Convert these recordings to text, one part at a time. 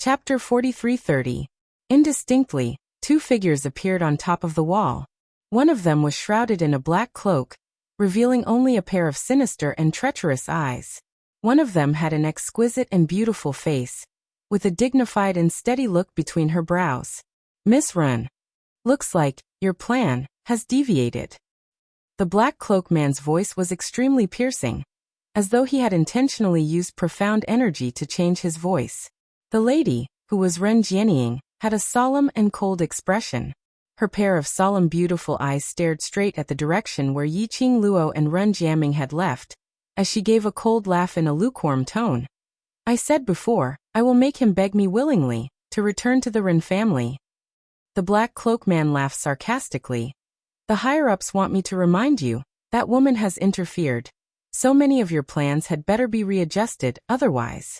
Chapter 43:30. Indistinctly, two figures appeared on top of the wall. One of them was shrouded in a black cloak, revealing only a pair of sinister and treacherous eyes. One of them had an exquisite and beautiful face, with a dignified and steady look between her brows. "Miss Run, looks like your plan has deviated." The black cloak man's voice was extremely piercing, as though he had intentionally used profound energy to change his voice. The lady, who was Ren Jianying, had a solemn and cold expression. Her pair of solemn beautiful eyes stared straight at the direction where Yiqing Luo and Ren Jiaming had left, as she gave a cold laugh in a lukewarm tone. "I said before, I will make him beg me willingly to return to the Ren family." The black cloak man laughed sarcastically. "The higher-ups want me to remind you, that woman has interfered. So many of your plans had better be readjusted, otherwise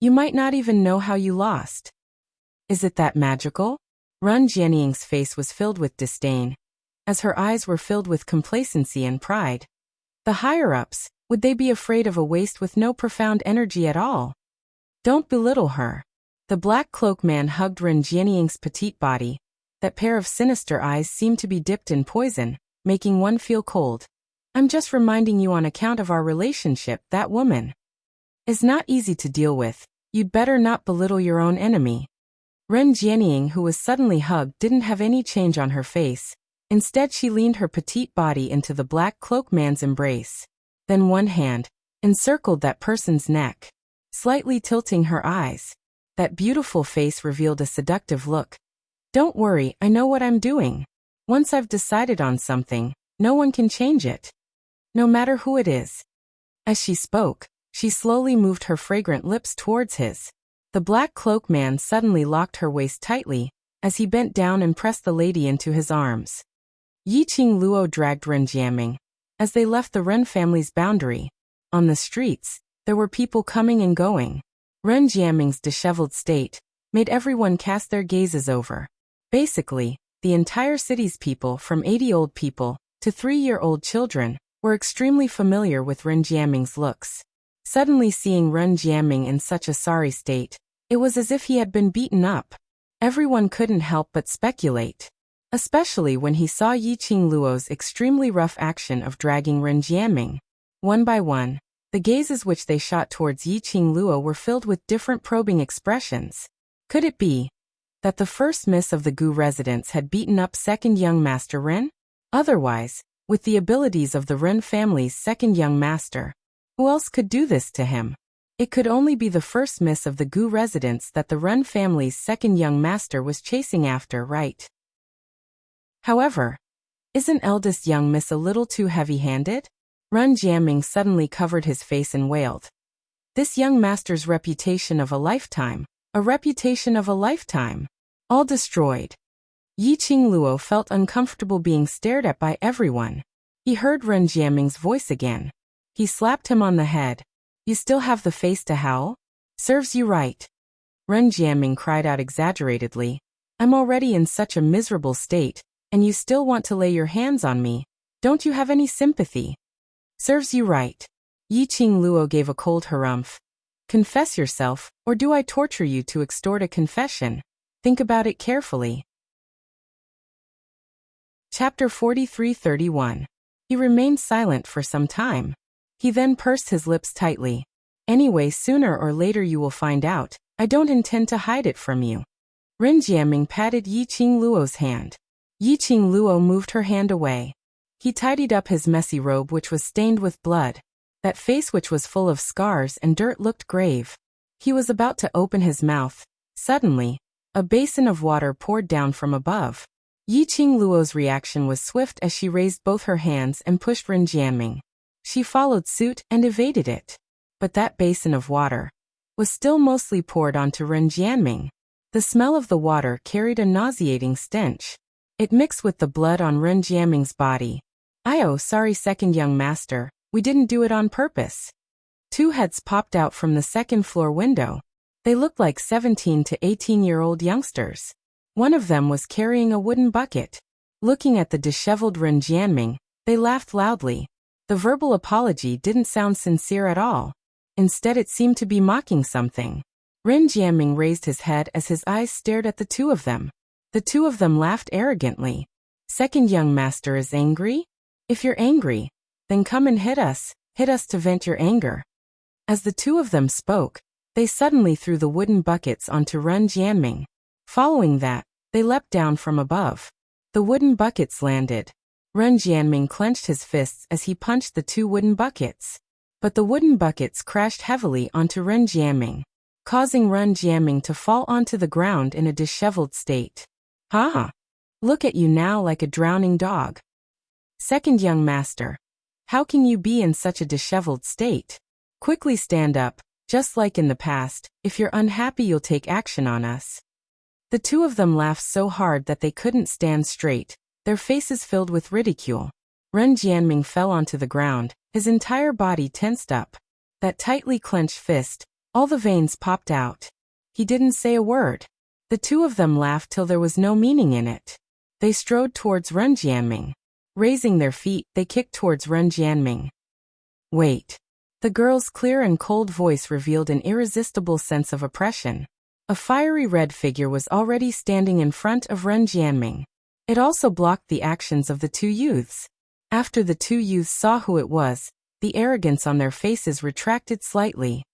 you might not even know how you lost." "Is it that magical?" Ren Jianying's face was filled with disdain, as her eyes were filled with complacency and pride. The higher-ups, would they be afraid of a waste with no profound energy at all? "Don't belittle her." The black cloak man hugged Ren Jianying's petite body. That pair of sinister eyes seemed to be dipped in poison, making one feel cold. "I'm just reminding you on account of our relationship, that woman is not easy to deal with. You'd better not belittle your own enemy." Ren Jianying, who was suddenly hugged, didn't have any change on her face. Instead, she leaned her petite body into the black cloak man's embrace. Then one hand encircled that person's neck, slightly tilting her eyes. That beautiful face revealed a seductive look. "Don't worry, I know what I'm doing. Once I've decided on something, no one can change it, no matter who it is." As she spoke, she slowly moved her fragrant lips towards his. The black cloak man suddenly locked her waist tightly, as he bent down and pressed the lady into his arms. Yiqing Luo dragged Ren Jiaming. As they left the Ren family's boundary, on the streets, there were people coming and going. Ren Jiaming's disheveled state made everyone cast their gazes over. Basically, the entire city's people, from 80 old people to 3-year-old children, were extremely familiar with Ren Jiaming's looks. Suddenly seeing Ren Jiaming in such a sorry state, it was as if he had been beaten up. Everyone couldn't help but speculate, especially when he saw Yiqing Luo's extremely rough action of dragging Ren Jiaming. One by one, the gazes which they shot towards Yiqing Luo were filled with different probing expressions. Could it be that the first miss of the Gu residence had beaten up second young master Ren? Otherwise, with the abilities of the Ren family's second young master, who else could do this to him? It could only be the first miss of the Gu residence that the Ren family's second young master was chasing after, right? However, isn't eldest young miss a little too heavy-handed? Ren Jiaming suddenly covered his face and wailed. This young master's reputation of a lifetime, all destroyed. Yiqing Luo felt uncomfortable being stared at by everyone. He heard Ren Jiaming's voice again. He slapped him on the head. "You still have the face to howl? Serves you right." Ren Jiaming cried out exaggeratedly. "I'm already in such a miserable state, and you still want to lay your hands on me? Don't you have any sympathy?" "Serves you right." Yiqing Luo gave a cold harumph. "Confess yourself, or do I torture you to extort a confession? Think about it carefully." Chapter 43:31. He remained silent for some time. He then pursed his lips tightly. "Anyway, sooner or later you will find out. I don't intend to hide it from you." Ren Jiaming patted Yiqing Luo's hand. Yiqing Luo moved her hand away. He tidied up his messy robe, which was stained with blood. That face, which was full of scars and dirt, looked grave. He was about to open his mouth. Suddenly, a basin of water poured down from above. Yiqing Luo's reaction was swift as she raised both her hands and pushed Ren Jiaming. She followed suit and evaded it. But that basin of water was still mostly poured onto Ren Jiaming. The smell of the water carried a nauseating stench. It mixed with the blood on Ren Jiaming's body. "Oh, sorry, second young master. We didn't do it on purpose." Two heads popped out from the second-floor window. They looked like 17 to 18-year-old youngsters. One of them was carrying a wooden bucket. Looking at the disheveled Ren Jiaming, they laughed loudly. The verbal apology didn't sound sincere at all. Instead, it seemed to be mocking something. Ren Jianming raised his head as his eyes stared at the two of them. The two of them laughed arrogantly. Second young master is angry? If you're angry, then come and hit us to vent your anger. As the two of them spoke, they suddenly threw the wooden buckets onto Ren Jianming. Following that, they leapt down from above. The wooden buckets landed. Ren Jianming clenched his fists as he punched the two wooden buckets. But the wooden buckets crashed heavily onto Ren Jianming, causing Ren Jianming to fall onto the ground in a disheveled state. Ha! Look at you now like a drowning dog. Second young master. How can you be in such a disheveled state? Quickly stand up, just like in the past. If you're unhappy, you'll take action on us. The two of them laughed so hard that they couldn't stand straight, their faces filled with ridicule. Ren Jianming fell onto the ground, his entire body tensed up. That tightly clenched fist, all the veins popped out. He didn't say a word. The two of them laughed till there was no meaning in it. They strode towards Ren Jianming. Raising their feet, they kicked towards Ren Jianming. Wait. The girl's clear and cold voice revealed an irresistible sense of oppression. A fiery red figure was already standing in front of Ren Jianming. It also blocked the actions of the two youths. After the two youths saw who it was, the arrogance on their faces retracted slightly.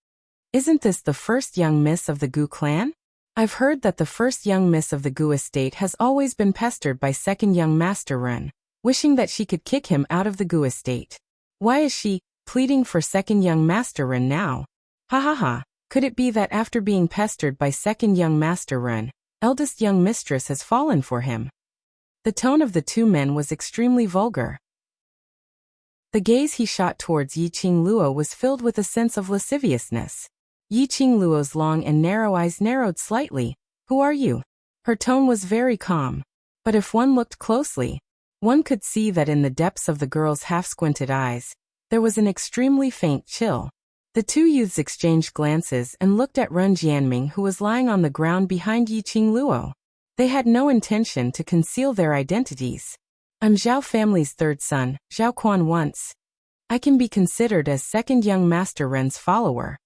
Isn't this the first young miss of the Gu clan? I've heard that the first young miss of the Gu estate has always been pestered by second young master Ren, wishing that she could kick him out of the Gu estate. Why is she pleading for second young master Ren now? Ha ha ha. Could it be that after being pestered by second young master Ren, eldest young mistress has fallen for him? The tone of the two men was extremely vulgar. The gaze he shot towards Yiqing Luo was filled with a sense of lasciviousness. Yiqing Luo's long and narrow eyes narrowed slightly. Who are you? Her tone was very calm. But if one looked closely, one could see that in the depths of the girl's half-squinted eyes, there was an extremely faint chill. The two youths exchanged glances and looked at Ren Jianming, who was lying on the ground behind Yiqing Luo. They had no intention to conceal their identities. I'm Zhao family's third son, Zhao Quan once. I can be considered as second young master Ren's follower.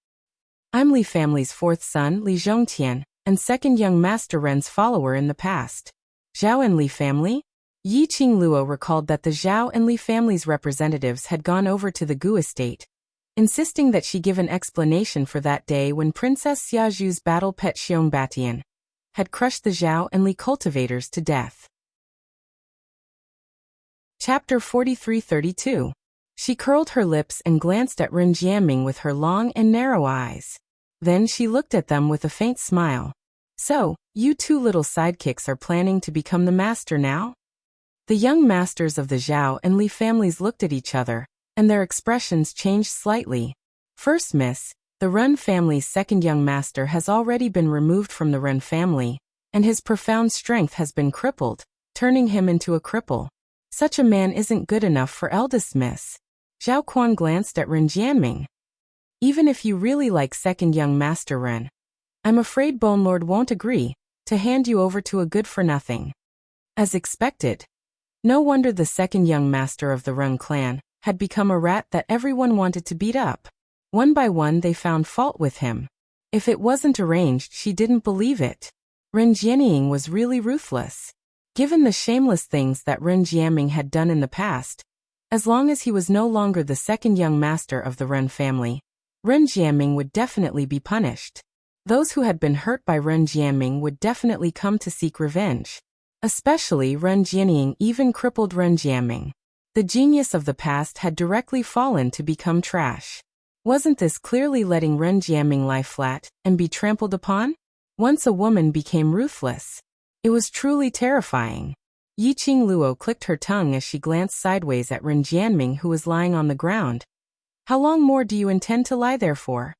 I'm Li family's fourth son, Li Zhongtian, and second young master Ren's follower in the past. Zhao and Li family? Yiqing Luo recalled that the Zhao and Li family's representatives had gone over to the Gu estate, insisting that she give an explanation for that day when Princess Xiaoju's battle pet Xiong had crushed the Zhao and Li cultivators to death. Chapter 43-32. She curled her lips and glanced at Ren Jianming with her long and narrow eyes. Then she looked at them with a faint smile. So, you two little sidekicks are planning to become the master now? The young masters of the Zhao and Li families looked at each other, and their expressions changed slightly. First miss, the Ren family's second young master has already been removed from the Ren family, and his profound strength has been crippled, turning him into a cripple. Such a man isn't good enough for eldest miss. Zhao Quan glanced at Ren Jianming. Even if you really like second young master Ren, I'm afraid Bone Lord won't agree to hand you over to a good-for-nothing. As expected. No wonder the second young master of the Ren clan had become a rat that everyone wanted to beat up. One by one they found fault with him. If it wasn't arranged, she didn't believe it. Ren Jianming was really ruthless. Given the shameless things that Ren Jianming had done in the past, as long as he was no longer the second young master of the Ren family, Ren Jianming would definitely be punished. Those who had been hurt by Ren Jianming would definitely come to seek revenge. Especially Ren Jianming even crippled Ren Jianming. The genius of the past had directly fallen to become trash. Wasn't this clearly letting Ren Jianming lie flat and be trampled upon? Once a woman became ruthless. It was truly terrifying. Yiqing Luo clicked her tongue as she glanced sideways at Ren Jianming, who was lying on the ground. How long more do you intend to lie there for?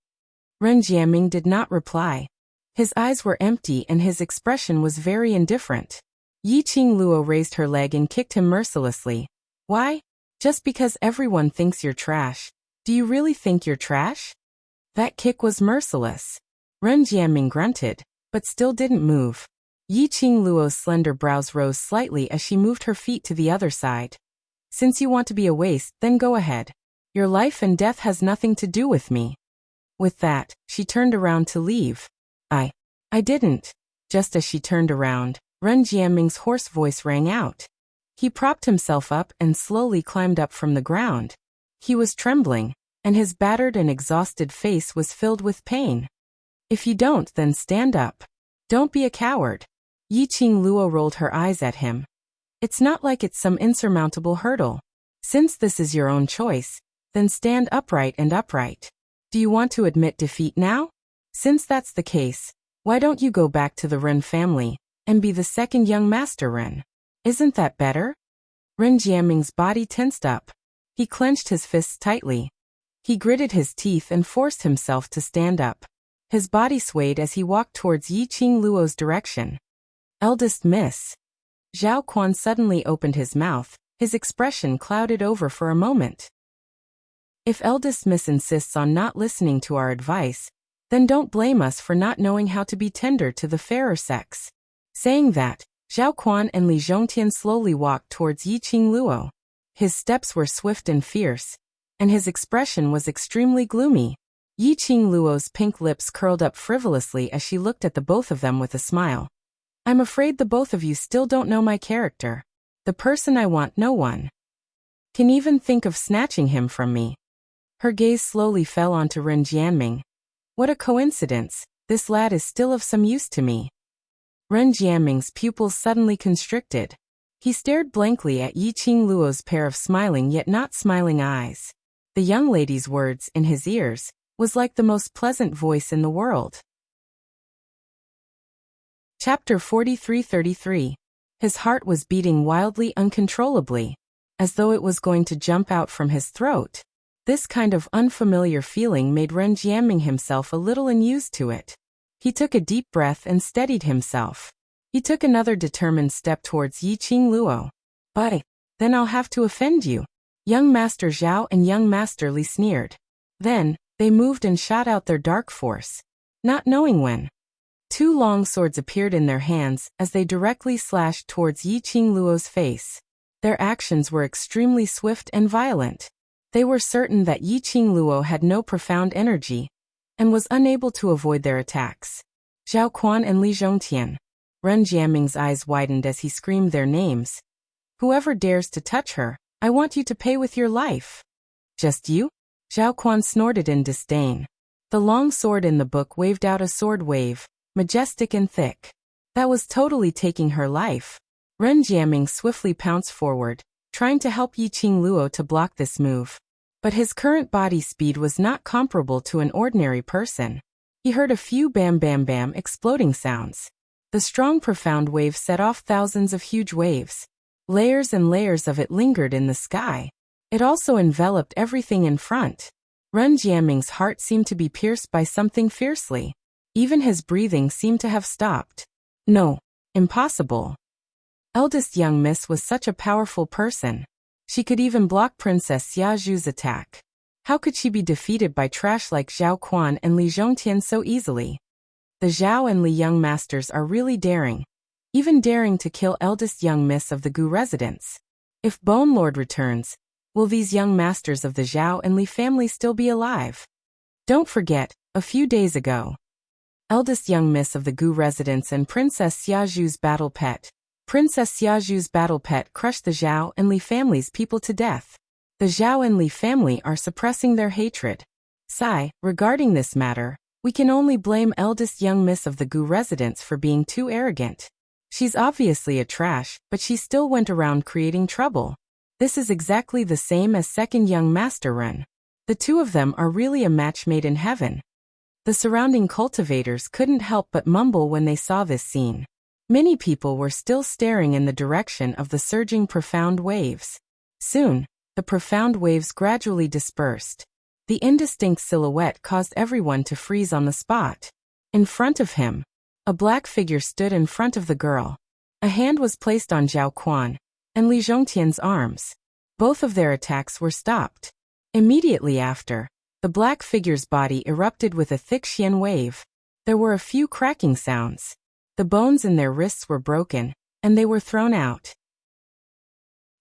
Ren Jianming did not reply. His eyes were empty and his expression was very indifferent. Yiqing Luo raised her leg and kicked him mercilessly. Why? Just because everyone thinks you're trash. Do you really think you're trash? That kick was merciless. Ren Jianming grunted, but still didn't move. Yiqing Luo's slender brows rose slightly as she moved her feet to the other side. Since you want to be a waste, then go ahead. Your life and death has nothing to do with me. With that, she turned around to leave. I didn't. Just as she turned around, Ren Jianming's hoarse voice rang out. He propped himself up and slowly climbed up from the ground. He was trembling, and his battered and exhausted face was filled with pain. If you don't, then stand up. Don't be a coward. Yi Qing Luo rolled her eyes at him. It's not like it's some insurmountable hurdle. Since this is your own choice, then stand upright and upright. Do you want to admit defeat now? Since that's the case, why don't you go back to the Ren family and be the second young master Ren? Isn't that better? Ren Jianming's body tensed up. He clenched his fists tightly. He gritted his teeth and forced himself to stand up. His body swayed as he walked towards Yi Qing Luo's direction. Eldest Miss. Zhao Quan suddenly opened his mouth, his expression clouded over for a moment. If Eldest Miss insists on not listening to our advice, then don't blame us for not knowing how to be tender to the fairer sex. Saying that, Zhao Quan and Li Zhongtian slowly walked towards Yi Qing Luo. His steps were swift and fierce, and his expression was extremely gloomy. Yi Qing Luo's pink lips curled up frivolously as she looked at the both of them with a smile. I'm afraid the both of you still don't know my character. The person I want no one can even think of snatching him from me. Her gaze slowly fell onto Ren Jianming. What a coincidence, this lad is still of some use to me. Ren Jianming's pupils suddenly constricted. He stared blankly at Yi Qing Luo's pair of smiling yet not smiling eyes. The young lady's words in his ears was like the most pleasant voice in the world. Chapter 43-33. His heart was beating wildly uncontrollably, as though it was going to jump out from his throat. This kind of unfamiliar feeling made Ren Jianming himself a little unused to it. He took a deep breath and steadied himself. He took another determined step towards Yi Qing Luo. But then I'll have to offend you. Young Master Zhao and Young Master Li sneered. Then, they moved and shot out their dark force. Not knowing when. Two long swords appeared in their hands as they directly slashed towards Yi Qing Luo's face. Their actions were extremely swift and violent. They were certain that Yi Qing Luo had no profound energy and was unable to avoid their attacks. Zhao Quan and Li Zhongtian. Ren Jianming's eyes widened as he screamed their names. Whoever dares to touch her, I want you to pay with your life. Just you? Zhao Quan snorted in disdain. The long sword in the book waved out a sword wave, majestic and thick. That was totally taking her life. Ren Jianming swiftly pounced forward, trying to help Yi Qing Luo to block this move. But his current body speed was not comparable to an ordinary person. He heard a few bam bam bam exploding sounds. The strong profound wave set off thousands of huge waves. Layers and layers of it lingered in the sky. It also enveloped everything in front. Ren Jianming's heart seemed to be pierced by something fiercely. Even his breathing seemed to have stopped. No, impossible. Eldest young miss was such a powerful person. She could even block Princess Xia Zhu's attack. How could she be defeated by trash like Zhao Quan and Li Zhongtian so easily? The Zhao and Li young masters are really daring. Even daring to kill eldest young miss of the Gu residence. If Bone Lord returns, will these young masters of the Zhao and Li family still be alive? Don't forget, a few days ago, eldest young miss of the Gu residence and Princess Xia Zhu's battle pet. Princess Xia Zhu's battle pet crushed the Zhao and Li family's people to death. The Zhao and Li family are suppressing their hatred. Regarding this matter, we can only blame eldest young miss of the Gu residence for being too arrogant. She's obviously a trash, but she still went around creating trouble. This is exactly the same as second young master Ren. The two of them are really a match made in heaven. The surrounding cultivators couldn't help but mumble when they saw this scene. Many people were still staring in the direction of the surging profound waves. Soon, the profound waves gradually dispersed. The indistinct silhouette caused everyone to freeze on the spot. In front of him, a black figure stood in front of the girl. A hand was placed on Zhao Quan and Li Zhongtian's arms. Both of their attacks were stopped. Immediately after, the black figure's body erupted with a thick xian wave. There were a few cracking sounds. The bones in their wrists were broken, and they were thrown out.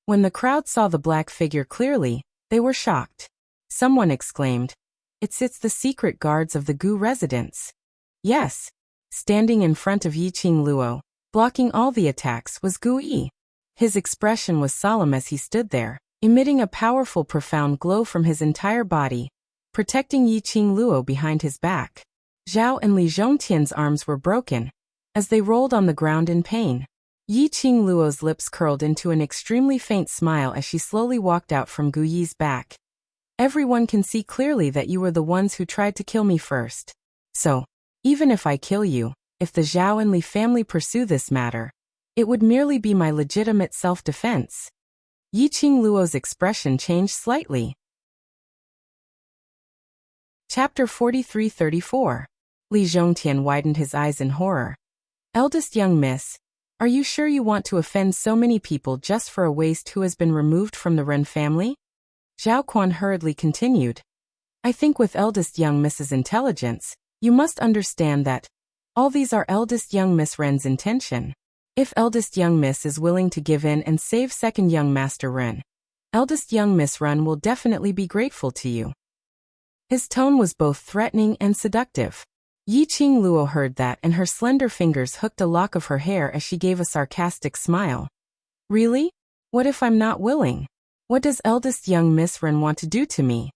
When the crowd saw the black figure clearly, they were shocked. Someone exclaimed, "It's the secret guards of the Gu residence." Yes, Standing in front of Yiqing Luo, blocking all the attacks, was Gu Yi. His expression was solemn as he stood there, emitting a powerful, profound glow from his entire body, protecting Yiqing Luo behind his back. Zhao and Li Zhongtian's arms were broken, as they rolled on the ground in pain. Yiqing Luo's lips curled into an extremely faint smile as she slowly walked out from Gu Yi's back. Everyone can see clearly that you were the ones who tried to kill me first. So, even if I kill you, if the Zhao and Li family pursue this matter, it would merely be my legitimate self-defense. Yiqing Luo's expression changed slightly. Chapter 43-34. Li Zhongtian widened his eyes in horror. Eldest young miss, are you sure you want to offend so many people just for a waste who has been removed from the Ren family? Zhao Quan hurriedly continued. I think with eldest young Miss's intelligence, you must understand that all these are eldest young Miss Ren's intention. If eldest young Miss is willing to give in and save second young Master Ren, eldest young Miss Ren will definitely be grateful to you. His tone was both threatening and seductive. Yiqing Luo heard that and her slender fingers hooked a lock of her hair as she gave a sarcastic smile. Really? What if I'm not willing? What does eldest young Miss Ren want to do to me?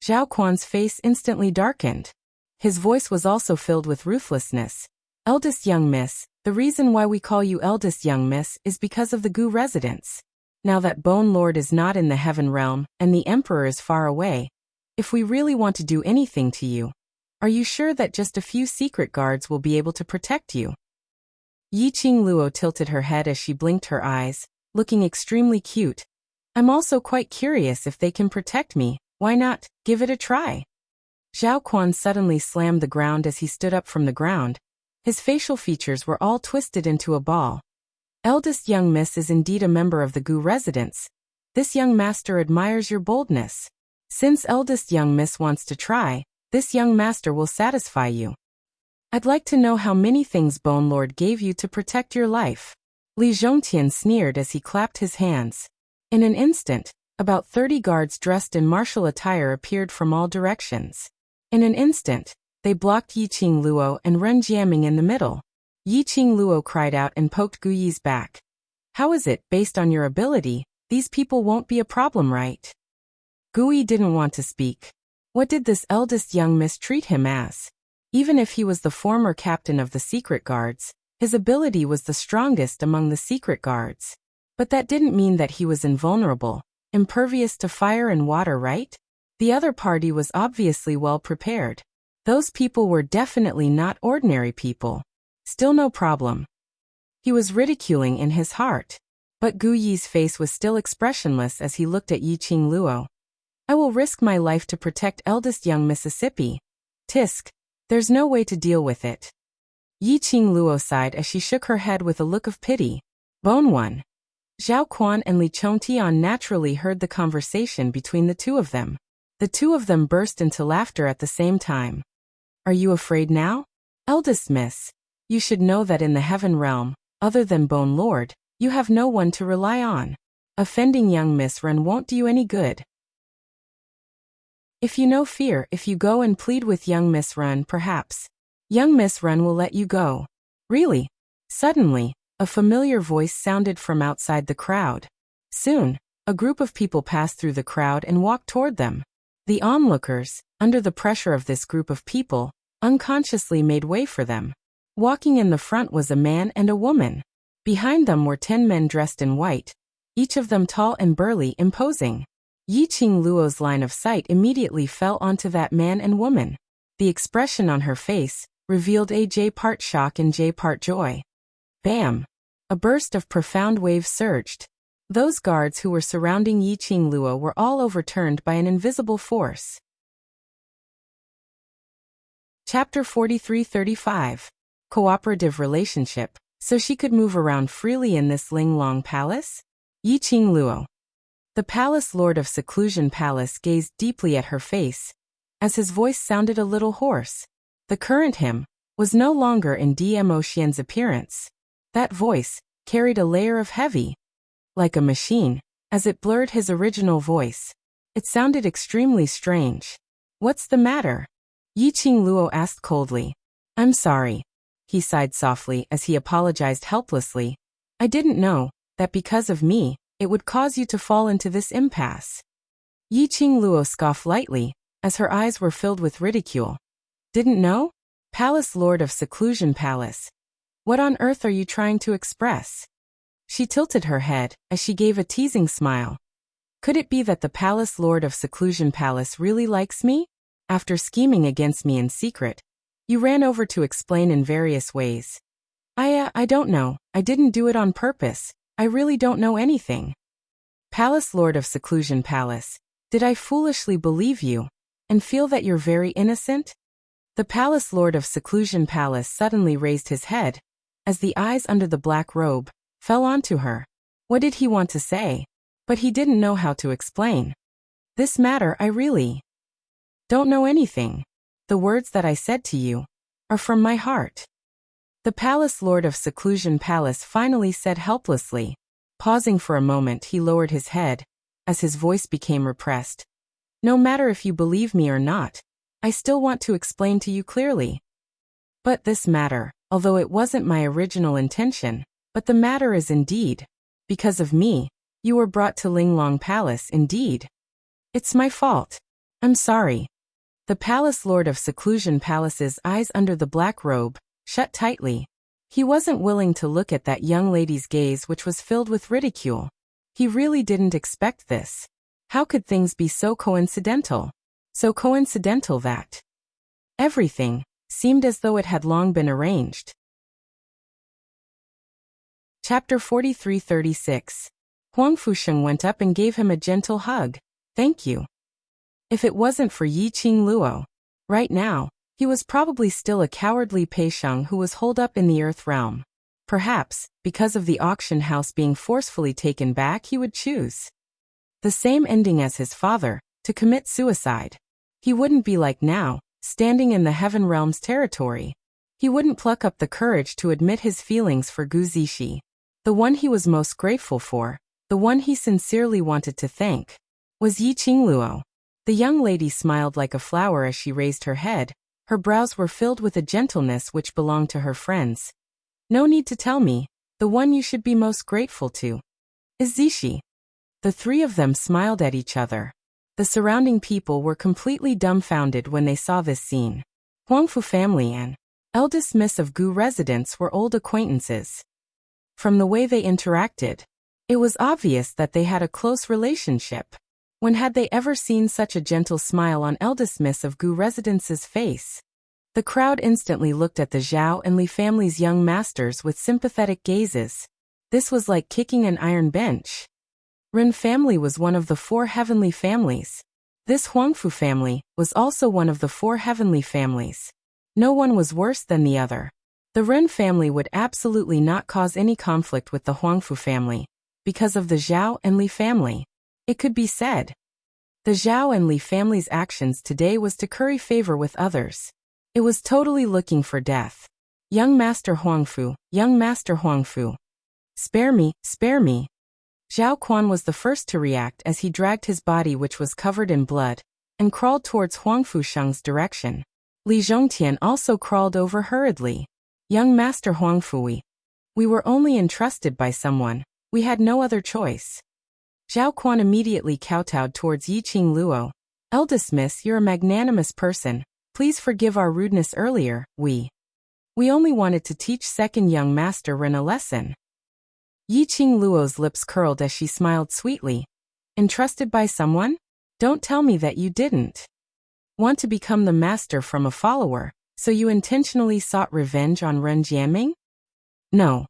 Zhao Quan's face instantly darkened. His voice was also filled with ruthlessness. Eldest young miss, the reason why we call you eldest young miss is because of the Gu residence. Now that Bone Lord is not in the heaven realm and the emperor is far away, if we really want to do anything to you, are you sure that just a few secret guards will be able to protect you? Yiqing Luo tilted her head as she blinked her eyes, looking extremely cute. I'm also quite curious if they can protect me. Why not give it a try? Zhao Quan suddenly slammed the ground as he stood up from the ground. His facial features were all twisted into a ball. Eldest young miss is indeed a member of the Gu residence. This young master admires your boldness. Since eldest young miss wants to try, this young master will satisfy you. I'd like to know how many things Bone Lord gave you to protect your life. Li Zhongtian sneered as he clapped his hands. In an instant, about 30 guards dressed in martial attire appeared from all directions. In an instant, they blocked Yiqing Luo and Ren Jiaming in the middle. Yiqing Luo cried out and poked Gu Yi's back. How is it, based on your ability, these people won't be a problem, right? Gu Yi didn't want to speak. What did this eldest young miss treat him as? Even if he was the former captain of the secret guards, his ability was the strongest among the secret guards. But that didn't mean that he was invulnerable, impervious to fire and water, right? The other party was obviously well prepared. Those people were definitely not ordinary people. Still no problem. He was ridiculing in his heart. But Gu Yi's face was still expressionless as he looked at Yiqing Luo. I will risk my life to protect eldest young Mississippi. Tisk, there's no way to deal with it. Yiqing Luo sighed as she shook her head with a look of pity. Bone one. Zhao Quan and Li Chongtian naturally heard the conversation between the two of them. The two of them burst into laughter at the same time. Are you afraid now? Eldest miss, you should know that in the heaven realm, other than Bone Lord, you have no one to rely on. Offending young Miss Ren won't do you any good. If you know fear, if you go and plead with young Miss Ren, perhaps young Miss Ren will let you go. Really? Suddenly, a familiar voice sounded from outside the crowd. Soon, a group of people passed through the crowd and walked toward them. The onlookers, under the pressure of this group of people, unconsciously made way for them. Walking in the front was a man and a woman. Behind them were 10 men dressed in white, each of them tall and burly, imposing. Yiqing Luo's line of sight immediately fell onto that man and woman. The expression on her face revealed a J part shock and J part joy. Bam! A burst of profound waves surged. Those guards who were surrounding Yiqing Luo were all overturned by an invisible force. Chapter 43-35. Cooperative relationship. So she could move around freely in this Linglong Palace? Yiqing Luo. The Palace Lord of Seclusion Palace gazed deeply at her face, as his voice sounded a little hoarse. The current him was no longer in DM Ocean's appearance. That voice carried a layer of heavy, like a machine, as it blurred his original voice. It sounded extremely strange. What's the matter? Yiqing Luo asked coldly. I'm sorry. he sighed softly as he apologized helplessly. I didn't know that because of me, it would cause you to fall into this impasse. Yi Qingluo scoffed lightly, as her eyes were filled with ridicule. Didn't know? Palace Lord of Seclusion Palace. What on earth are you trying to express? She tilted her head as she gave a teasing smile. Could it be that the Palace Lord of Seclusion Palace really likes me? After scheming against me in secret, you ran over to explain in various ways. I don't know. I didn't do it on purpose. I really don't know anything. Palace Lord of Seclusion Palace. Did I foolishly believe you and feel that you're very innocent? The Palace Lord of Seclusion Palace suddenly raised his head as the eyes under the black robe fell onto her. What did he want to say? But he didn't know how to explain. This matter I really don't know anything. The words that I said to you are from my heart. The Palace Lord of Seclusion Palace finally said helplessly. Pausing for a moment, he lowered his head as his voice became repressed. No matter if you believe me or not, I still want to explain to you clearly. But this matter, although it wasn't my original intention, but the matter is indeed, because of me, you were brought to Linglong Palace indeed. It's my fault. I'm sorry. The Palace Lord of Seclusion Palace's eyes under the black robe shut tightly. He wasn't willing to look at that young lady's gaze, which was filled with ridicule. He really didn't expect this. How could things be so coincidental? So coincidental that everything seemed as though it had long been arranged. Chapter 43-36. Huang Fusheng went up and gave him a gentle hug. Thank you. If it wasn't for Yi Qingluo, right now, he was probably still a cowardly Peisheng who was holed up in the earth realm. Perhaps, because of the auction house being forcefully taken back, he would choose the same ending as his father, to commit suicide. He wouldn't be like now, standing in the Heaven Realm's territory. He wouldn't pluck up the courage to admit his feelings for Gu Zishi, the one he was most grateful for, the one he sincerely wanted to thank, was Yi Qingluo. The young lady smiled like a flower as she raised her head. Her brows were filled with a gentleness which belonged to her friends. No need to tell me, the one you should be most grateful to is Zishi. The three of them smiled at each other. The surrounding people were completely dumbfounded when they saw this scene. Huangfu family and eldest miss of Gu residence were old acquaintances. From the way they interacted, it was obvious that they had a close relationship. When had they ever seen such a gentle smile on eldest miss of Gu residence's face? The crowd instantly looked at the Zhao and Li family's young masters with sympathetic gazes. This was like kicking an iron bench. Ren family was one of the four heavenly families. This Huangfu family was also one of the four heavenly families. No one was worse than the other. The Ren family would absolutely not cause any conflict with the Huangfu family, because of the Zhao and Li family. It could be said, the Zhao and Li family's actions today was to curry favor with others. It was totally looking for death. Young Master Huangfu, young Master Huangfu. Spare me, spare me. Zhao Quan was the first to react as he dragged his body, which was covered in blood, and crawled towards Huang Fusheng's direction. Li Zhongtian also crawled over hurriedly. Young Master Huangfu, we were only entrusted by someone. We had no other choice. Zhao Quan immediately kowtowed towards Yi Qingluo. Eldest miss, you're a magnanimous person. Please forgive our rudeness earlier. We only wanted to teach second young master Ren a lesson. Yi Qingluo's lips curled as she smiled sweetly. Entrusted by someone? Don't tell me that you didn't want to become the master from a follower, so you intentionally sought revenge on Ren Jianming? No.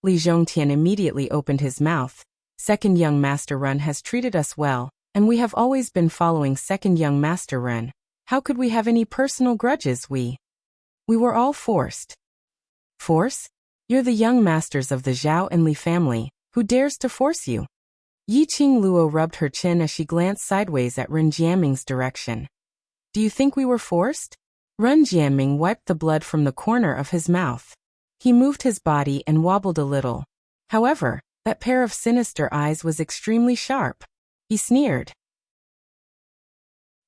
Li Zhongtian immediately opened his mouth. Second young master Ren has treated us well, and we have always been following second young master Ren. How could we have any personal grudges? We were all forced. Force? You're the young masters of the Zhao and Li family. Who dares to force you? Yi Qingluo rubbed her chin as she glanced sideways at Ren Jianming's direction. Do you think we were forced? Ren Jianming wiped the blood from the corner of his mouth. He moved his body and wobbled a little. However, that pair of sinister eyes was extremely sharp. He sneered.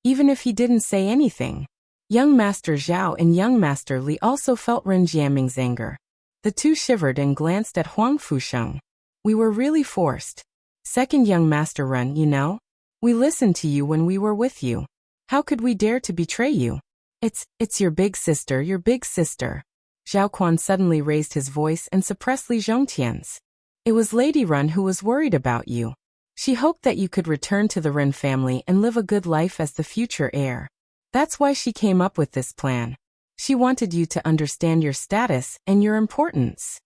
Even if he didn't say anything, Young Master Zhao and Young Master Li also felt Ren Jianming's anger. The two shivered and glanced at Huang Fusheng. We were really forced. Second Young Master Ren, you know? We listened to you when we were with you. How could we dare to betray you? It's your big sister, your big sister. Zhao Quan suddenly raised his voice and suppressed Li Zhongtian's. It was Lady Ren who was worried about you. She hoped that you could return to the Ren family and live a good life as the future heir. That's why she came up with this plan. She wanted you to understand your status and your importance.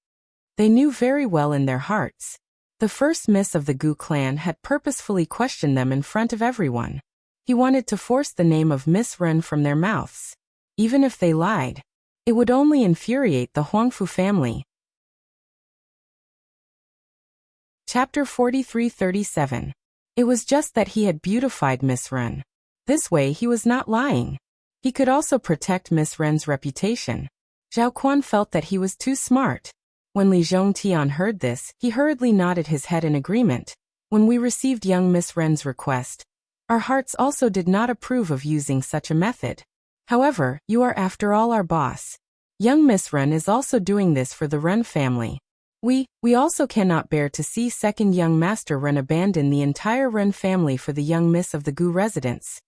They knew very well in their hearts. The first miss of the Gu clan had purposefully questioned them in front of everyone. He wanted to force the name of Miss Ren from their mouths. Even if they lied, it would only infuriate the Huangfu family. Chapter 43-37. It was just that he had beautified Miss Ren. This way he was not lying. He could also protect Miss Ren's reputation. Zhao Quan felt that he was too smart. When Li Zhongtian heard this, he hurriedly nodded his head in agreement. When we received young Miss Ren's request, our hearts also did not approve of using such a method. However, you are after all our boss. Young Miss Ren is also doing this for the Ren family. We also cannot bear to see second young Master Ren abandon the entire Ren family for the young miss of the Gu residence.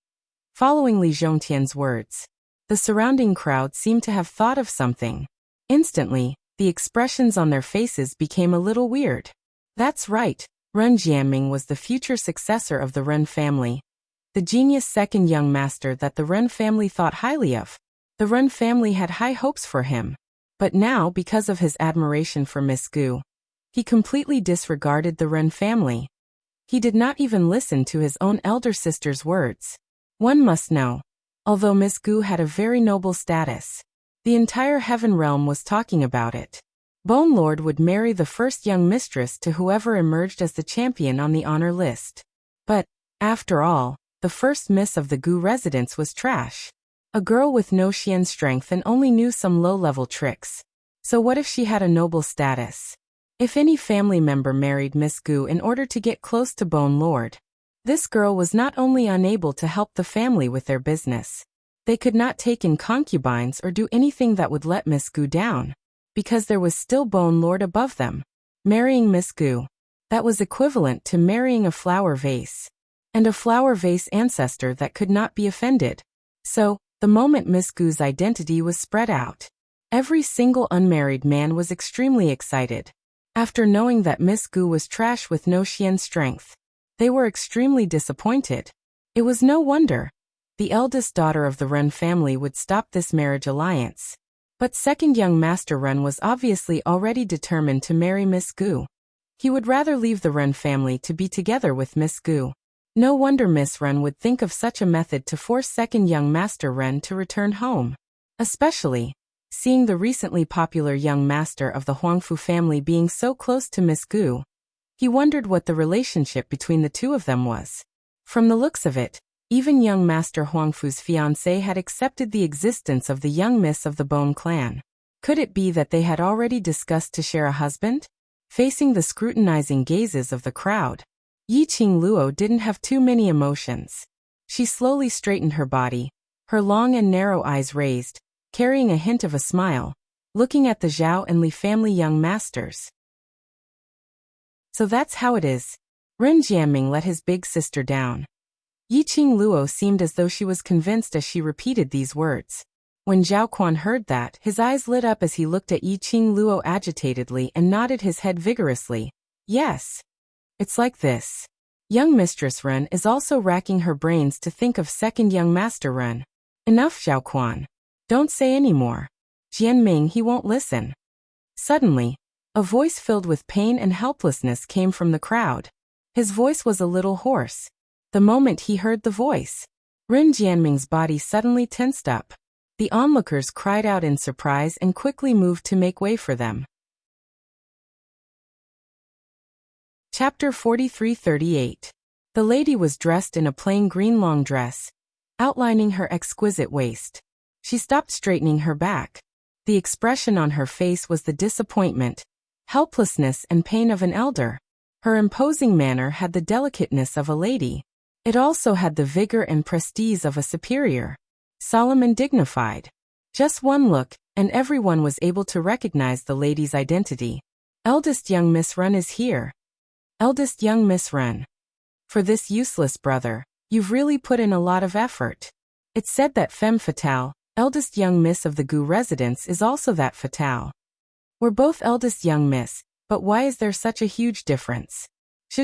Following Li Zhongtian's words, the surrounding crowd seemed to have thought of something. Instantly, the expressions on their faces became a little weird. That's right, Ren Jianming was the future successor of the Ren family. The genius second young master that the Ren family thought highly of. The Ren family had high hopes for him. But now, because of his admiration for Miss Gu, he completely disregarded the Ren family. He did not even listen to his own elder sister's words. One must know, although Miss Gu had a very noble status, the entire heaven realm was talking about it. Bone Lord would marry the first young mistress to whoever emerged as the champion on the honor list. But, after all, the first miss of the Gu residence was trash. A girl with no Xian strength and only knew some low-level tricks. So what if she had a noble status? If any family member married Miss Gu in order to get close to Bone Lord, this girl was not only unable to help the family with their business, they could not take in concubines or do anything that would let Miss Gu down, because there was still Bone Lord above them. Marrying Miss Gu, that was equivalent to marrying a flower vase, and a flower vase ancestor that could not be offended. So, the moment Miss Gu's identity was spread out, every single unmarried man was extremely excited. After knowing that Miss Gu was trash with no Xian strength, they were extremely disappointed. It was no wonder. The eldest daughter of the Ren family would stop this marriage alliance. But second young Master Ren was obviously already determined to marry Miss Gu. He would rather leave the Ren family to be together with Miss Gu. No wonder Miss Ren would think of such a method to force second young Master Ren to return home. Especially, seeing the recently popular young master of the Huangfu family being so close to Miss Gu, he wondered what the relationship between the two of them was. From the looks of it, even young Master Huangfu's fiancée had accepted the existence of the young miss of the Bone clan. Could it be that they had already discussed to share a husband? Facing the scrutinizing gazes of the crowd, Yiqing Luo didn't have too many emotions. She slowly straightened her body, her long and narrow eyes raised, carrying a hint of a smile, looking at the Zhao and Li family young masters. So that's how it is. Ren Jianming let his big sister down. Yiqing Luo seemed as though she was convinced as she repeated these words. When Zhao Quan heard that, his eyes lit up as he looked at Yiqing Luo agitatedly and nodded his head vigorously. Yes. It's like this. Young Mistress Ren is also racking her brains to think of second young Master Ren. Enough, Zhao Quan. Don't say any more. Jianming, he won't listen. Suddenly, a voice filled with pain and helplessness came from the crowd. His voice was a little hoarse. The moment he heard the voice, Ren Jianming's body suddenly tensed up. The onlookers cried out in surprise and quickly moved to make way for them. Chapter 43-38. The lady was dressed in a plain green long dress, outlining her exquisite waist. She stopped straightening her back. The expression on her face was the disappointment, helplessness and pain of an elder. Her imposing manner had the delicateness of a lady. It also had the vigor and prestige of a superior. solemn and dignified. Just one look, and everyone was able to recognize the lady's identity. Eldest young Miss Run is here. Eldest young Miss Run. For this useless brother, you've really put in a lot of effort. It's said that femme fatale, eldest young miss of the Gu residence, is also that fatale. We're both eldest young miss, but why is there such a huge difference?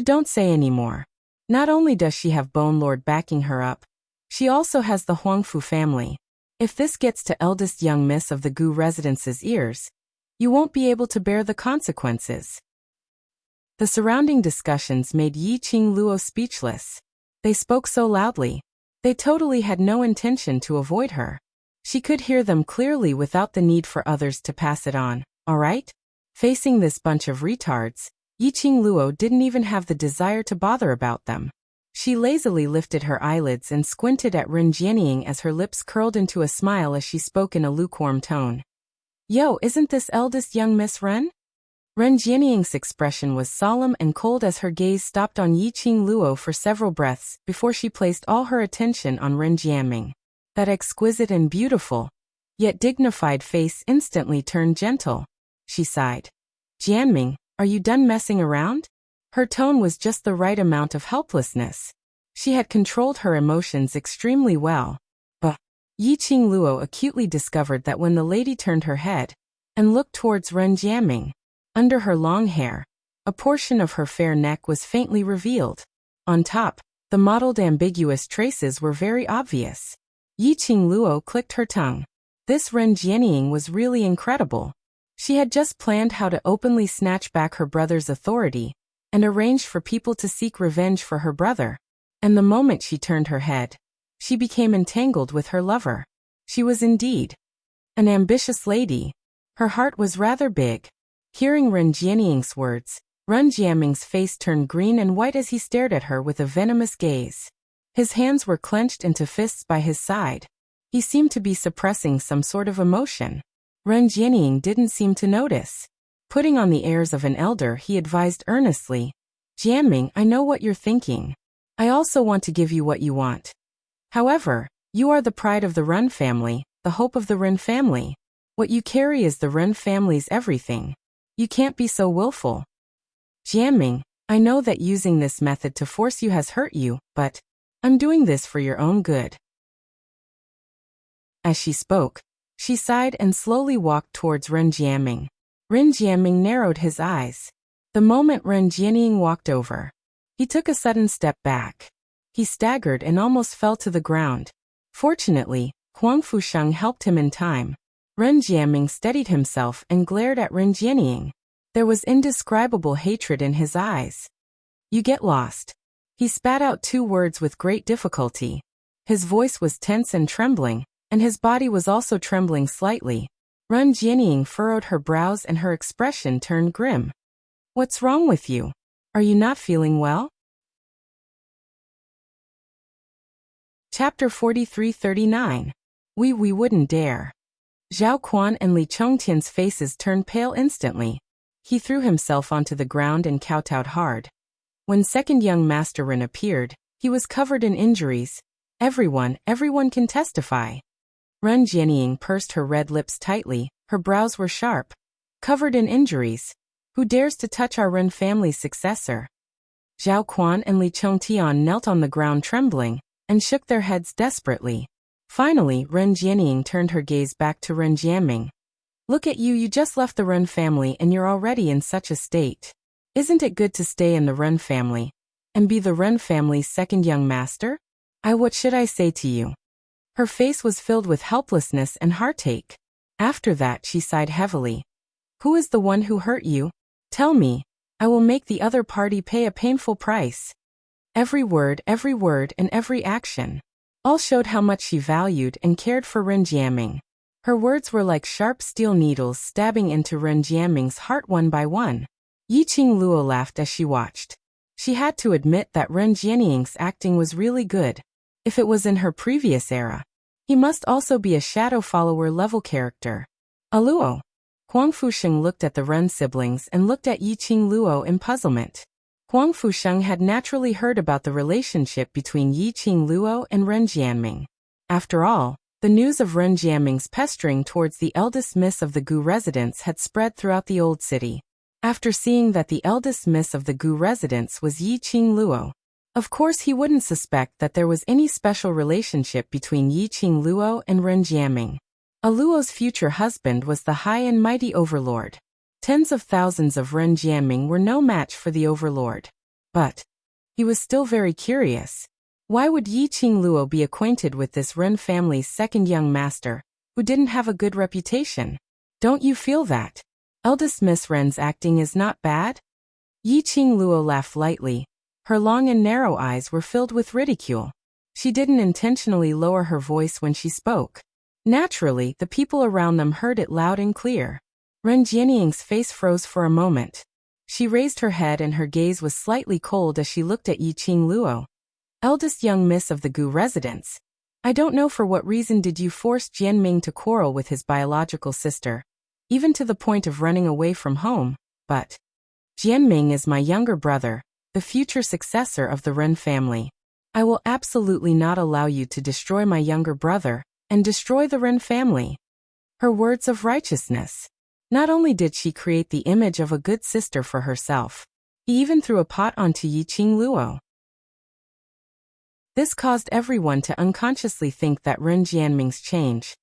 Don't say any more. Not only does she have Bone Lord backing her up, she also has the Huangfu family. If this gets to eldest young miss of the Gu residence's ears, you won't be able to bear the consequences. The surrounding discussions made Yi Qing Luo speechless. They spoke so loudly. They totally had no intention to avoid her. She could hear them clearly without the need for others to pass it on, alright? Facing this bunch of retards, Yi Qing Luo didn't even have the desire to bother about them. She lazily lifted her eyelids and squinted at Ren Jianying as her lips curled into a smile as she spoke in a lukewarm tone. Yo, isn't this eldest young Miss Ren? Ren Jianying's expression was solemn and cold as her gaze stopped on Yi Qing Luo for several breaths before she placed all her attention on Ren Jianming. That exquisite and beautiful, yet dignified face instantly turned gentle. She sighed. Jianming, are you done messing around? Her tone was just the right amount of helplessness. She had controlled her emotions extremely well. But Yi Qing Luo acutely discovered that when the lady turned her head and looked towards Ren Jianming, under her long hair, a portion of her fair neck was faintly revealed. On top, the mottled ambiguous traces were very obvious. Yi Qing Luo clicked her tongue. This Ren Jianying was really incredible. She had just planned how to openly snatch back her brother's authority and arranged for people to seek revenge for her brother. And the moment she turned her head, she became entangled with her lover. She was indeed an ambitious lady. Her heart was rather big. Hearing Ren Jianying's words, Ren Jianming's face turned green and white as he stared at her with a venomous gaze. His hands were clenched into fists by his side. He seemed to be suppressing some sort of emotion. Ren Jianying didn't seem to notice. Putting on the airs of an elder, he advised earnestly, Jianming, I know what you're thinking. I also want to give you what you want. However, you are the pride of the Ren family, the hope of the Ren family. What you carry is the Ren family's everything. You can't be so willful. Jianming, I know that using this method to force you has hurt you, but I'm doing this for your own good. As she spoke, she sighed and slowly walked towards Ren Jianming. Ren Jianming narrowed his eyes. The moment Ren Jianying walked over, he took a sudden step back. He staggered and almost fell to the ground. Fortunately, Huang Fusheng helped him in time. Ren Jianming steadied himself and glared at Ren Jianying. There was indescribable hatred in his eyes. You get lost. He spat out 2 words with great difficulty. His voice was tense and trembling, and his body was also trembling slightly. Ren Jianying furrowed her brows and her expression turned grim. What's wrong with you? Are you not feeling well? Chapter 43-39. We wouldn't dare. Zhao Quan and Li Chongtian's faces turned pale instantly. He threw himself onto the ground and kowtowed hard. When second young Master Ren appeared, he was covered in injuries. Everyone can testify. Ren Jianying pursed her red lips tightly, her brows were sharp. Covered in injuries. Who dares to touch our Ren family's successor? Zhao Quan and Li Chongtian knelt on the ground trembling, and shook their heads desperately. Finally, Ren Jianying turned her gaze back to Ren Jianming. Look at you just left the Ren family and you're already in such a state. Isn't it good to stay in the Ren family and be the Ren family's second young master? What should I say to you? Her face was filled with helplessness and heartache. After that she sighed heavily. Who is the one who hurt you? Tell me. I will make the other party pay a painful price. Every word and every action. All showed how much she valued and cared for Ren Jianming. Her words were like sharp steel needles stabbing into Ren Jianming's heart one by one. Yi Qing Luo laughed as she watched. She had to admit that Ren Jianying's acting was really good. If it was in her previous era, he must also be a shadow follower level character. Luo. Huang Fusheng looked at the Ren siblings and looked at Yi Qing Luo in puzzlement. Huang Fusheng had naturally heard about the relationship between Yi Qing Luo and Ren Jianming. After all, The news of Ren Jianming's pestering towards the eldest miss of the Gu residence had spread throughout the old city. After seeing that the eldest miss of the Gu residence was Yi Qing Luo, of course he wouldn't suspect that there was any special relationship between Yi Qing Luo and Ren Jianming. A Luo's future husband was the high and mighty overlord. Tens of thousands of Ren Jianming were no match for the overlord. But he was still very curious. Why would Yi Qing Luo be acquainted with this Ren family's second young master, who didn't have a good reputation? Don't you feel that? Eldest Miss Ren's acting is not bad? Yi Qing Luo laughed lightly. Her long and narrow eyes were filled with ridicule. She didn't intentionally lower her voice when she spoke. Naturally, the people around them heard it loud and clear. Ren Jianying's face froze for a moment. She raised her head and her gaze was slightly cold as she looked at Yi Qing Luo. Eldest young miss of the Gu residence. I don't know for what reason did you force Jianming to quarrel with his biological sister, even to the point of running away from home, but Jianming is my younger brother, the future successor of the Ren family. I will absolutely not allow you to destroy my younger brother and destroy the Ren family. Her words of righteousness. Not only did she create the image of a good sister for herself, he even threw a pot onto Yi Qing Luo. This caused everyone to unconsciously think that Ren Jianming's change.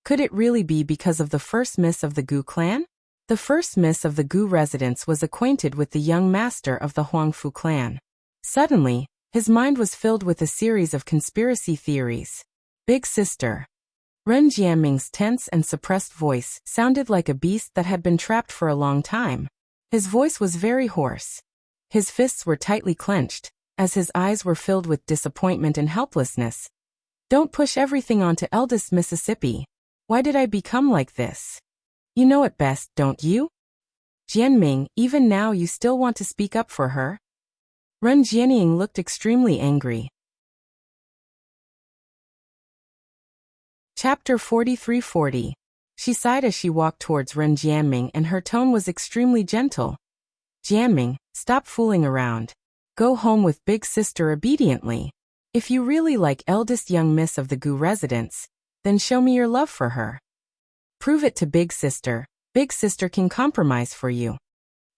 Could it really be because of the first miss of the Gu clan? The first miss of the Gu residence was acquainted with the young master of the Huangfu clan. Suddenly, his mind was filled with a series of conspiracy theories. Big sister. Ren Jianming's tense and suppressed voice sounded like a beast that had been trapped for a long time. His voice was very hoarse. His fists were tightly clenched, as his eyes were filled with disappointment and helplessness. Don't push everything onto eldest Mississippi. Why did I become like this? You know it best, don't you? Jianming, even now you still want to speak up for her? Ren Jianying looked extremely angry. Chapter 4340. She sighed as she walked towards Ren Jianming and her tone was extremely gentle. Jianming, stop fooling around. Go home with big sister obediently. If you really like eldest young miss of the Gu residence, then show me your love for her. Prove it to big sister. Big sister can compromise for you.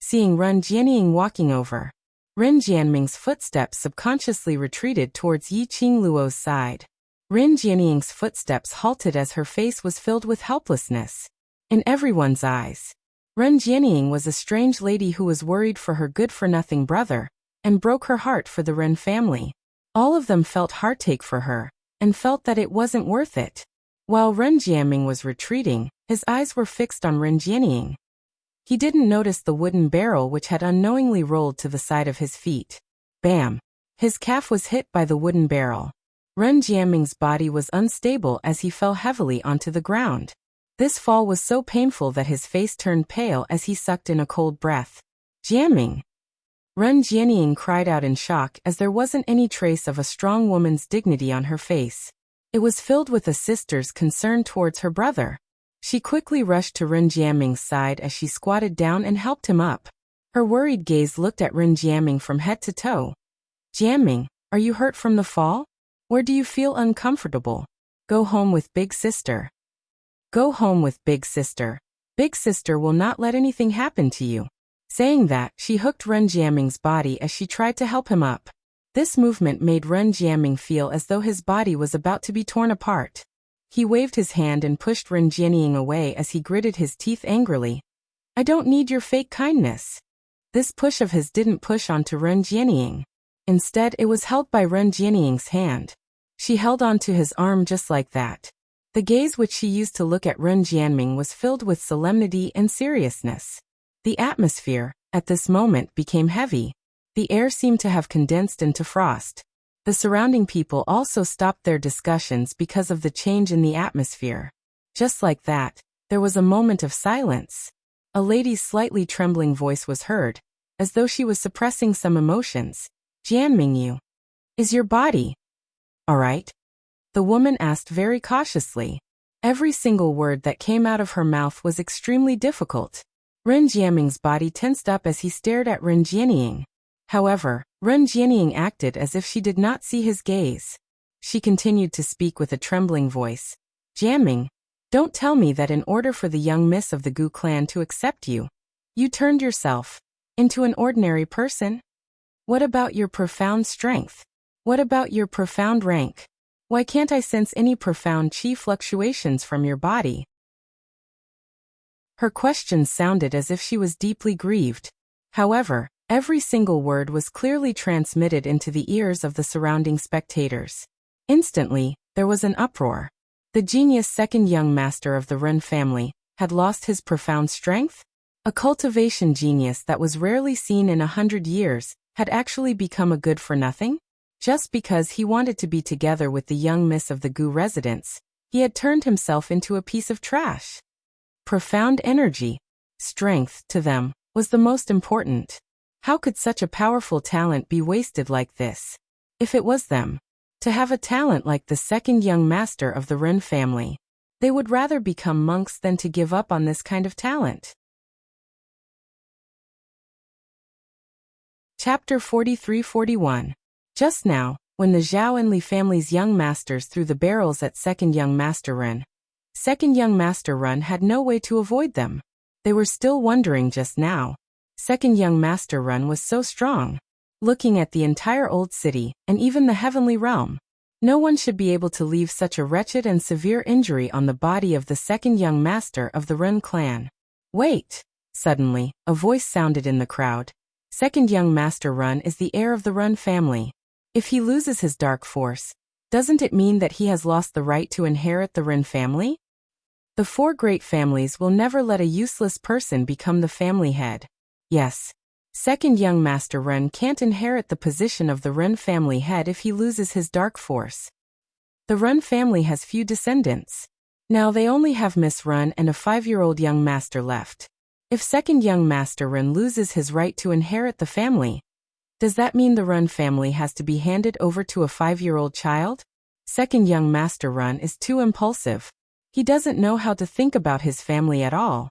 Seeing Ren Jianying walking over, Ren Jianming's footsteps subconsciously retreated towards Yi Qing Luo's side. Ren Jianying's footsteps halted as her face was filled with helplessness. In everyone's eyes, Ren Jianying was a strange lady who was worried for her good-for-nothing brother, and broke her heart for the Ren family. All of them felt heartache for her, and felt that it wasn't worth it. While Ren Jianming was retreating, his eyes were fixed on Ren Jianying. He didn't notice the wooden barrel which had unknowingly rolled to the side of his feet. Bam! His calf was hit by the wooden barrel. Ren Jianming's body was unstable as he fell heavily onto the ground. This fall was so painful that his face turned pale as he sucked in a cold breath. Jianming! Ren Jianying cried out in shock as there wasn't any trace of a strong woman's dignity on her face. It was filled with a sister's concern towards her brother. She quickly rushed to Ren Jianming's side as she squatted down and helped him up. Her worried gaze looked at Ren Jianming from head to toe. Jianming, are you hurt from the fall? Or do you feel uncomfortable? Go home with big sister. Go home with big sister. Big sister will not let anything happen to you. Saying that, she hooked Ren Jianming's body as she tried to help him up. This movement made Ren Jianming feel as though his body was about to be torn apart. He waved his hand and pushed Ren Jianying away as he gritted his teeth angrily. I don't need your fake kindness. This push of his didn't push onto Ren Jianying. Instead, it was held by Ren Jianying's hand. She held onto his arm just like that. The gaze which she used to look at Ren Jianming was filled with solemnity and seriousness. The atmosphere, at this moment, became heavy. The air seemed to have condensed into frost. The surrounding people also stopped their discussions because of the change in the atmosphere. Just like that, there was a moment of silence. A lady's slightly trembling voice was heard, as though she was suppressing some emotions. Jianming, you. Is your body all right? The woman asked very cautiously. Every single word that came out of her mouth was extremely difficult. Ren Jianming's body tensed up as he stared at Ren Jianying. However, Ren Jianying acted as if she did not see his gaze. She continued to speak with a trembling voice. Jamming. Don't tell me that in order for the young miss of the Gu clan to accept you, you turned yourself into an ordinary person? What about your profound strength? What about your profound rank? Why can't I sense any profound chi fluctuations from your body? Her questions sounded as if she was deeply grieved. However, every single word was clearly transmitted into the ears of the surrounding spectators. Instantly, there was an uproar. The genius second young master of the Ren family had lost his profound strength? A cultivation genius that was rarely seen in 100 years had actually become a good-for-nothing? Just because he wanted to be together with the young miss of the Gu residence, he had turned himself into a piece of trash. Profound energy, strength, to them, was the most important. How could such a powerful talent be wasted like this? If it was them, to have a talent like the second young master of the Ren family, they would rather become monks than to give up on this kind of talent. Chapter 43-41. Just now, when the Zhao and Li family's young masters threw the barrels at second young master Ren had no way to avoid them. They were still wondering just now. Second young master Ren was so strong. Looking at the entire old city, and even the heavenly realm, no one should be able to leave such a wretched and severe injury on the body of the second young master of the Ren clan. Wait! Suddenly, a voice sounded in the crowd. Second young master Ren is the heir of the Ren family. If he loses his dark force, doesn't it mean that he has lost the right to inherit the Ren family? The four great families will never let a useless person become the family head. Yes. Second young master Ren can't inherit the position of the Ren family head if he loses his dark force. The Ren family has few descendants. Now they only have Miss Ren and a 5-year-old young master left. If second young master Ren loses his right to inherit the family, does that mean the Ren family has to be handed over to a 5-year-old child? Second young master Ren is too impulsive. He doesn't know how to think about his family at all.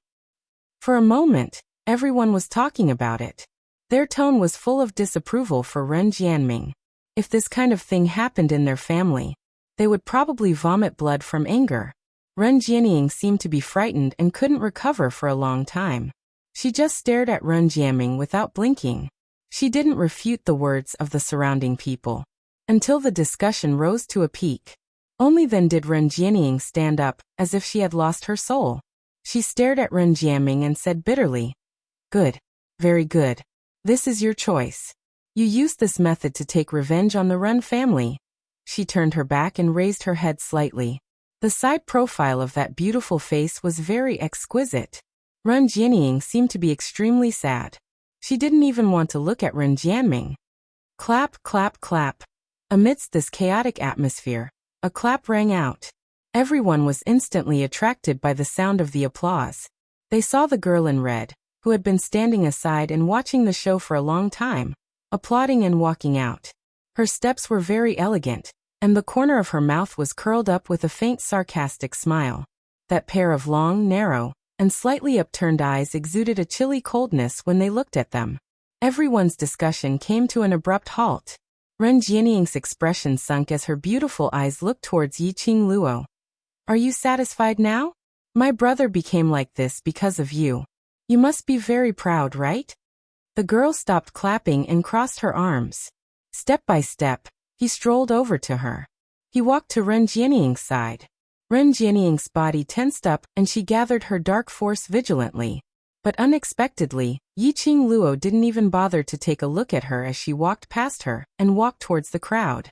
For a moment, everyone was talking about it. Their tone was full of disapproval for Ren Jianming. If this kind of thing happened in their family, they would probably vomit blood from anger. Ren Jianming seemed to be frightened and couldn't recover for a long time. She just stared at Ren Jianming without blinking. She didn't refute the words of the surrounding people until the discussion rose to a peak. Only then did Ren Jianming stand up, as if she had lost her soul. She stared at Ren Jianming and said bitterly, "Good. Very good. This is your choice. You used this method to take revenge on the Ren family." She turned her back and raised her head slightly. The side profile of that beautiful face was very exquisite. Ren Jianming seemed to be extremely sad. She didn't even want to look at Ren Jianming. Clap, clap, clap. Amidst this chaotic atmosphere, a clap rang out. Everyone was instantly attracted by the sound of the applause. They saw the girl in red, who had been standing aside and watching the show for a long time, applauding and walking out. Her steps were very elegant, and the corner of her mouth was curled up with a faint sarcastic smile. That pair of long, narrow, and slightly upturned eyes exuded a chilly coldness when they looked at them. Everyone's discussion came to an abrupt halt. Ren Jianming's expression sunk as her beautiful eyes looked towards Yiqing Luo. "Are you satisfied now? My brother became like this because of you. You must be very proud, right?" The girl stopped clapping and crossed her arms. Step by step, he strolled over to her. He walked to Ren Jianming's side. Ren Jianming's body tensed up and she gathered her dark force vigilantly. But unexpectedly, Yiqing Luo didn't even bother to take a look at her as she walked past her and walked towards the crowd.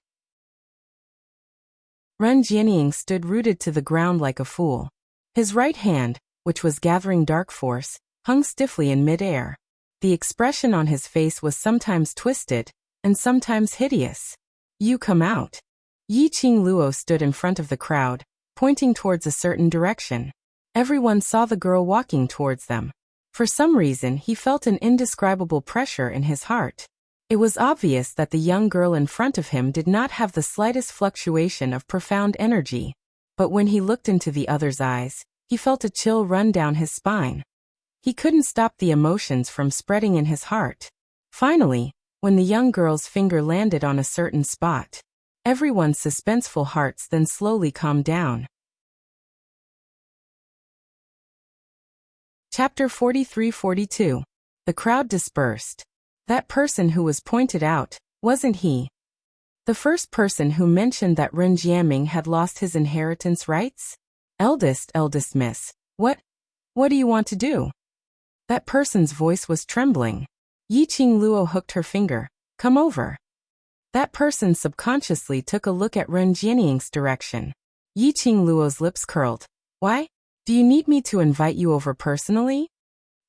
Ren Jianming stood rooted to the ground like a fool. His right hand, which was gathering dark force, hung stiffly in mid-air. The expression on his face was sometimes twisted, and sometimes hideous. "You come out." Yiqing Luo stood in front of the crowd, pointing towards a certain direction. Everyone saw the girl walking towards them. For some reason he felt an indescribable pressure in his heart. It was obvious that the young girl in front of him did not have the slightest fluctuation of profound energy. But when he looked into the other's eyes, he felt a chill run down his spine. He couldn't stop the emotions from spreading in his heart. Finally, when the young girl's finger landed on a certain spot, everyone's suspenseful hearts then slowly calmed down. Chapter 43-42. The crowd dispersed. That person who was pointed out, wasn't he? The first person who mentioned that Ren Jiaming had lost his inheritance rights? Eldest miss. What do you want to do? That person's voice was trembling. Yiqing Luo hooked her finger. Come over. That person subconsciously took a look at Ren Jianing's direction. Yiqing Luo's lips curled. Why? Do you need me to invite you over personally?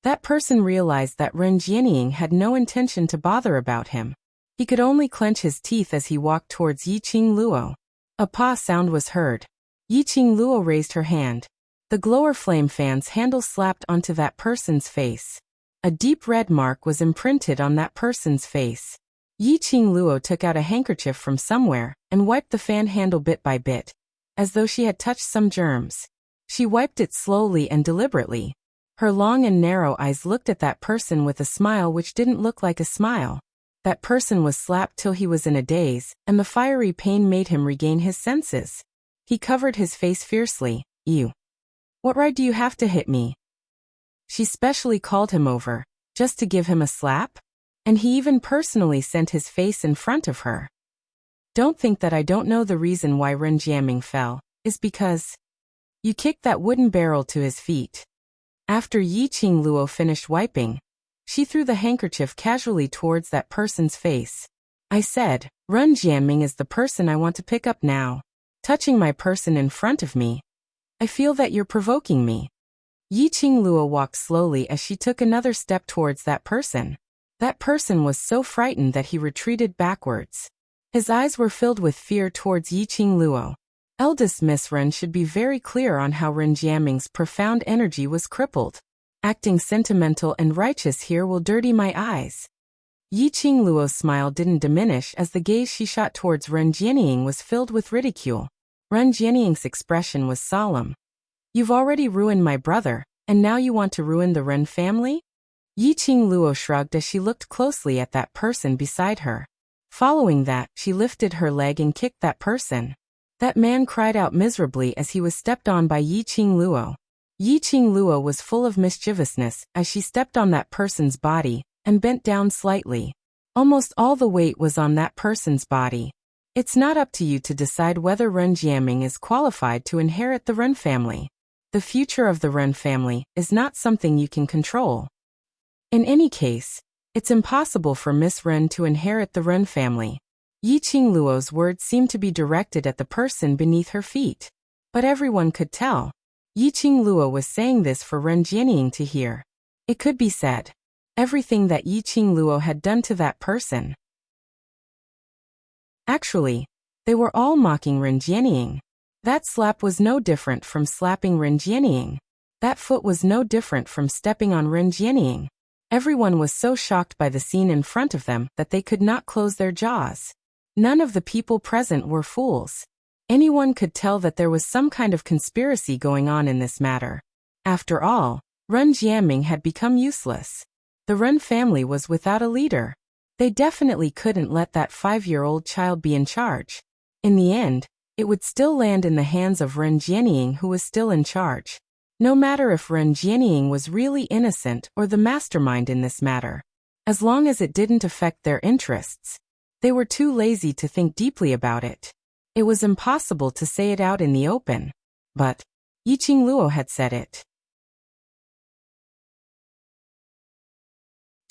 That person realized that Ren Jianing had no intention to bother about him. He could only clench his teeth as he walked towards Yiqing Luo. A paw sound was heard. Yiqing Luo raised her hand. The glower flame fan's handle slapped onto that person's face. A deep red mark was imprinted on that person's face. Yiqing Luo took out a handkerchief from somewhere and wiped the fan handle bit by bit, as though she had touched some germs. She wiped it slowly and deliberately. Her long and narrow eyes looked at that person with a smile which didn't look like a smile. That person was slapped till he was in a daze, and the fiery pain made him regain his senses. He covered his face fiercely. You. What right do you have to hit me? She specially called him over, just to give him a slap? And he even personally sent his face in front of her. Don't think that I don't know the reason why Ren Jiaming fell, is because you kicked that wooden barrel to his feet. After Yiqing Luo finished wiping, she threw the handkerchief casually towards that person's face. I said, Ren Jiaming is the person I want to pick up now. Touching my person in front of me. I feel that you're provoking me. Yiqing Luo walked slowly as she took another step towards that person. That person was so frightened that he retreated backwards. His eyes were filled with fear towards Yiqing Luo. Eldest Miss Ren should be very clear on how Ren Jiaming's profound energy was crippled. Acting sentimental and righteous here will dirty my eyes. Yiqing Luo's smile didn't diminish as the gaze she shot towards Ren Jianing was filled with ridicule. Ren Jianing's expression was solemn. You've already ruined my brother, and now you want to ruin the Ren family? Yiqing Luo shrugged as she looked closely at that person beside her. Following that, she lifted her leg and kicked that person. That man cried out miserably as he was stepped on by Yiqing Luo. Yiqing Luo was full of mischievousness as she stepped on that person's body and bent down slightly. Almost all the weight was on that person's body. It's not up to you to decide whether Ren Jiaming is qualified to inherit the Ren family. The future of the Ren family is not something you can control. In any case, it's impossible for Miss Ren to inherit the Ren family. Yiqing Luo's words seemed to be directed at the person beneath her feet. But everyone could tell. Yiqing Luo was saying this for Ren Jianing to hear. It could be said. Everything that Yiqing Luo had done to that person. Actually, they were all mocking Ren Jianing. That slap was no different from slapping Ren Jianing. That foot was no different from stepping on Ren Jianing. Everyone was so shocked by the scene in front of them that they could not close their jaws. None of the people present were fools. Anyone could tell that there was some kind of conspiracy going on in this matter. After all, Ren Jiaming had become useless. The Ren family was without a leader. They definitely couldn't let that 5-year-old child be in charge. In the end, it would still land in the hands of Ren Jianing, who was still in charge. No matter if Ren Jianing was really innocent or the mastermind in this matter. As long as it didn't affect their interests. They were too lazy to think deeply about it. It was impossible to say it out in the open. But Yiqing Luo had said it.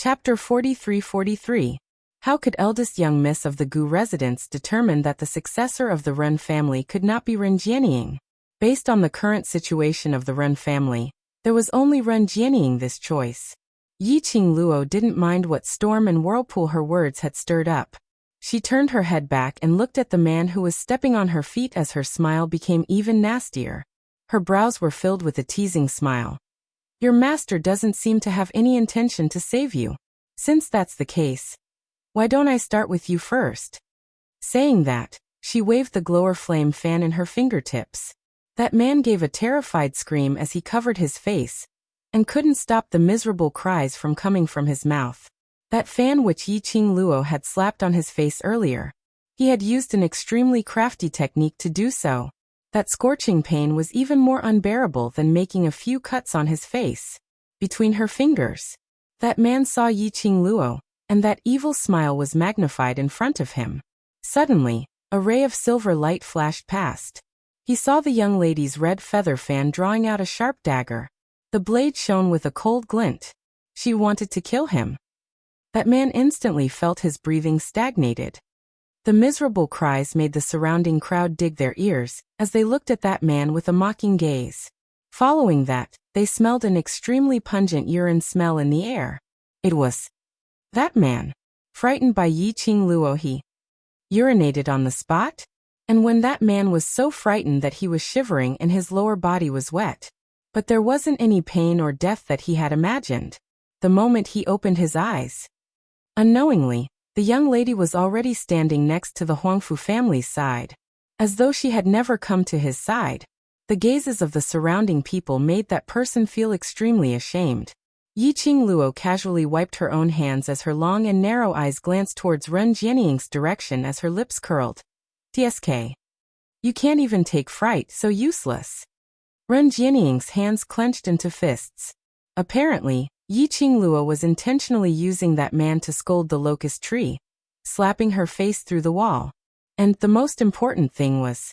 Chapter 43-43. How could eldest young miss of the Gu residence determine that the successor of the Ren family could not be Ren Jianing? Based on the current situation of the Ren family, there was only Ren Jianing this choice. Yiqing Luo didn't mind what storm and whirlpool her words had stirred up. She turned her head back and looked at the man who was stepping on her feet as her smile became even nastier. Her brows were filled with a teasing smile. Your master doesn't seem to have any intention to save you. Since that's the case, why don't I start with you first? Saying that, she waved the glower flame fan in her fingertips. That man gave a terrified scream as he covered his face, and couldn't stop the miserable cries from coming from his mouth. That fan which Yiqing Luo had slapped on his face earlier. He had used an extremely crafty technique to do so. That scorching pain was even more unbearable than making a few cuts on his face. between her fingers. That man saw Yiqing Luo, and that evil smile was magnified in front of him. Suddenly, a ray of silver light flashed past. He saw the young lady's red feather fan drawing out a sharp dagger. The blade shone with a cold glint. She wanted to kill him. That man instantly felt his breathing stagnated. The miserable cries made the surrounding crowd dig their ears as they looked at that man with a mocking gaze. Following that, they smelled an extremely pungent urine smell in the air. It was that man. Frightened by Yiqing Luo, he urinated on the spot? And when that man was so frightened that he was shivering and his lower body was wet. But there wasn't any pain or death that he had imagined. The moment he opened his eyes. Unknowingly, the young lady was already standing next to the Huangfu family's side. As though she had never come to his side. The gazes of the surrounding people made that person feel extremely ashamed. Yiqing Luo casually wiped her own hands as her long and narrow eyes glanced towards Ren Jianying's direction as her lips curled. TSK. You can't even take fright, so useless. Ren Jianying's hands clenched into fists. Apparently, Yiqing Luo was intentionally using that man to scold the locust tree, slapping her face through the wall. And the most important thing was,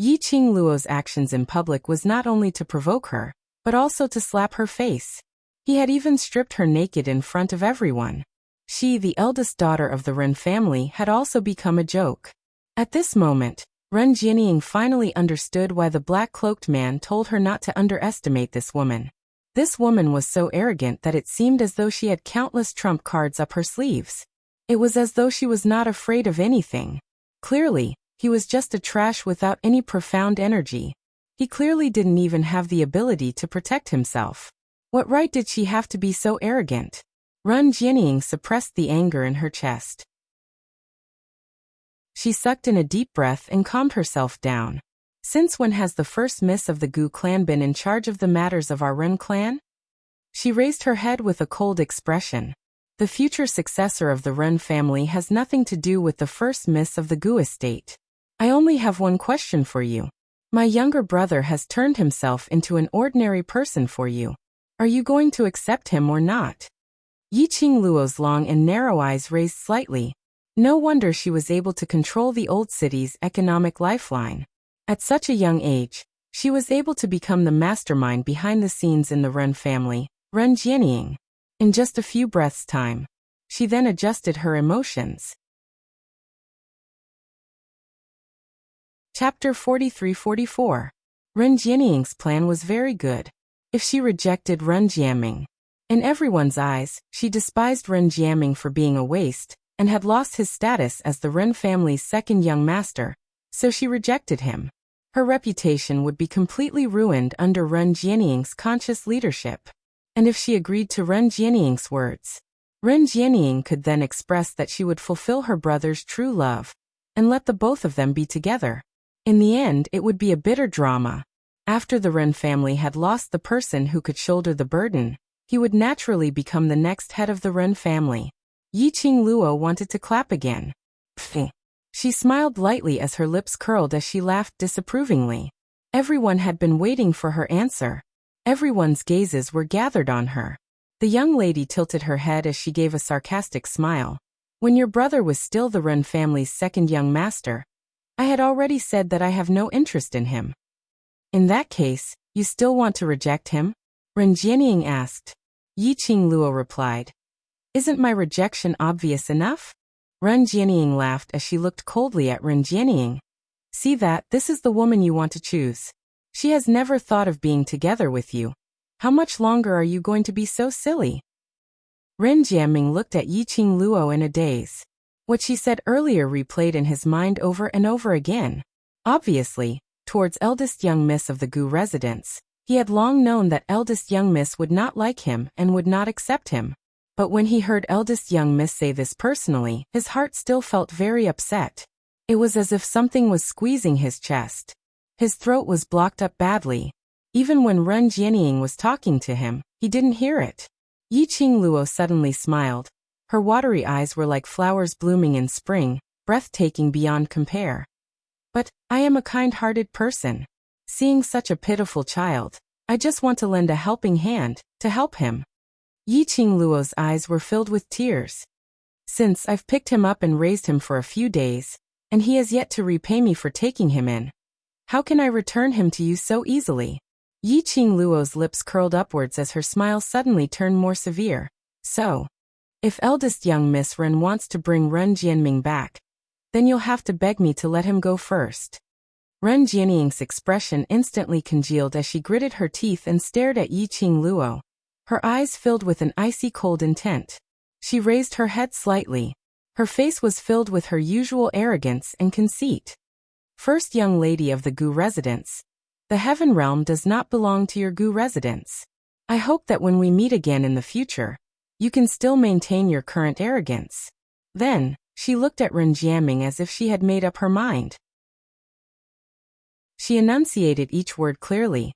Yiqing Luo's actions in public was not only to provoke her, but also to slap her face. He had even stripped her naked in front of everyone. She, the eldest daughter of the Ren family, had also become a joke. At this moment, Ren Jianying finally understood why the black-cloaked man told her not to underestimate this woman. This woman was so arrogant that it seemed as though she had countless trump cards up her sleeves. It was as though she was not afraid of anything. Clearly, he was just a trash without any profound energy. He clearly didn't even have the ability to protect himself. What right did she have to be so arrogant? Ren Jianying suppressed the anger in her chest. She sucked in a deep breath and calmed herself down. Since when has the first miss of the Gu clan been in charge of the matters of our Ren clan? She raised her head with a cold expression. The future successor of the Ren family has nothing to do with the first miss of the Gu estate. I only have one question for you. My younger brother has turned himself into an ordinary person for you. Are you going to accept him or not? Yiqing Luo's long and narrow eyes raised slightly. No wonder she was able to control the old city's economic lifeline. At such a young age, she was able to become the mastermind behind the scenes in the Ren family, Ren Jianying. In just a few breaths' time, she then adjusted her emotions. Chapter 43-44. Ren Jianying's plan was very good. If she rejected Ren Jiaming. In everyone's eyes, she despised Ren Jiaming for being a waste, and had lost his status as the Ren family's second young master, so she rejected him. Her reputation would be completely ruined under Ren Jianying's conscious leadership. And if she agreed to Ren Jianying's words, Ren Jianying could then express that she would fulfill her brother's true love, and let the both of them be together. In the end, it would be a bitter drama. After the Ren family had lost the person who could shoulder the burden, he would naturally become the next head of the Ren family. Yiqing Luo wanted to clap again. Pfft. She smiled lightly as her lips curled as she laughed disapprovingly. Everyone had been waiting for her answer. Everyone's gazes were gathered on her. The young lady tilted her head as she gave a sarcastic smile. When your brother was still the Ren family's second young master, I had already said that I have no interest in him. In that case, you still want to reject him? Ren Jianying asked. Yiqing Luo replied. Isn't my rejection obvious enough? Ren Jianying laughed as she looked coldly at Ren Jianying. See that, this is the woman you want to choose. She has never thought of being together with you. How much longer are you going to be so silly? Ren Jiaming looked at Yiqing Luo in a daze. What she said earlier replayed in his mind over and over again. Obviously, towards eldest young miss of the Gu residence, he had long known that eldest young miss would not like him and would not accept him. But when he heard eldest young miss say this personally, his heart still felt very upset. It was as if something was squeezing his chest. His throat was blocked up badly. Even when Ren Jianying was talking to him, he didn't hear it. Yiqing Luo suddenly smiled. Her watery eyes were like flowers blooming in spring, breathtaking beyond compare. But, I am a kind-hearted person. Seeing such a pitiful child, I just want to lend a helping hand, to help him. Yi Qingluo's eyes were filled with tears. Since I've picked him up and raised him for a few days, and he has yet to repay me for taking him in, how can I return him to you so easily? Yi Qingluo's lips curled upwards as her smile suddenly turned more severe. So, if eldest young Miss Ren wants to bring Ren Jianming back, then you'll have to beg me to let him go first. Ren Jianming's expression instantly congealed as she gritted her teeth and stared at Yi Qingluo, her eyes filled with an icy cold intent. She raised her head slightly. Her face was filled with her usual arrogance and conceit. First young lady of the Gu residence, the heaven realm does not belong to your Gu residence. I hope that when we meet again in the future, you can still maintain your current arrogance. Then, she looked at Ren Jianming as if she had made up her mind. She enunciated each word clearly.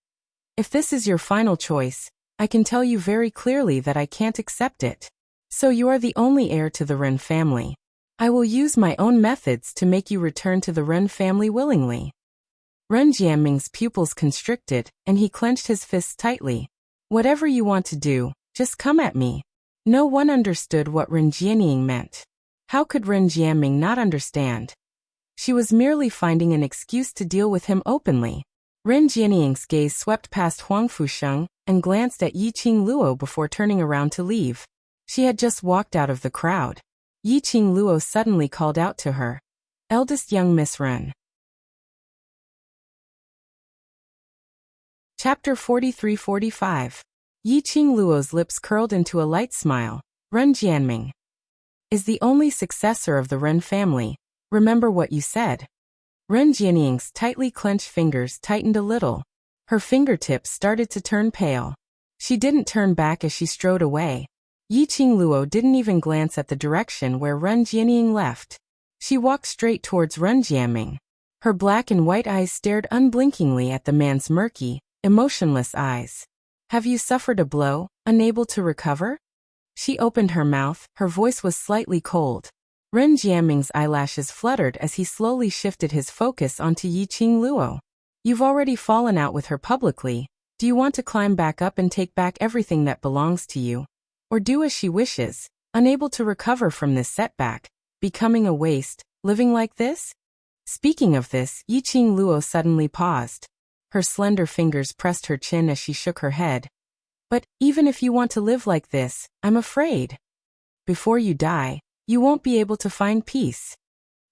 If this is your final choice, I can tell you very clearly that I can't accept it. So you are the only heir to the Ren family. I will use my own methods to make you return to the Ren family willingly. Ren Jianming's pupils constricted, and he clenched his fists tightly. Whatever you want to do, just come at me. No one understood what Ren Jianming meant. How could Ren Jianming not understand? She was merely finding an excuse to deal with him openly. Ren Jianming's gaze swept past Huang Fusheng and glanced at Yi Qingluo before turning around to leave. She had just walked out of the crowd. Yi Qingluo suddenly called out to her, "Eldest young Miss Ren." Chapter 43-45. Yi Qingluo's lips curled into a light smile. Ren Jianming is the only successor of the Ren family. Remember what you said. Ren Jianming's tightly clenched fingers tightened a little. Her fingertips started to turn pale. She didn't turn back as she strode away. Yi Qingluo didn't even glance at the direction where Ren Jianming left. She walked straight towards Ren Jianming. Her black and white eyes stared unblinkingly at the man's murky, emotionless eyes. Have you suffered a blow, unable to recover? She opened her mouth, her voice was slightly cold. Ren Jianming's eyelashes fluttered as he slowly shifted his focus onto Yi Qingluo. You've already fallen out with her publicly. Do you want to climb back up and take back everything that belongs to you? Or do as she wishes, unable to recover from this setback, becoming a waste, living like this? Speaking of this, Yi Qingluo suddenly paused. Her slender fingers pressed her chin as she shook her head. But even if you want to live like this, I'm afraid. Before you die, you won't be able to find peace.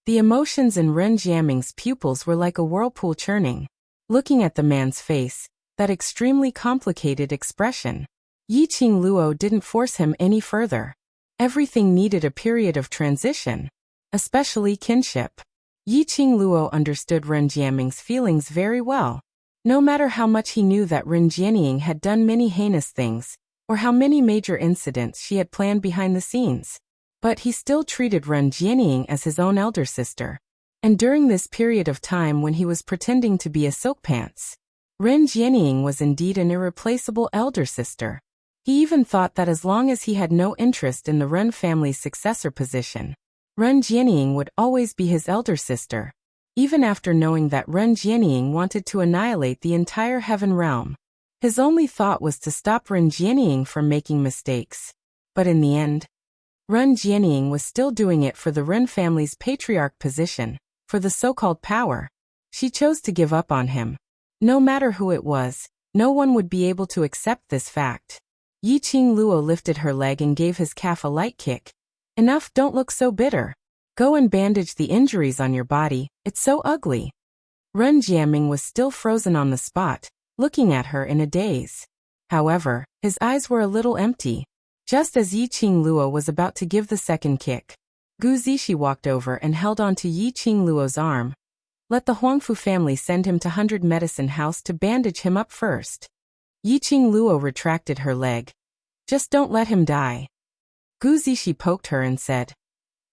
The emotions in Ren Jianming's pupils were like a whirlpool churning. Looking at the man's face, that extremely complicated expression, Yi Qingluo didn't force him any further. Everything needed a period of transition, especially kinship. Yi Qingluo understood Ren Jianming's feelings very well. No matter how much he knew that Ren Jianming had done many heinous things, or how many major incidents she had planned behind the scenes, but he still treated Ren Jianming as his own elder sister. And during this period of time when he was pretending to be a silk pants, Ren Jianming was indeed an irreplaceable elder sister. He even thought that as long as he had no interest in the Ren family's successor position, Ren Jianming would always be his elder sister. Even after knowing that Ren Jianming wanted to annihilate the entire heaven realm, his only thought was to stop Ren Jianming from making mistakes. But in the end, Ren Jianming was still doing it for the Ren family's patriarch position, for the so-called power. She chose to give up on him. No matter who it was, no one would be able to accept this fact. Yi Qingluo lifted her leg and gave his calf a light kick. Enough, don't look so bitter. Go and bandage the injuries on your body, it's so ugly. Ren Jianming was still frozen on the spot, looking at her in a daze. However, his eyes were a little empty. Just as Yi Qingluo was about to give the second kick, Gu Zishi walked over and held onto Yi Qingluo's arm. Let the Huangfu family send him to 100 Medicine House to bandage him up first. Yi Qingluo retracted her leg. Just don't let him die. Gu Zishi poked her and said,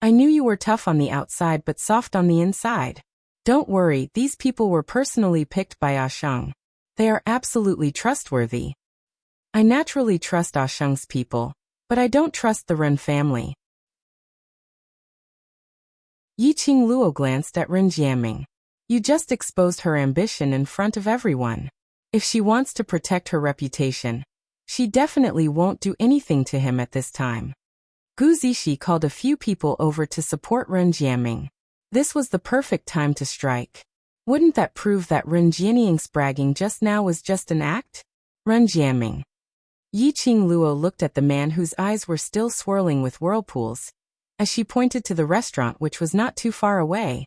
I knew you were tough on the outside but soft on the inside. Don't worry, these people were personally picked by Sheng. They are absolutely trustworthy. I naturally trust Sheng's people, but I don't trust the Ren family. Yi Qingluo glanced at Ren Jianming. You just exposed her ambition in front of everyone. If she wants to protect her reputation, she definitely won't do anything to him at this time. Gu Zishi called a few people over to support Ren Jianming. This was the perfect time to strike. Wouldn't that prove that Ren Jianming's bragging just now was just an act? Ren Jianming. Yi Qing Luo looked at the man whose eyes were still swirling with whirlpools, as she pointed to the restaurant which was not too far away.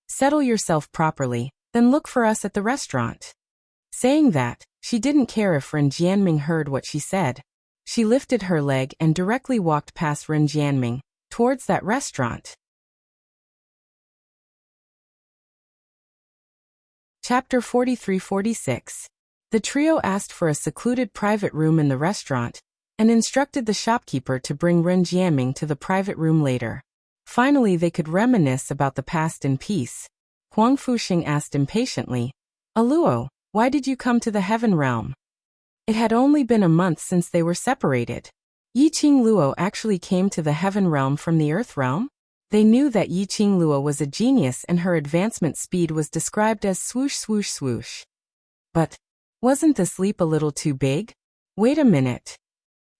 Settle yourself properly, then look for us at the restaurant. Saying that, she didn't care if Ren Jianming heard what she said. She lifted her leg and directly walked past Ren Jianming, towards that restaurant. Chapter 43-46. The trio asked for a secluded private room in the restaurant, and instructed the shopkeeper to bring Ren Jianming to the private room later. Finally they could reminisce about the past in peace. Huang Fuxing asked impatiently, "Aluo, why did you come to the heaven realm?" It had only been a month since they were separated. Yi Qing Luo actually came to the heaven realm from the earth realm? They knew that Yi Qing Luo was a genius and her advancement speed was described as swoosh swoosh swoosh. But wasn't this leap a little too big? Wait a minute.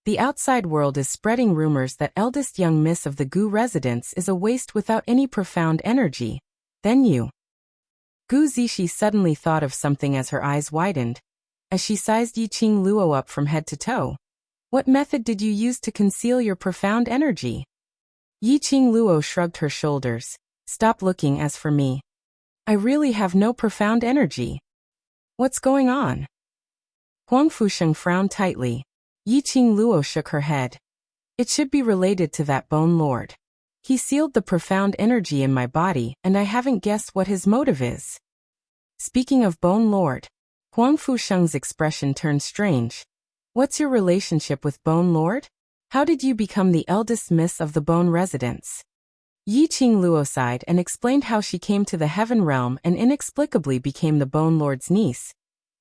The outside world is spreading rumors that eldest young miss of the Gu residence is a waste without any profound energy. Then you. Gu Zishi suddenly thought of something as her eyes widened, as she sized Yi Qing Luo up from head to toe. What method did you use to conceal your profound energy? Yi Qing Luo shrugged her shoulders. Stop looking. As for me, I really have no profound energy. What's going on? Huang Fusheng frowned tightly. Yi Qing Luo shook her head. It should be related to that Bone Lord. He sealed the profound energy in my body and I haven't guessed what his motive is. Speaking of Bone Lord, Huang Fusheng's expression turned strange. What's your relationship with Bone Lord? How did you become the eldest miss of the Bone residence? Yi Qing Luo sighed and explained how she came to the heaven realm and inexplicably became the Bone Lord's niece,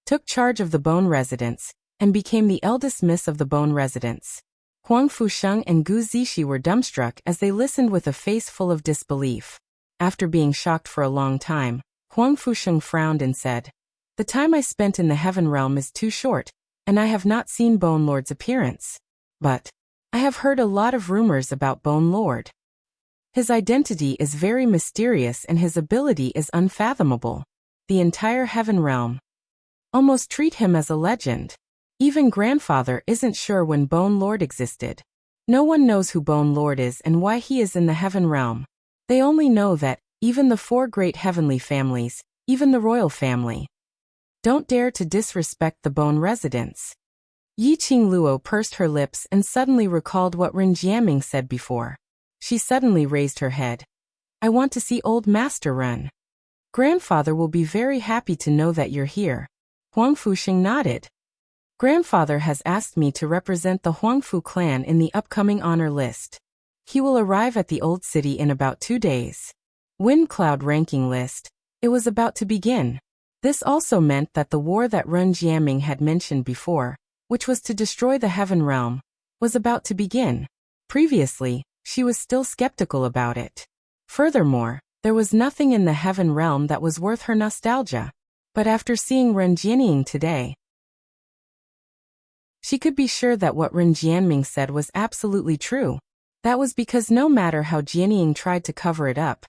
took charge of the Bone residence, and became the eldest miss of the Bone residence. Huang Fusheng and Gu Zishi were dumbstruck as they listened with a face full of disbelief. After being shocked for a long time, Huang Fusheng frowned and said, "The time I spent in the heaven realm is too short, and I have not seen Bone Lord's appearance. But I have heard a lot of rumors about Bone Lord. His identity is very mysterious and his ability is unfathomable. The entire heaven realm almost treat him as a legend. Even grandfather isn't sure when Bone Lord existed. No one knows who Bone Lord is and why he is in the heaven realm. They only know that even the 4 great heavenly families, even the royal family, don't dare to disrespect the Bone residence." Yi Qing Luo pursed her lips and suddenly recalled what Ren Jianming said before. She suddenly raised her head. "I want to see old Master Ren. Grandfather will be very happy to know that you're here." Huang Fuxing nodded. "Grandfather has asked me to represent the Huangfu clan in the upcoming honor list. He will arrive at the old city in about 2 days. Wind Cloud ranking list. It was about to begin. This also meant that the war that Ren Jianming had mentioned before, which was to destroy the heaven realm, was about to begin. Previously, she was still skeptical about it. Furthermore, there was nothing in the heaven realm that was worth her nostalgia. But after seeing Ren Jianming today, she could be sure that what Ren Jianming said was absolutely true. That was because no matter how Jianming tried to cover it up,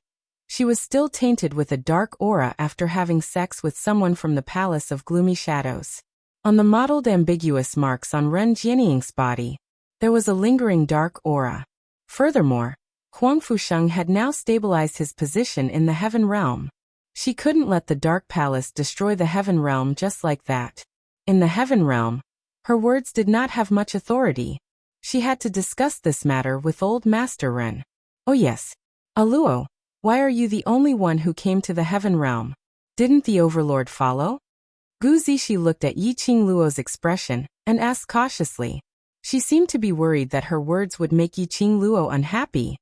she was still tainted with a dark aura after having sex with someone from the Palace of Gloomy Shadows. On the mottled ambiguous marks on Ren Jianming's body, there was a lingering dark aura. Furthermore, Huang Fusheng had now stabilized his position in the heaven realm. She couldn't let the Dark Palace destroy the heaven realm just like that. In the heaven realm, her words did not have much authority. She had to discuss this matter with old Master Ren. "Oh yes. Aluo, why are you the only one who came to the heaven realm? Didn't the Overlord follow?" Gu Zishi looked at Yi Qing Luo's expression and asked cautiously. She seemed to be worried that her words would make Yi Qing Luo unhappy.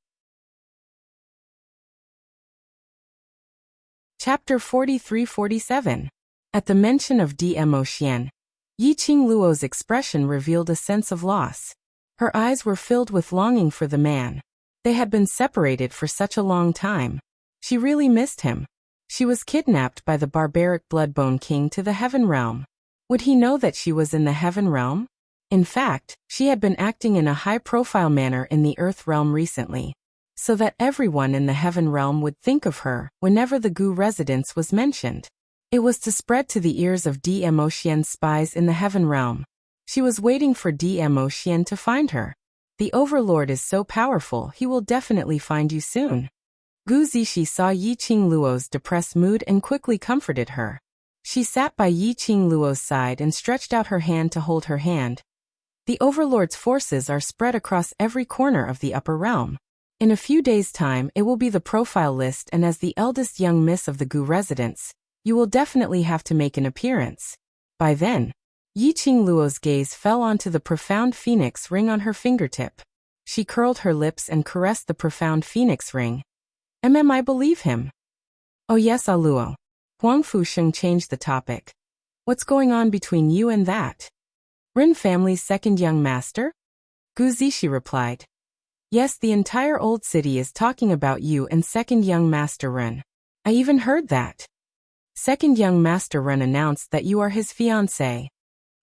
Chapter 43-47. At the mention of Dmo Xian, Yi Qing Luo's expression revealed a sense of loss. Her eyes were filled with longing for the man. They had been separated for such a long time. She really missed him. She was kidnapped by the barbaric Bloodbone King to the heaven realm. Would he know that she was in the heaven realm? In fact, she had been acting in a high-profile manner in the earth realm recently, so that everyone in the heaven realm would think of her whenever the Gu residence was mentioned. It was to spread to the ears of D.M. Ocean's spies in the heaven realm. She was waiting for D.M. Ocean to find her. The Overlord is so powerful, he will definitely find you soon. Gu Zishi saw Yi Qingluo's depressed mood and quickly comforted her. She sat by Yi Qingluo's side and stretched out her hand to hold her hand. The Overlord's forces are spread across every corner of the upper realm. In a few days' time it will be the profile list, and as the eldest young miss of the Gu residence, you will definitely have to make an appearance. By then, Yi Qingluo's gaze fell onto the profound phoenix ring on her fingertip. She curled her lips and caressed the profound phoenix ring. I believe him. Oh yes, Luo. Huang Fusheng changed the topic. What's going on between you and that Ren family's second young master? Gu Zishi replied. Yes, the entire old city is talking about you and second young master Ren. I even heard that. Second young master Ren announced that you are his fiancé.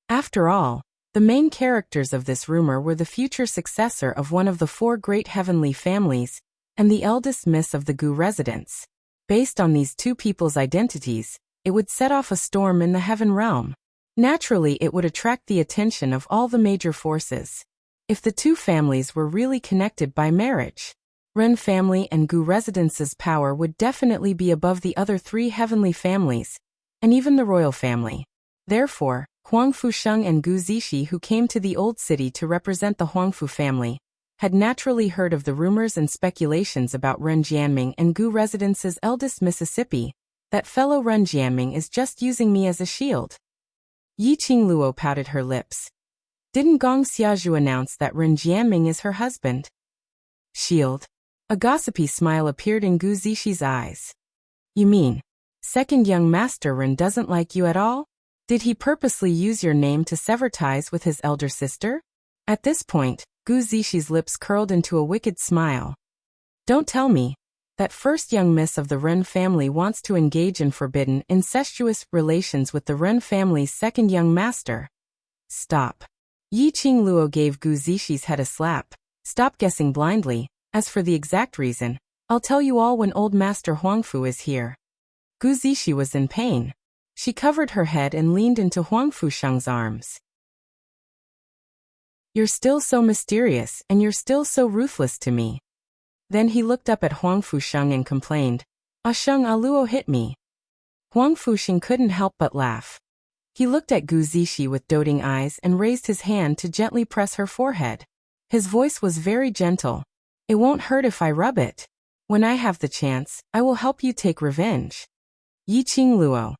After all, the main characters of this rumor were the future successor of one of the 4 great heavenly families, and the eldest miss of the Gu residence. Based on these two people's identities, it would set off a storm in the heaven realm. Naturally, it would attract the attention of all the major forces. If the two families were really connected by marriage, Ren family and Gu residence's power would definitely be above the other 3 heavenly families, and even the royal family. Therefore, Huang Fusheng and Gu Zishi, who came to the old city to represent the Huangfu family, had naturally heard of the rumors and speculations about Ren Jianming and Gu residence's eldest Mississippi. That fellow Ren Jianming is just using me as a shield. Yi Qingluo pouted her lips. Didn't Gong Xiazhu announce that Ren Jianming is her husband? Shield. A gossipy smile appeared in Gu Zishi's eyes. You mean, second young master Ren doesn't like you at all? Did he purposely use your name to sever ties with his elder sister? At this point, Gu Zishi's lips curled into a wicked smile. Don't tell me that first young miss of the Ren family wants to engage in forbidden, incestuous relations with the Ren family's second young master. Stop. Yi Qingluo gave Gu Zishi's head a slap. Stop guessing blindly. As for the exact reason, I'll tell you all when old Master Huangfu is here. Gu Zishi was in pain. She covered her head and leaned into Huang Fusheng's arms. You're still so mysterious, and you're still so ruthless to me. Then he looked up at Huang Fusheng and complained, Sheng Luo hit me. Huang Fusheng couldn't help but laugh. He looked at Gu Zishi with doting eyes and raised his hand to gently press her forehead. His voice was very gentle. It won't hurt if I rub it. When I have the chance, I will help you take revenge. Yi Qingluo.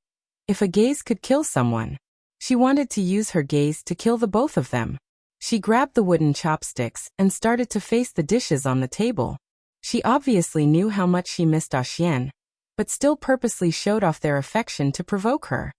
If a gaze could kill someone, she wanted to use her gaze to kill the both of them. She grabbed the wooden chopsticks and started to face the dishes on the table. She obviously knew how much she missed Xian, but still purposely showed off their affection to provoke her.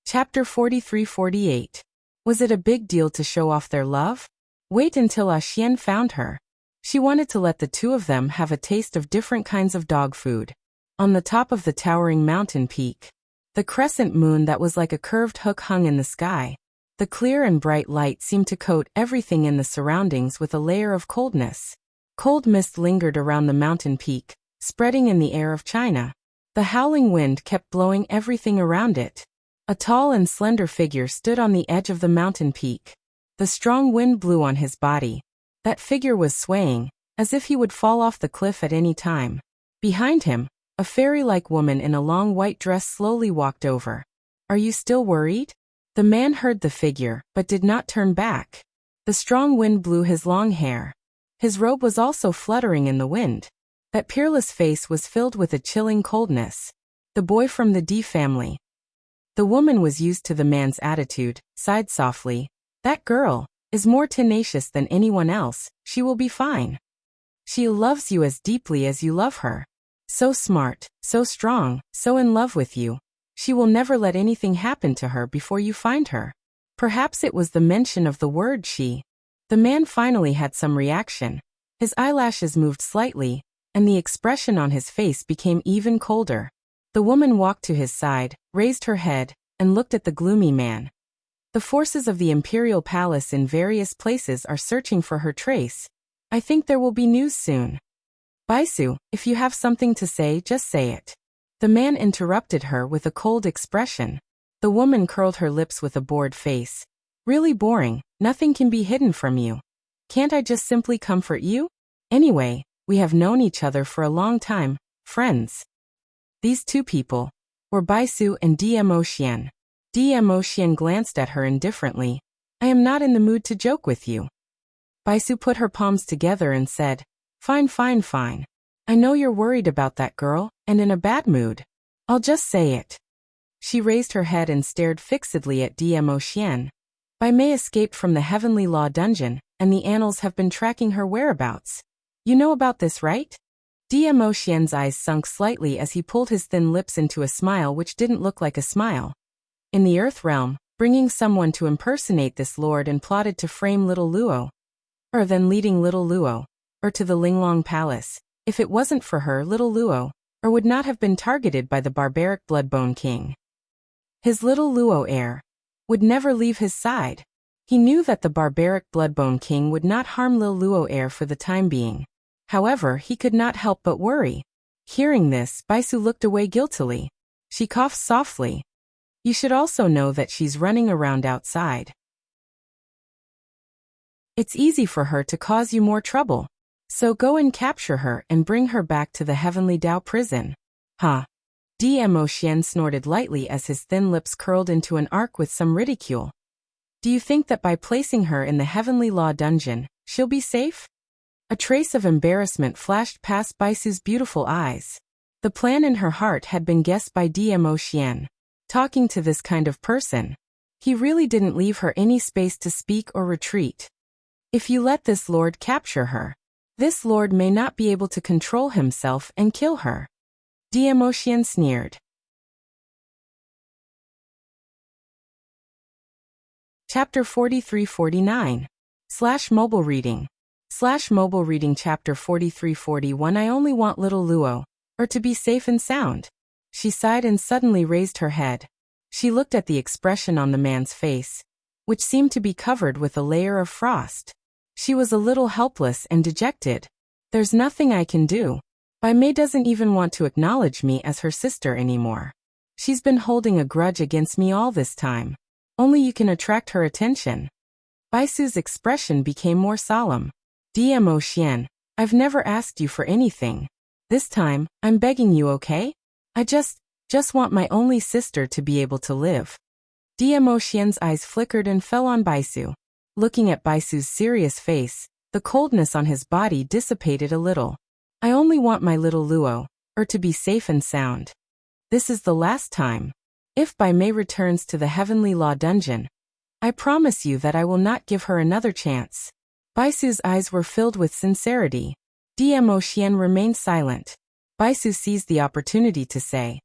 Chapter 43-48. Was it a big deal to show off their love? Wait until Xian found her. She wanted to let the two of them have a taste of different kinds of dog food. On the top of the towering mountain peak, the crescent moon that was like a curved hook hung in the sky. The clear and bright light seemed to coat everything in the surroundings with a layer of coldness. Cold mist lingered around the mountain peak, spreading in the air of China. The howling wind kept blowing everything around it. A tall and slender figure stood on the edge of the mountain peak. The strong wind blew on his body. That figure was swaying, as if he would fall off the cliff at any time. Behind him, a fairy-like woman in a long white dress slowly walked over. Are you still worried? The man heard the figure, but did not turn back. The strong wind blew his long hair. His robe was also fluttering in the wind. That peerless face was filled with a chilling coldness. The boy from the D family. The woman was used to the man's attitude, sighed softly. That girl is more tenacious than anyone else. She will be fine. She loves you as deeply as you love her. So smart, so strong, so in love with you. She will never let anything happen to her before you find her. Perhaps it was the mention of the word she. The man finally had some reaction. His eyelashes moved slightly, and the expression on his face became even colder. The woman walked to his side, raised her head, and looked at the gloomy man. The forces of the imperial palace in various places are searching for her trace. I think there will be news soon. Baisu, if you have something to say, just say it. The man interrupted her with a cold expression. The woman curled her lips with a bored face. Really boring, nothing can be hidden from you. Can't I just simply comfort you? Anyway, we have known each other for a long time, friends. These two people were Baisu and Diemo. Diemo glanced at her indifferently. I am not in the mood to joke with you. Baisu put her palms together and said, Fine, fine, fine. I know you're worried about that girl, and in a bad mood. I'll just say it. She raised her head and stared fixedly at Diemo. Bai Mei escaped from the Heavenly Law dungeon, and the annals have been tracking her whereabouts. You know about this, right? Diemo eyes sunk slightly as he pulled his thin lips into a smile which didn't look like a smile. In the Earth realm, bringing someone to impersonate this lord and plotted to frame little Luo. Then leading little Luo, to the Linglong Palace. If it wasn't for her, little Luo, would not have been targeted by the barbaric Bloodbone King. His little Luo heir would never leave his side. He knew that the barbaric Bloodbone King would not harm Lil Luo heir for the time being. However, he could not help but worry. Hearing this, Baisu looked away guiltily. She coughed softly. You should also know that she's running around outside. It's easy for her to cause you more trouble. So go and capture her and bring her back to the Heavenly Dao prison. Huh? Diemo snorted lightly as his thin lips curled into an arc with some ridicule. Do you think that by placing her in the Heavenly Law dungeon, she'll be safe? A trace of embarrassment flashed past Baisu's beautiful eyes. The plan in her heart had been guessed by Diemo. Talking to this kind of person. He really didn't leave her any space to speak or retreat. If you let this lord capture her, this lord may not be able to control himself and kill her. Diemo sneered. Chapter 43-49. /mobile reading. /mobile reading Chapter 43-41. I only want little Luo, to be safe and sound. She sighed and suddenly raised her head. She looked at the expression on the man's face, which seemed to be covered with a layer of frost. She was a little helpless and dejected. There's nothing I can do. Bai Mei doesn't even want to acknowledge me as her sister anymore. She's been holding a grudge against me all this time. Only you can attract her attention. Baisu's expression became more solemn. Diemo, I've never asked you for anything. This time, I'm begging you, okay? I just want my only sister to be able to live. Diemo eyes flickered and fell on Baisu. Looking at Baisu's serious face, the coldness on his body dissipated a little. I only want my little Luo, to be safe and sound. This is the last time. If Bai Mei returns to the Heavenly Law dungeon, I promise you that I will not give her another chance. Baisu's eyes were filled with sincerity. Diemo remained silent. Baisu seized the opportunity to say,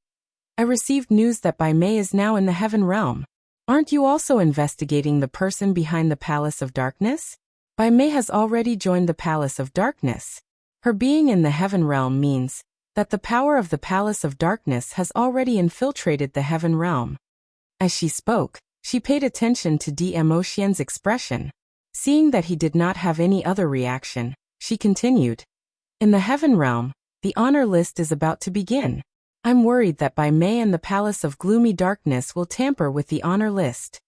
I received news that Bai Mei is now in the Heaven Realm. Aren't you also investigating the person behind the Palace of Darkness? Bai Mei has already joined the Palace of Darkness. Her being in the Heaven Realm means that the power of the Palace of Darkness has already infiltrated the Heaven Realm. As she spoke, she paid attention to Diemo expression. Seeing that he did not have any other reaction, she continued. In the Heaven Realm, the honor list is about to begin. I'm worried that Bai Mei and the Palace of Gloomy Darkness will tamper with the honor list.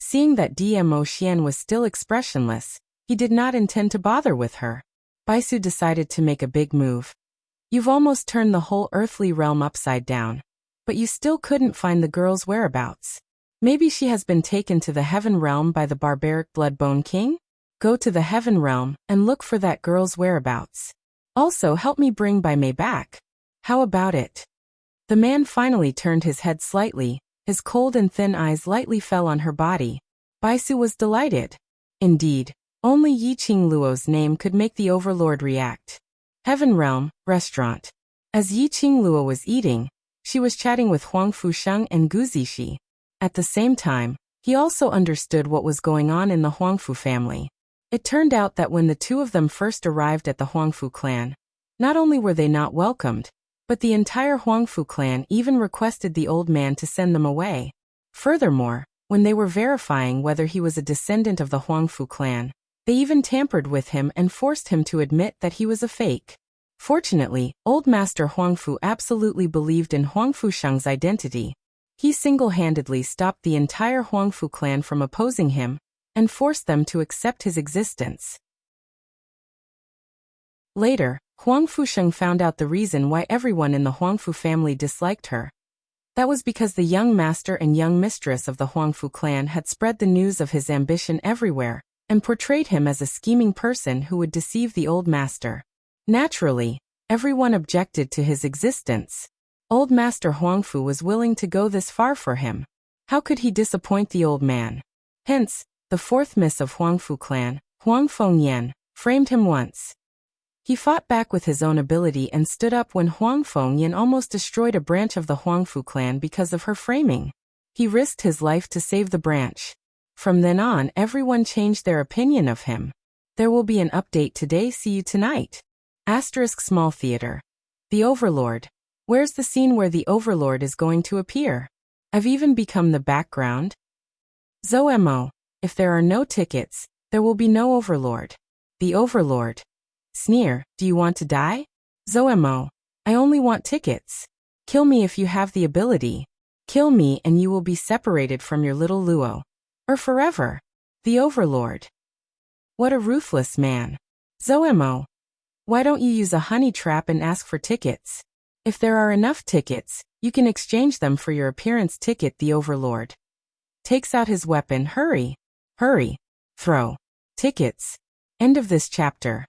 Seeing that Diemo was still expressionless, he did not intend to bother with her. Baisu decided to make a big move. You've almost turned the whole earthly realm upside down, but you still couldn't find the girl's whereabouts. Maybe she has been taken to the Heaven Realm by the barbaric Bloodbone King? Go to the Heaven Realm and look for that girl's whereabouts. Also help me bring Bai Mei back. How about it? The man finally turned his head slightly, his cold and thin eyes lightly fell on her body. Baisu was delighted. Indeed, only Yiqing Luo's name could make the Overlord react. Heaven Realm, restaurant. As Yiqing Luo was eating, she was chatting with Huang Fusheng and Gu Zishi. At the same time, he also understood what was going on in the Huangfu family. It turned out that when the two of them first arrived at the Huangfu clan, not only were they not welcomed, But the entire Huangfu clan even requested the old man to send them away. Furthermore, when they were verifying whether he was a descendant of the Huangfu clan, they even tampered with him and forced him to admit that he was a fake. Fortunately, Old Master Huangfu absolutely believed in Huangfu Sheng's identity. He single-handedly stopped the entire Huangfu clan from opposing him and forced them to accept his existence. Later, Huangfu Sheng found out the reason why everyone in the Huangfu family disliked her. That was because the young master and young mistress of the Huangfu clan had spread the news of his ambition everywhere and portrayed him as a scheming person who would deceive the old master. Naturally, everyone objected to his existence. Old Master Huangfu was willing to go this far for him. How could he disappoint the old man? Hence, the fourth miss of Huangfu clan, Huang Fengyan, framed him once. He fought back with his own ability and stood up when Huang Fengyan almost destroyed a branch of the Huangfu clan because of her framing. He risked his life to save the branch. From then on, everyone changed their opinion of him. There will be an update today. See you tonight. Small theater. The Overlord. Where's the scene where the Overlord is going to appear? I've even become the background. Zoemo. If there are no tickets, there will be no Overlord. The Overlord. Sneer. Do you want to die? Zoemo. I only want tickets. Kill me if you have the ability. Kill me and you will be separated from your little Luo. Or forever. The Overlord. What a ruthless man. Zoemo. Why don't you use a honey trap and ask for tickets? If there are enough tickets, you can exchange them for your appearance ticket. The Overlord takes out his weapon. Hurry. Hurry. Throw. Tickets. End of this chapter.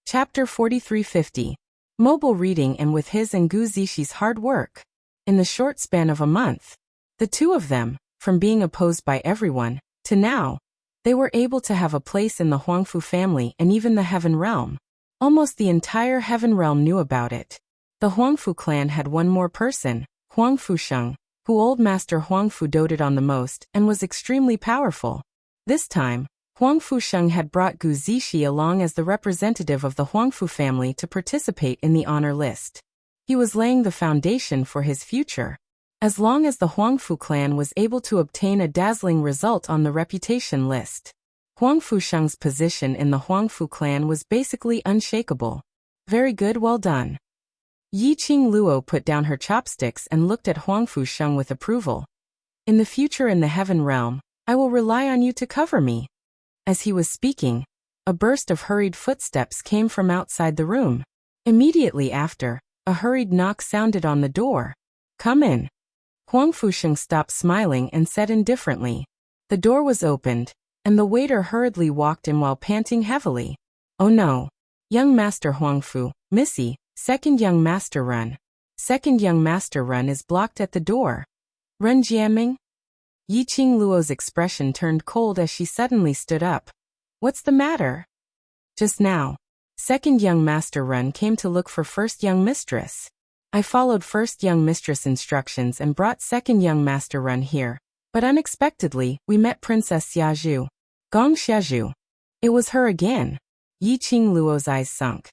Chapter 4350. Mobile reading. And with his and Gu Zixi hard work, in the short span of a month, the two of them, from being opposed by everyone, to now, they were able to have a place in the Huangfu family and even the Heaven Realm. Almost the entire Heaven Realm knew about it. The Huangfu clan had one more person, Huangfu Sheng, who Old Master Huangfu doted on the most and was extremely powerful. This time, Huangfu Sheng had brought Gu Zixi along as the representative of the Huangfu family to participate in the honor list. He was laying the foundation for his future. As long as the Huangfu clan was able to obtain a dazzling result on the reputation list, Huangfu Sheng's position in the Huangfu clan was basically unshakable. Very good, well done. Yi Qing Luo put down her chopsticks and looked at Huangfu Sheng with approval. In the future in the Heaven Realm, I will rely on you to cover me. As he was speaking, a burst of hurried footsteps came from outside the room. Immediately after, a hurried knock sounded on the door. Come in. Huangfu Sheng stopped smiling and said indifferently. The door was opened, and the waiter hurriedly walked in while panting heavily. Oh no. Young Master Huangfu, Missy, second young master run. Second young master run is blocked at the door. Run Jiaming? Yi Qing Luo's expression turned cold as she suddenly stood up. What's the matter? Just now, second young master run came to look for first young mistress. I followed first young mistress instructions and brought second young master run here, but unexpectedly, we met Princess Xiazhu. Gong Xiazhu. It was her again. Yi Qing Luo's eyes sunk.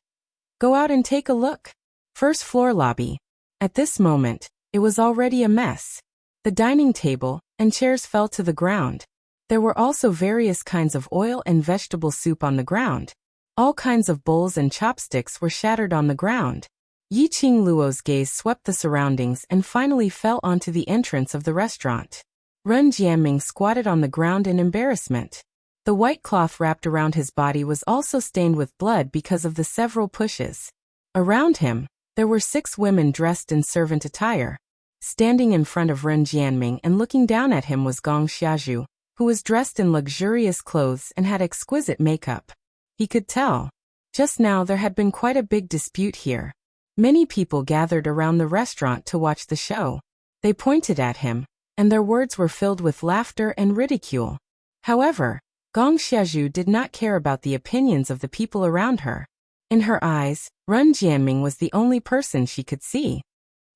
Go out and take a look. First floor lobby. At this moment, it was already a mess. The dining table and chairs fell to the ground. There were also various kinds of oil and vegetable soup on the ground. All kinds of bowls and chopsticks were shattered on the ground. Yi Qing Luo's gaze swept the surroundings and finally fell onto the entrance of the restaurant. Ren Jianming squatted on the ground in embarrassment. The white cloth wrapped around his body was also stained with blood because of the several pushes. Around him, there were 6 women dressed in servant attire. Standing in front of Ren Jianming and looking down at him was Gong Xiazhu, who was dressed in luxurious clothes and had exquisite makeup. He could tell. Just now there had been quite a big dispute here. Many people gathered around the restaurant to watch the show. They pointed at him, and their words were filled with laughter and ridicule. However, Gong Xiazhu did not care about the opinions of the people around her. In her eyes, Ren Jianming was the only person she could see.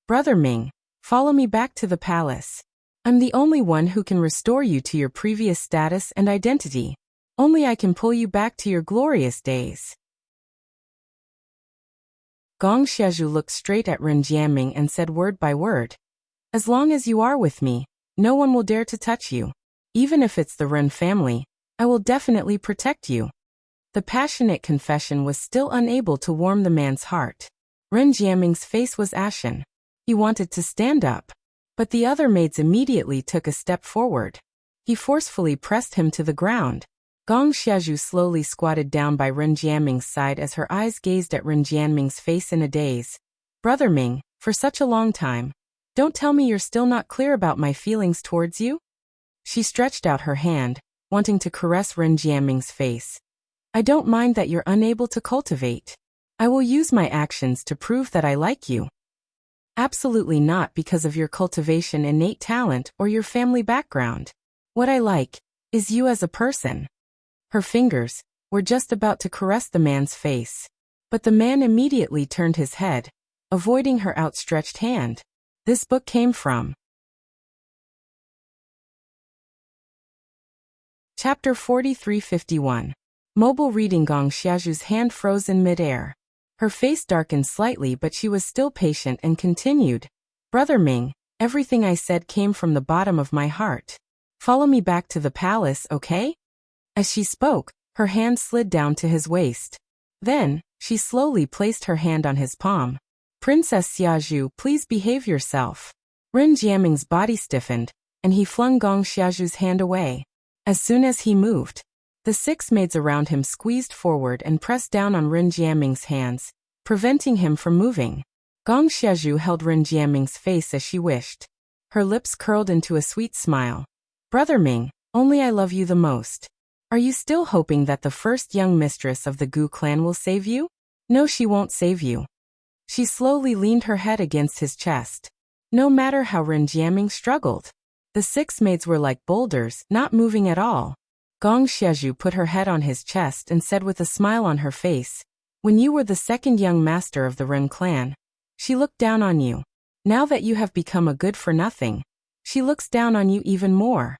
Brother Ming, follow me back to the palace. I'm the only one who can restore you to your previous status and identity. Only I can pull you back to your glorious days. Gong Xiaozhu looked straight at Ren Jiaming and said word by word. As long as you are with me, no one will dare to touch you. Even if it's the Ren family, I will definitely protect you. The passionate confession was still unable to warm the man's heart. Ren Jiaming's face was ashen. He wanted to stand up, but the other maids immediately took a step forward. He forcefully pressed him to the ground. Gong Xiaozhu slowly squatted down by Ren Jiaming's side as her eyes gazed at Ren Jiaming's face in a daze. Brother Ming, for such a long time, don't tell me you're still not clear about my feelings towards you? She stretched out her hand, wanting to caress Ren Jiaming's face. I don't mind that you're unable to cultivate. I will use my actions to prove that I like you. Absolutely not because of your cultivation innate talent or your family background. What I like is you as a person. Her fingers were just about to caress the man's face, but the man immediately turned his head, avoiding her outstretched hand. This book came from Chapter 4351. Mobile reading. Gong Xiaozhu's hand froze in midair. Her face darkened slightly, but she was still patient and continued. Brother Ming, everything I said came from the bottom of my heart. Follow me back to the palace, okay? As she spoke, her hand slid down to his waist. Then, she slowly placed her hand on his palm. Princess Xiaozhu, please behave yourself. Ren Jiaming's body stiffened, and he flung Gong Xiaozhu's hand away. As soon as he moved, the 6 maids around him squeezed forward and pressed down on Ren Jiaming's hands, preventing him from moving. Gong Xiaozhu held Ren Jiaming's face as she wished. Her lips curled into a sweet smile. Brother Ming, only I love you the most. Are you still hoping that the first young mistress of the Gu clan will save you? No, she won't save you. She slowly leaned her head against his chest. No matter how Ren Jiaming struggled, the 6 maids were like boulders, not moving at all. Gong Xiaozhu put her head on his chest and said with a smile on her face, when you were the second young master of the Ren clan, she looked down on you. Now that you have become a good-for-nothing, she looks down on you even more.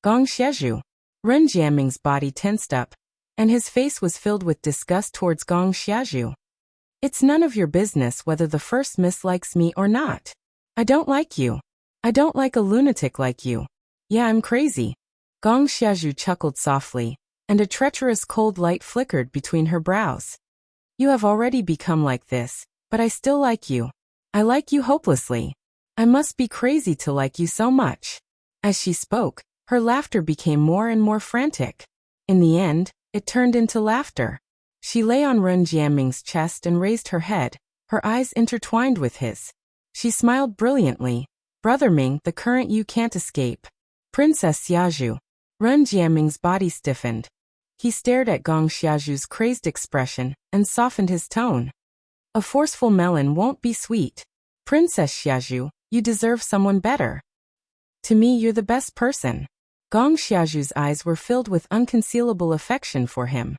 Gong Xiaozhu. Ren Jiaming's body tensed up, and his face was filled with disgust towards Gong Xiaozhu. It's none of your business whether the first miss likes me or not. I don't like you. I don't like a lunatic like you. Yeah, I'm crazy. Gong Xiaozhu chuckled softly, and a treacherous cold light flickered between her brows. You have already become like this, but I still like you. I like you hopelessly. I must be crazy to like you so much. As she spoke, her laughter became more and more frantic. In the end, it turned into laughter. She lay on Ren Jiaming's chest and raised her head, her eyes intertwined with his. She smiled brilliantly. Brother Ming, the current you can't escape. Princess Xiaozhu. Ren Jiaming's body stiffened. He stared at Gong Xiaozhu's crazed expression and softened his tone. A forceful melon won't be sweet. Princess Xiaozhu, you deserve someone better. To me, you're the best person. Gong Xiaozhu's eyes were filled with unconcealable affection for him.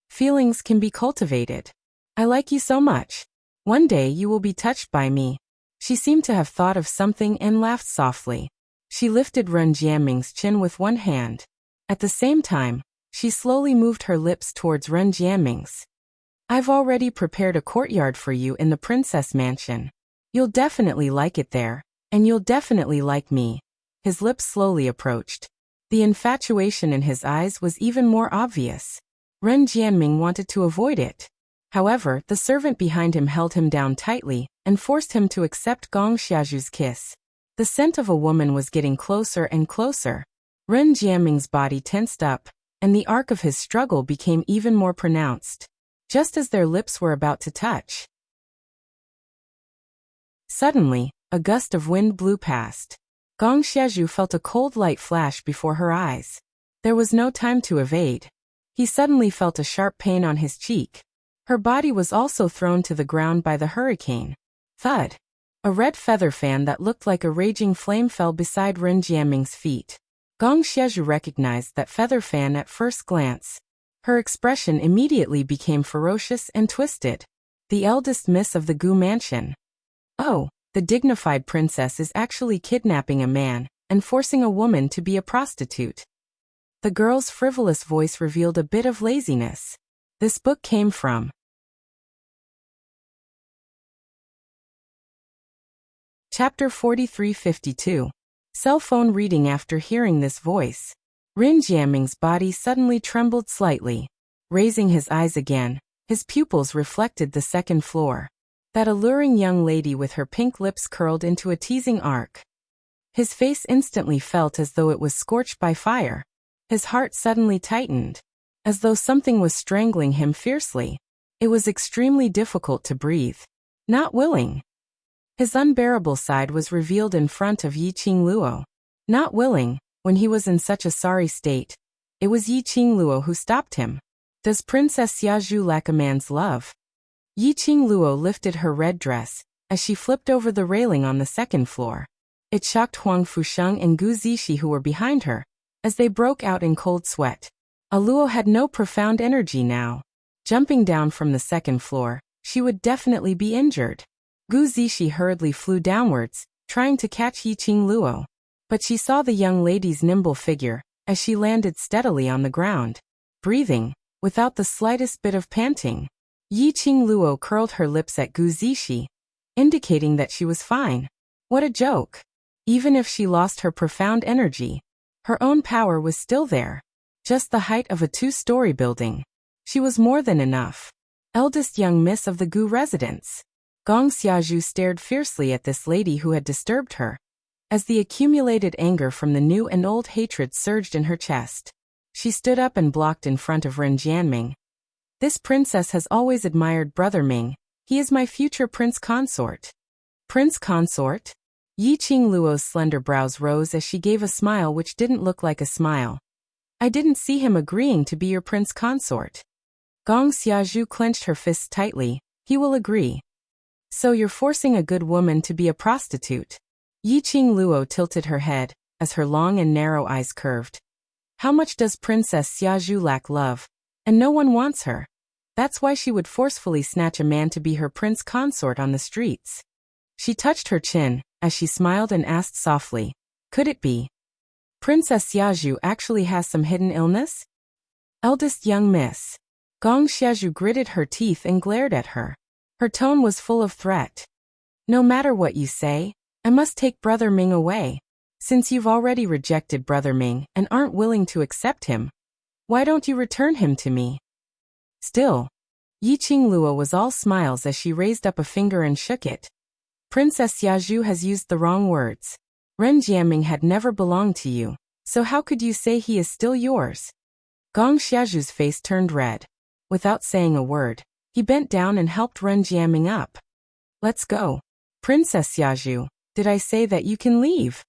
Feelings can be cultivated. I like you so much. One day you will be touched by me. She seemed to have thought of something and laughed softly. She lifted Ren Jiaming's chin with one hand. At the same time, she slowly moved her lips towards Ren Jiaming's. I've already prepared a courtyard for you in the princess mansion. You'll definitely like it there, and you'll definitely like me. His lips slowly approached. The infatuation in his eyes was even more obvious. Ren Jiaming wanted to avoid it. However, the servant behind him held him down tightly and forced him to accept Gong Xiaozhu's kiss. The scent of a woman was getting closer and closer. Ren Jiaming's body tensed up, and the arc of his struggle became even more pronounced. Just as their lips were about to touch, suddenly, a gust of wind blew past. Gong Xiaozhu felt a cold light flash before her eyes. There was no time to evade. He suddenly felt a sharp pain on his cheek. Her body was also thrown to the ground by the hurricane. Thud. A red feather fan that looked like a raging flame fell beside Ren Jiaming's feet. Gong Xiaozhu recognized that feather fan at first glance. Her expression immediately became ferocious and twisted. The eldest miss of the Gu mansion. Oh, the dignified princess is actually kidnapping a man and forcing a woman to be a prostitute. The girl's frivolous voice revealed a bit of laziness. This book came from Chapter 4352. Cell phone reading. After hearing this voice, Ren Jianming's body suddenly trembled slightly. Raising his eyes again, his pupils reflected the second floor. That alluring young lady with her pink lips curled into a teasing arc. His face instantly felt as though it was scorched by fire. His heart suddenly tightened, as though something was strangling him fiercely. It was extremely difficult to breathe. Not willing. His unbearable side was revealed in front of Yi Qingluo. Not willing, when he was in such a sorry state. It was Yi Qingluo who stopped him. Does Princess Xiaozhu lack a man's love? Yi Qingluo lifted her red dress, as she flipped over the railing on the second floor. It shocked Huang Fusheng and Gu Zixi who were behind her, as they broke out in cold sweat. Luo had no profound energy now. Jumping down from the second floor, she would definitely be injured. Gu Zixi hurriedly flew downwards, trying to catch Yi Qingluo. But she saw the young lady's nimble figure, as she landed steadily on the ground. Breathing, without the slightest bit of panting. Yi Qingluo curled her lips at Gu Zixi, indicating that she was fine. What a joke. Even if she lost her profound energy, her own power was still there. Just the height of a 2-story building. She was more than enough. Eldest young miss of the Gu residence. Gong Xiaozhu stared fiercely at this lady who had disturbed her, as the accumulated anger from the new and old hatred surged in her chest. She stood up and blocked in front of Ren Jianming. This princess has always admired Brother Ming. He is my future prince consort. Prince consort? Yi Qingluo's slender brows rose as she gave a smile which didn't look like a smile. I didn't see him agreeing to be your prince consort. Gong Xiaozhu clenched her fists tightly. He will agree. So you're forcing a good woman to be a prostitute. Yi Qingluo tilted her head, as her long and narrow eyes curved. How much does Princess Xiaozhu lack love? And no one wants her. That's why she would forcefully snatch a man to be her prince consort on the streets. She touched her chin, as she smiled and asked softly, could it be? Princess Xiaozhu actually has some hidden illness? Eldest young miss. Gong Xiaozhu gritted her teeth and glared at her. Her tone was full of threat. No matter what you say, I must take Brother Ming away. Since you've already rejected Brother Ming and aren't willing to accept him, why don't you return him to me? Still, Yi Qingluo was all smiles as she raised up a finger and shook it. Princess Xiaozhu has used the wrong words. Ren Jianming had never belonged to you, so how could you say he is still yours? Gong Xiaozhu's face turned red. Without saying a word, he bent down and helped Ren Jianming up. Let's go. Princess Xiaozhu, did I say that you can leave?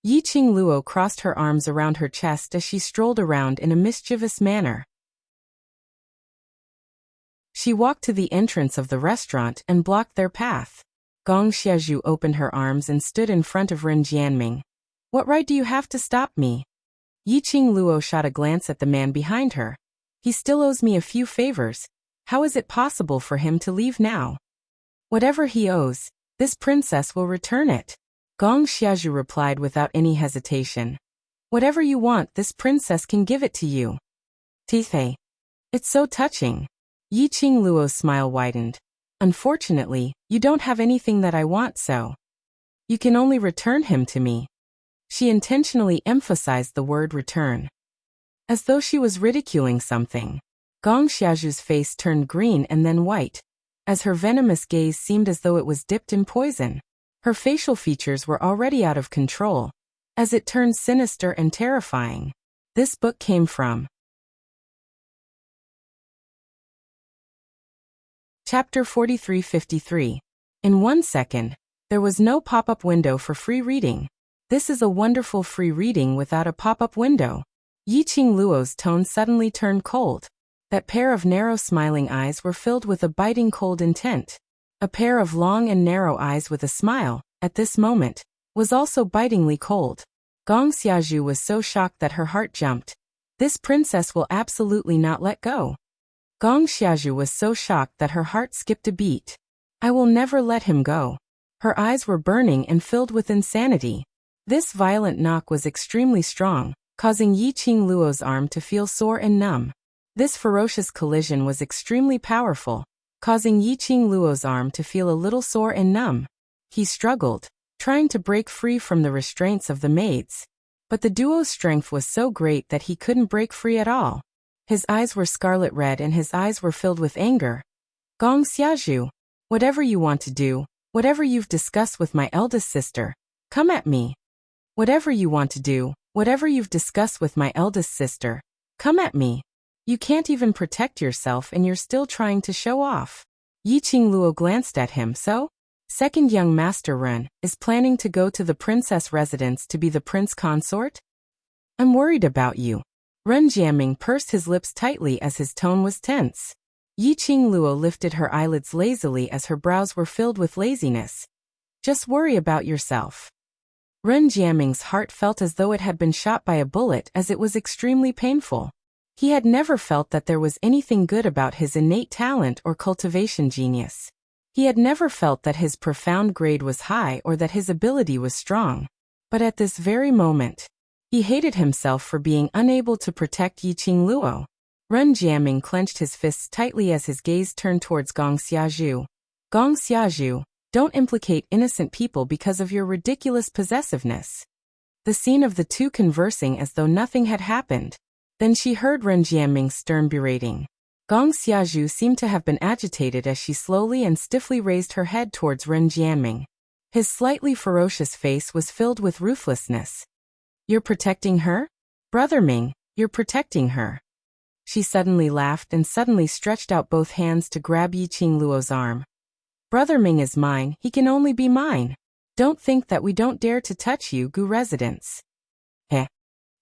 Yi Qingluo crossed her arms around her chest as she strolled around in a mischievous manner. She walked to the entrance of the restaurant and blocked their path. Gong Xiaozhu opened her arms and stood in front of Ren Jianming. What right do you have to stop me? Yi Qingluo shot a glance at the man behind her. He still owes me a few favors. How is it possible for him to leave now? Whatever he owes, this princess will return it. Gong Xiaozhu replied without any hesitation. Whatever you want, this princess can give it to you. Tithe. It's so touching. Yi Qingluo's smile widened. Unfortunately, you don't have anything that I want, so you can only return him to me. She intentionally emphasized the word return, as though she was ridiculing something. Gong Xiaozhu's face turned green and then white, as her venomous gaze seemed as though it was dipped in poison. Her facial features were already out of control, as it turned sinister and terrifying. This book came from Chapter 4353. In 1 second, there was no pop-up window for free reading. This is a wonderful free reading without a pop-up window. Yi Qingluo's tone suddenly turned cold. That pair of narrow smiling eyes were filled with a biting cold intent. A pair of long and narrow eyes with a smile, at this moment, was also bitingly cold. Gong Xiaozhu was so shocked that her heart jumped. This princess will absolutely not let go. Gong Xiaozhu was so shocked that her heart skipped a beat. I will never let him go. Her eyes were burning and filled with insanity. This violent knock was extremely strong, causing Yi Qingluo's arm to feel sore and numb. This ferocious collision was extremely powerful, causing Yi Qingluo's arm to feel a little sore and numb. He struggled, trying to break free from the restraints of the maids. But the duo's strength was so great that he couldn't break free at all. His eyes were scarlet red and his eyes were filled with anger. Gong Xiazhu, whatever you want to do, whatever you've discussed with my eldest sister, come at me. Whatever you want to do, whatever you've discussed with my eldest sister, come at me. You can't even protect yourself and you're still trying to show off. Yi Qingluo glanced at him. So? Second young master Ren is planning to go to the princess residence to be the prince consort? I'm worried about you. Ren Jiaming pursed his lips tightly as his tone was tense. Yi Qingluo lifted her eyelids lazily as her brows were filled with laziness. Just worry about yourself. Ren Jiaming's heart felt as though it had been shot by a bullet, as it was extremely painful. He had never felt that there was anything good about his innate talent or cultivation genius. He had never felt that his profound grade was high or that his ability was strong. But at this very moment, he hated himself for being unable to protect Yi Qingluo. Ren Jiaming clenched his fists tightly as his gaze turned towards Gong Xiazhu. Gong Xiazhu, don't implicate innocent people because of your ridiculous possessiveness. The scene of the two conversing as though nothing had happened. Then she heard Ren Jiaming's stern berating. Gong Xiazhu seemed to have been agitated as she slowly and stiffly raised her head towards Ren Jiaming. His slightly ferocious face was filled with ruthlessness. You're protecting her? Brother Ming, you're protecting her. She suddenly laughed and suddenly stretched out both hands to grab Yi Qingluo's arm. Brother Ming is mine, he can only be mine. Don't think that we don't dare to touch you, Gu residents. Heh.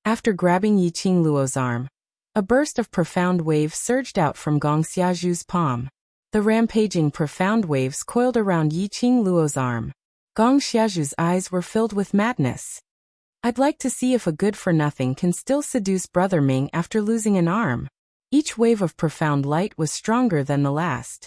After grabbing Yi Qingluo's arm, a burst of profound waves surged out from Gong Xiazhu's palm. The rampaging profound waves coiled around Yi Qingluo's arm. Gong Xiazhu's eyes were filled with madness. I'd like to see if a good-for-nothing can still seduce Brother Ming after losing an arm. Each wave of profound light was stronger than the last.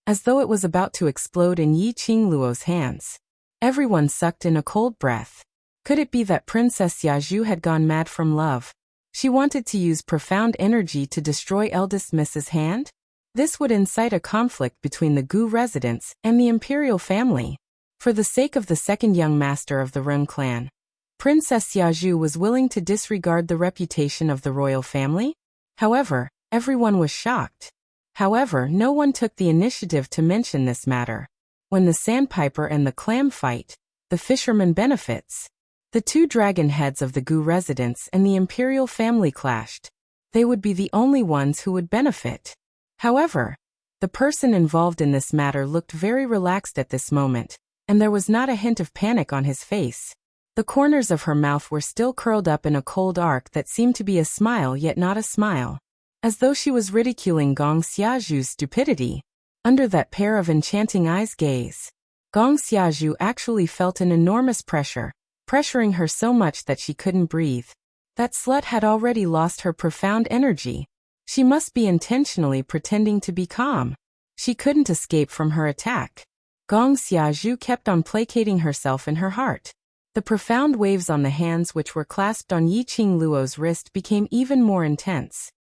As though it was about to explode in Yi Qingluo's hands. Everyone sucked in a cold breath. Could it be that Princess Xiazhu had gone mad from love? She wanted to use profound energy to destroy eldest Mrs. Hand? This would incite a conflict between the Gu residents and the imperial family. For the sake of the second young master of the Ren clan, Princess Xiazhu was willing to disregard the reputation of the royal family? However, everyone was shocked. However, no one took the initiative to mention this matter. When the sandpiper and the clam fight, the fisherman benefits. The two dragon heads of the Gu residents and the imperial family clashed. They would be the only ones who would benefit. However, the person involved in this matter looked very relaxed at this moment, and there was not a hint of panic on his face. The corners of her mouth were still curled up in a cold arc that seemed to be a smile yet not a smile. As though she was ridiculing Gong Xiazhu's stupidity. Under that pair of enchanting eyes' gaze, Gong Xiazhu actually felt an enormous pressure, pressuring her so much that she couldn't breathe. That slut had already lost her profound energy. She must be intentionally pretending to be calm. She couldn't escape from her attack. Gong Xiazhu kept on placating herself in her heart. The profound waves on the hands which were clasped on Yi Qingluo's wrist became even more intense.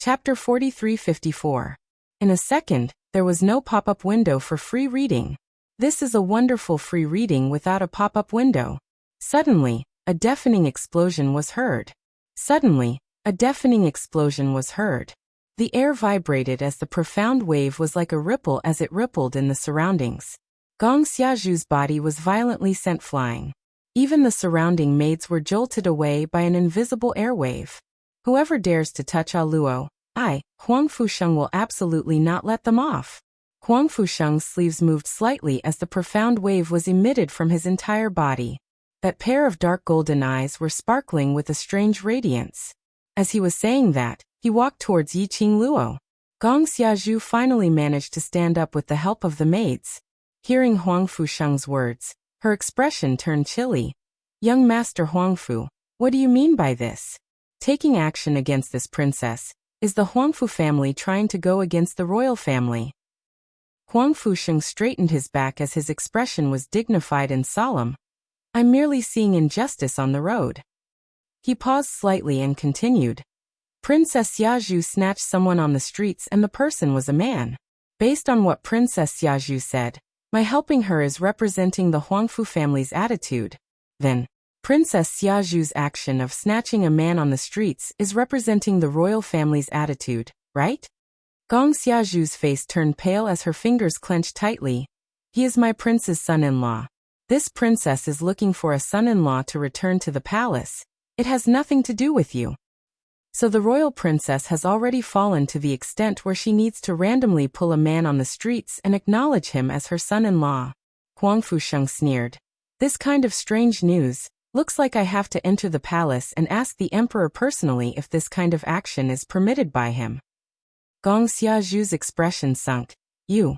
Chapter 43-54. In a second, there was no pop-up window for free reading. This is a wonderful free reading without a pop-up window. Suddenly, a deafening explosion was heard. Suddenly, a deafening explosion was heard. The air vibrated as the profound wave was like a ripple as it rippled in the surroundings. Gong Xiazhu's body was violently sent flying. Even the surrounding maids were jolted away by an invisible airwave. Whoever dares to touch Aluo, Huang Fusheng will absolutely not let them off. Huang Fusheng's sleeves moved slightly as the profound wave was emitted from his entire body. That pair of dark golden eyes were sparkling with a strange radiance. As he was saying that, he walked towards Yi Qingluo. Gong Xiazhu finally managed to stand up with the help of the maids. Hearing Huang Fusheng's words, her expression turned chilly. Young Master Huangfu, what do you mean by this? Taking action against this princess, is the Huangfu family trying to go against the royal family? Huang Fusheng straightened his back as his expression was dignified and solemn. I'm merely seeing injustice on the road. He paused slightly and continued. Princess Xiaozhu snatched someone on the streets and the person was a man. Based on what Princess Xiaozhu said, my helping her is representing the Huangfu family's attitude. Then, Princess Xiaozhu's action of snatching a man on the streets is representing the royal family's attitude, right? Gong Xiaozhu's face turned pale as her fingers clenched tightly. He is my prince's son-in-law. This princess is looking for a son-in-law to return to the palace. It has nothing to do with you. So the royal princess has already fallen to the extent where she needs to randomly pull a man on the streets and acknowledge him as her son-in-law. Huang Fusheng sneered. This kind of strange news. Looks like I have to enter the palace and ask the emperor personally if this kind of action is permitted by him. Gong Xiaozhu's expression sunk. You.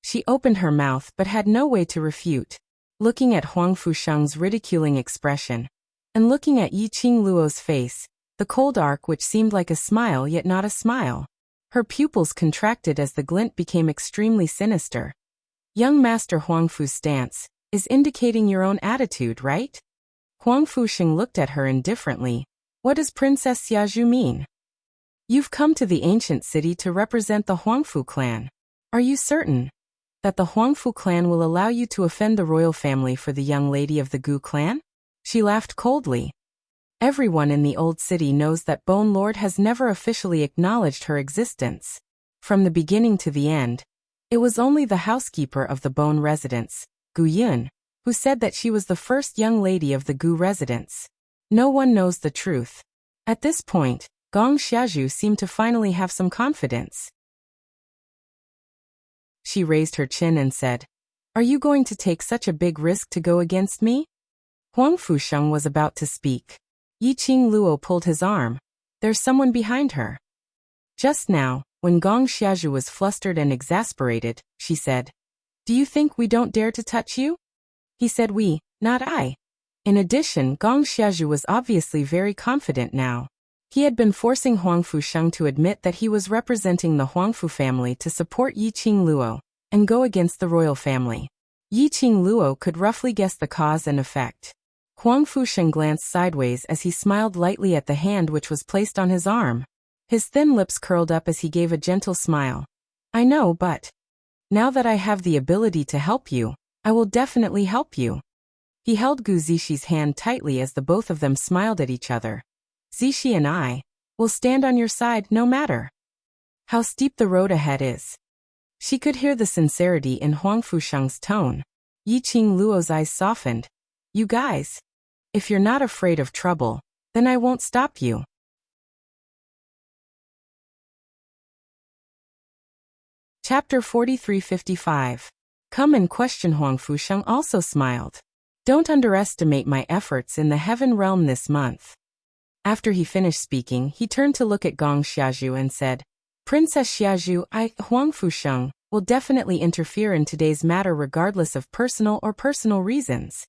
She opened her mouth but had no way to refute. Looking at Huang Fusheng's ridiculing expression, and looking at Yi Qingluo's face, the cold arc which seemed like a smile yet not a smile. Her pupils contracted as the glint became extremely sinister. Young Master Huangfu's stance is indicating your own attitude, right? Huang Fusheng looked at her indifferently. What does Princess Xiaozhu mean? You've come to the ancient city to represent the Huangfu clan. Are you certain that the Huangfu clan will allow you to offend the royal family for the young lady of the Gu clan? She laughed coldly. Everyone in the old city knows that Bone Lord has never officially acknowledged her existence. From the beginning to the end, it was only the housekeeper of the Bone residence, Gu Yun, who said that she was the first young lady of the Gu residence. No one knows the truth. At this point, Gong Xiaozhu seemed to finally have some confidence. She raised her chin and said, "Are you going to take such a big risk to go against me?" Huang Fusheng was about to speak. Yi Qingluo pulled his arm. There's someone behind her. Just now, when Gong Xiaozhu was flustered and exasperated, she said, "Do you think we don't dare to touch you?" He said we, not I. In addition, Gong Xiaozhu was obviously very confident now. He had been forcing Huang Fusheng to admit that he was representing the Huangfu family to support Yi Qingluo and go against the royal family. Yi Qingluo could roughly guess the cause and effect. Huang Fusheng glanced sideways as he smiled lightly at the hand which was placed on his arm. His thin lips curled up as he gave a gentle smile. I know, but now that I have the ability to help you, I will definitely help you. He held Gu Zixi hand tightly as the both of them smiled at each other. Zixi and I will stand on your side no matter how steep the road ahead is. She could hear the sincerity in Huang Fusheng's tone. Yi Qingluo's eyes softened. You guys, if you're not afraid of trouble, then I won't stop you. Chapter 43:55. Come and question. Huang Fusheng also smiled. Don't underestimate my efforts in the heaven realm this month. After he finished speaking, he turned to look at Gong Xiaozhu and said, Princess Xiaozhu, Huang Fusheng, will definitely interfere in today's matter regardless of personal reasons.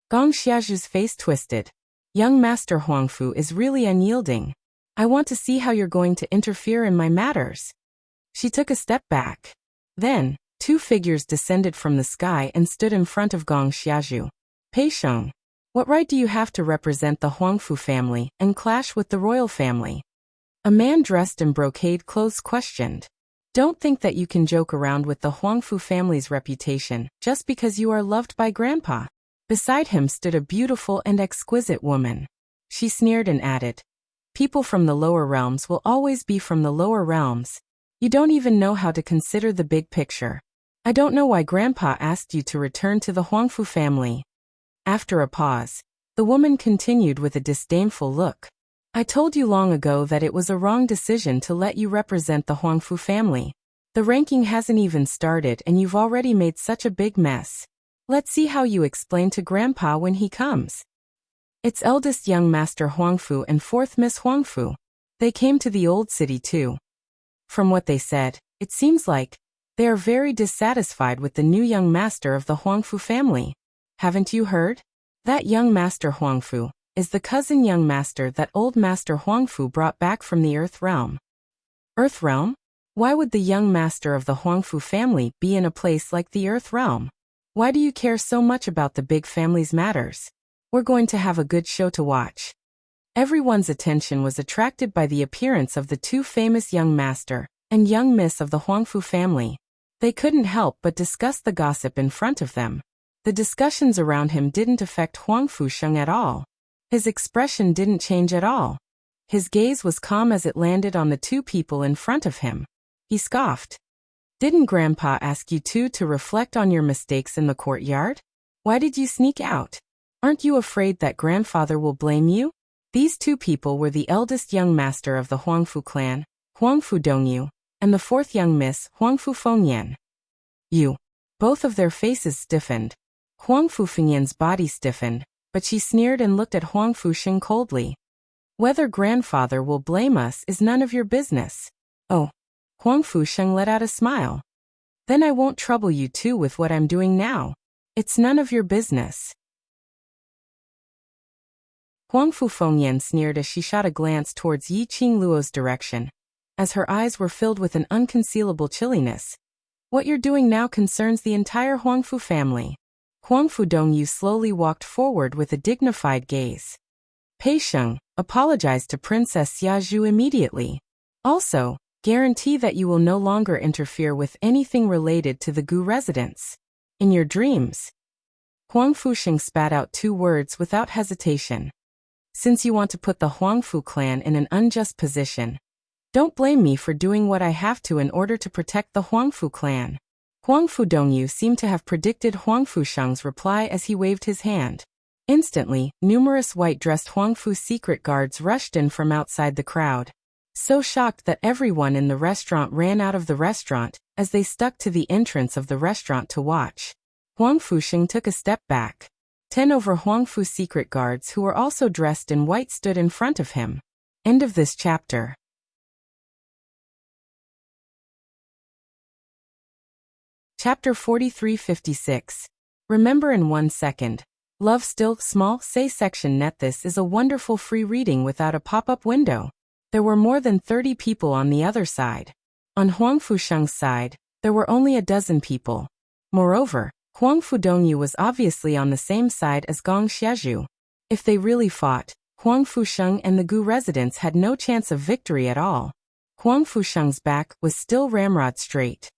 Gong Xiaozhu's face twisted. Young Master Huangfu is really unyielding. I want to see how you're going to interfere in my matters. She took a step back. Then, two figures descended from the sky and stood in front of Gong Xiaozhu. Pei Sheng, what right do you have to represent the Huangfu family and clash with the royal family? A man dressed in brocade clothes questioned. Don't think that you can joke around with the Huangfu family's reputation just because you are loved by Grandpa. Beside him stood a beautiful and exquisite woman. She sneered and added, people from the lower realms will always be from the lower realms. You don't even know how to consider the big picture. I don't know why Grandpa asked you to return to the Huangfu family. After a pause, the woman continued with a disdainful look. I told you long ago that it was a wrong decision to let you represent the Huangfu family. The ranking hasn't even started and you've already made such a big mess. Let's see how you explain to Grandpa when he comes. It's eldest young Master Huangfu and fourth Miss Huangfu. They came to the old city too. From what they said, it seems like they are very dissatisfied with the new young master of the Huangfu family. Haven't you heard? That young Master Huangfu is the cousin young master that old Master Huangfu brought back from the Earth Realm. Earth Realm? Why would the young master of the Huangfu family be in a place like the Earth Realm? Why do you care so much about the big family's matters? We're going to have a good show to watch. Everyone's attention was attracted by the appearance of the two famous young master and young miss of the Huangfu family. They couldn't help but discuss the gossip in front of them. The discussions around him didn't affect Huang Fusheng at all. His expression didn't change at all. His gaze was calm as it landed on the two people in front of him. He scoffed. Didn't Grandpa ask you two to reflect on your mistakes in the courtyard? Why did you sneak out? Aren't you afraid that Grandfather will blame you? These two people were the eldest young master of the Huangfu clan, Huangfu Dongyu, and the fourth young miss, Huangfu Fengyan. You. Both of their faces stiffened. Huangfu Fengyan's body stiffened, but she sneered and looked at Huang Fusheng coldly. Whether Grandfather will blame us is none of your business. Oh. Huang Fusheng let out a smile. Then I won't trouble you two with what I'm doing now. It's none of your business. Huangfu Fengyan sneered as she shot a glance towards Yi Qingluo's direction, as her eyes were filled with an unconcealable chilliness. What you're doing now concerns the entire Huangfu family. Huangfu Dongyu slowly walked forward with a dignified gaze. Pei Sheng, apologize to Princess Xiazhu immediately. Also, guarantee that you will no longer interfere with anything related to the Gu residence. In your dreams. Huang Fusheng spat out two words without hesitation. Since you want to put the Huangfu clan in an unjust position, don't blame me for doing what I have to in order to protect the Huangfu clan. Huangfu Dongyu seemed to have predicted Huang Fusheng's reply as he waved his hand. Instantly, numerous white-dressed Huangfu secret guards rushed in from outside the crowd. So shocked that everyone in the restaurant ran out of the restaurant, as they stuck to the entrance of the restaurant to watch. Huang Fusheng took a step back. 10 over Huangfu secret guards who were also dressed in white stood in front of him. End of this chapter. Chapter 4356. Remember in 1 second. Love Still Small Say section net. This is a wonderful free reading without a pop-up window. There were more than 30 people on the other side. On Huang Fusheng's side, there were only a dozen people. Moreover, Huangfu Dongyu was obviously on the same side as Gong Xiazhu. If they really fought, Huang Fusheng and the Gu residents had no chance of victory at all. Huang Fusheng's back was still ramrod straight.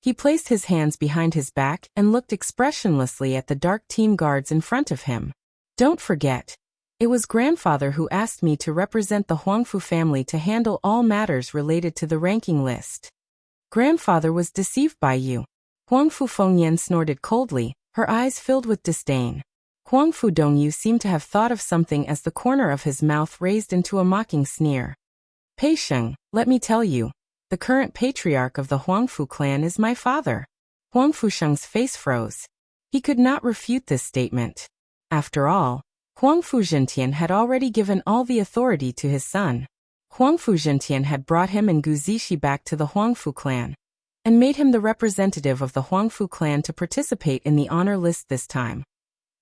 He placed his hands behind his back and looked expressionlessly at the dark team guards in front of him. Don't forget. It was Grandfather who asked me to represent the Huangfu family to handle all matters related to the ranking list. Grandfather was deceived by you. Huangfu Fengyan snorted coldly, her eyes filled with disdain. Huangfu Dongyu seemed to have thought of something as the corner of his mouth raised into a mocking sneer. Pei Sheng, let me tell you. The current patriarch of the Huangfu clan is my father. Huang Fusheng's face froze. He could not refute this statement. After all, Huangfu Zhentian had already given all the authority to his son. Huangfu Zhentian had brought him and Gu Zishi back to the Huangfu clan, and made him the representative of the Huangfu clan to participate in the honor list this time.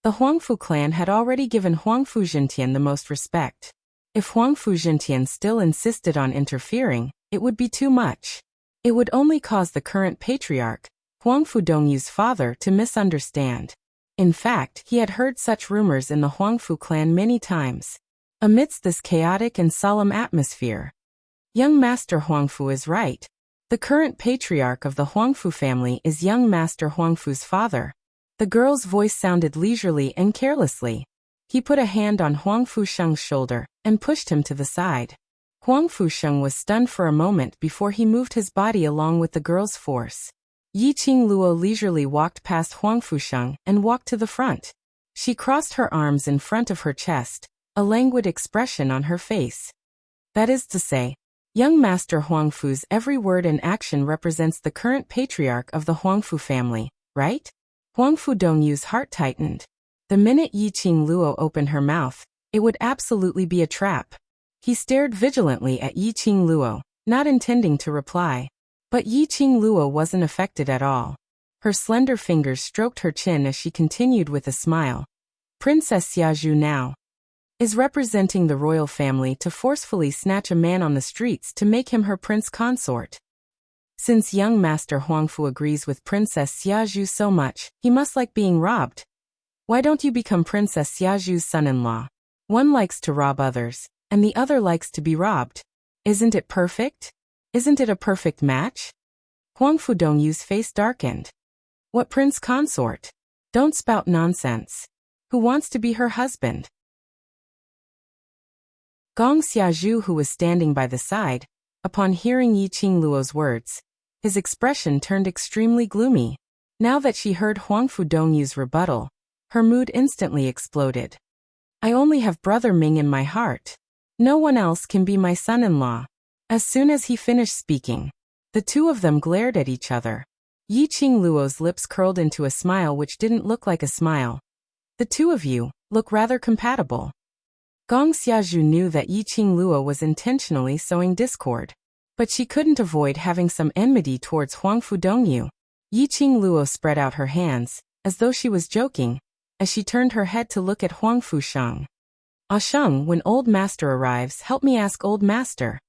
The Huangfu clan had already given Huangfu Zhentian the most respect. If Huangfu Zhentian still insisted on interfering, it would be too much. It would only cause the current patriarch, Huangfu Dongyu's father, to misunderstand. In fact, he had heard such rumors in the Huangfu clan many times. Amidst this chaotic and solemn atmosphere, young Master Huangfu is right. The current patriarch of the Huangfu family is young Master Huangfu's father. The girl's voice sounded leisurely and carelessly. He put a hand on Huang Fusheng's shoulder and pushed him to the side. Huang Fusheng was stunned for a moment before he moved his body along with the girl's force. Yi Qingluo leisurely walked past Huang Fusheng and walked to the front. She crossed her arms in front of her chest, a languid expression on her face. That is to say, young Master Huangfu's every word and action represents the current patriarch of the Huangfu family, right? Huangfu Dongyu's heart tightened. The minute Yi Qingluo opened her mouth, it would absolutely be a trap. He stared vigilantly at Yi Qingluo, not intending to reply. But Yi Qingluo wasn't affected at all. Her slender fingers stroked her chin as she continued with a smile. Princess Xiazhu now is representing the royal family to forcefully snatch a man on the streets to make him her prince consort. Since young Master Huangfu agrees with Princess Xiazhu so much, he must like being robbed. Why don't you become Princess Xiazhu's son-in-law? One likes to rob others, and the other likes to be robbed. Isn't it perfect? Isn't it a perfect match? Huang Fudongyu's face darkened. What prince consort? Don't spout nonsense. Who wants to be her husband? Gong Xiazhu, who was standing by the side, upon hearing Yi Qingluo's words, his expression turned extremely gloomy. Now that she heard Huang Fudongyu's rebuttal, her mood instantly exploded. I only have Brother Ming in my heart. No one else can be my son-in-law. As soon as he finished speaking, the two of them glared at each other. Yi Qingluo's lips curled into a smile which didn't look like a smile. The two of you look rather compatible. Gong Xiazhu knew that Yi Qingluo was intentionally sowing discord, but she couldn't avoid having some enmity towards Huang Fudongyu. Yi Qingluo spread out her hands, as though she was joking, as she turned her head to look at Huang Fusheng. Ah Sheng, when old master arrives, help me ask old master.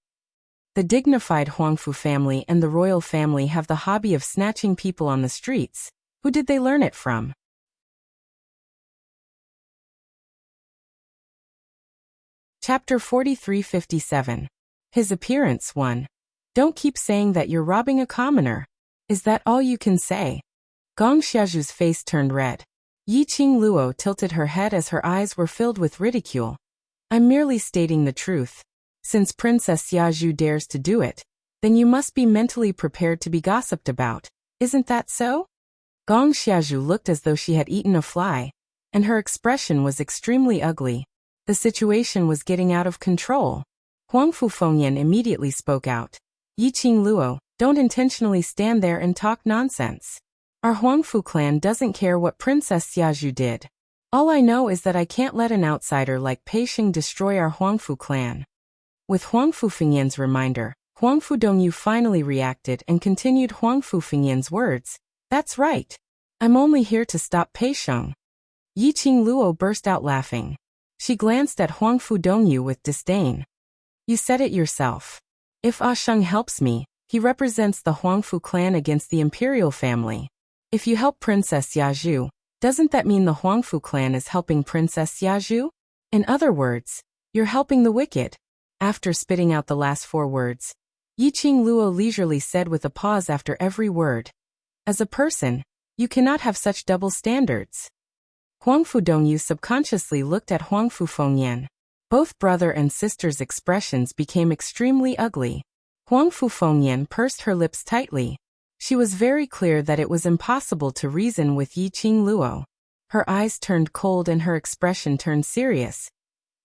The dignified Huangfu family and the royal family have the hobby of snatching people on the streets. Who did they learn it from? Chapter 4357. His appearance 1. Don't keep saying that you're robbing a commoner. Is that all you can say? Gong Xiazhu's face turned red. Yi Qingluo tilted her head as her eyes were filled with ridicule. I'm merely stating the truth. Since Princess Xiazhu dares to do it, then you must be mentally prepared to be gossiped about. Isn't that so? Gong Xiazhu looked as though she had eaten a fly, and her expression was extremely ugly. The situation was getting out of control. Huang Fufengyan immediately spoke out. Yi Qingluo, don't intentionally stand there and talk nonsense. Our Huangfu clan doesn't care what Princess Xiazhu did. All I know is that I can't let an outsider like Pei Xing destroy our Huangfu clan. With Huang Fufengyan's reminder, Huang Fudongyu finally reacted and continued Huang Fufengyan's words. That's right. I'm only here to stop Pei Xing. Yi Qingluo burst out laughing. She glanced at Huang Fudongyu with disdain. You said it yourself. If Ah Sheng helps me, he represents the Huangfu clan against the imperial family. If you help Princess Xiazhu, doesn't that mean the Huangfu clan is helping Princess Xiazhu? In other words, you're helping the wicked. After spitting out the last 4 words, Yi Qingluo leisurely said with a pause after every word. As a person, you cannot have such double standards. Huang Fudongyu subconsciously looked at Huang Fufengyan. Both brother and sister's expressions became extremely ugly. Huang Fufengyan pursed her lips tightly. She was very clear that it was impossible to reason with Yi Qingluo. Her eyes turned cold and her expression turned serious.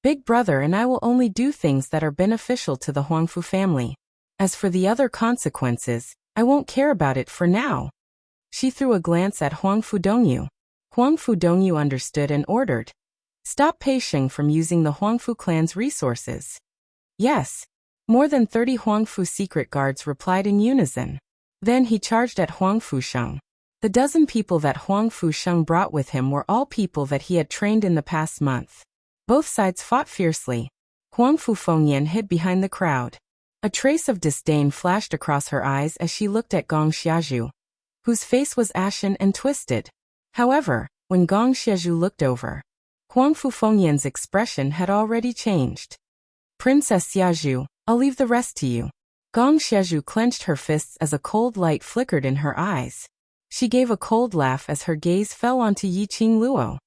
Big brother and I will only do things that are beneficial to the Huangfu family. As for the other consequences, I won't care about it for now. She threw a glance at Huang Fudongyu. Huang Fudongyu understood and ordered. Stop Pei Xing from using the Huangfu clan's resources. Yes. More than 30 Huangfu secret guards replied in unison. Then he charged at Huang Fusheng. The dozen people that Huang Fusheng brought with him were all people that he had trained in the past month. Both sides fought fiercely. Huang Fufengyan hid behind the crowd. A trace of disdain flashed across her eyes as she looked at Gong Xiazhu, whose face was ashen and twisted. However, when Gong Xiazhu looked over, Huang Fufengyan's expression had already changed. Princess Xiazhu, I'll leave the rest to you. Gong Xiazhu clenched her fists as a cold light flickered in her eyes. She gave a cold laugh as her gaze fell onto Yi Qingluo.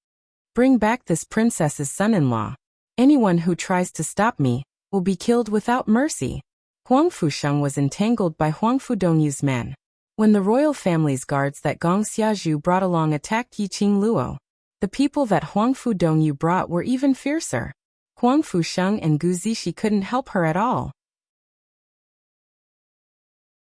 Bring back this princess's son-in-law. Anyone who tries to stop me will be killed without mercy. Huang Fusheng was entangled by Huang Fudongyu's men. When the royal family's guards that Gong Xiazhu brought along attacked Yi Qingluo, the people that Huang Fudongyu brought were even fiercer. Huang Fusheng and Gu Zixi couldn't help her at all.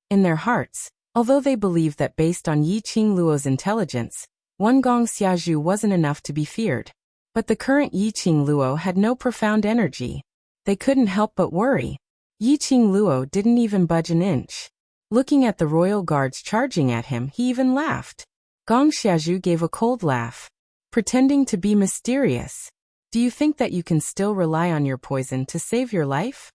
In their hearts, although they believed that based on Yi Qingluo's intelligence, one Gong Xiazhu wasn't enough to be feared. But the current Yi Qingluo had no profound energy. They couldn't help but worry. Yi Qingluo didn't even budge an inch. Looking at the royal guards charging at him, he even laughed. Gong Xiazhu gave a cold laugh, pretending to be mysterious. Do you think that you can still rely on your poison to save your life?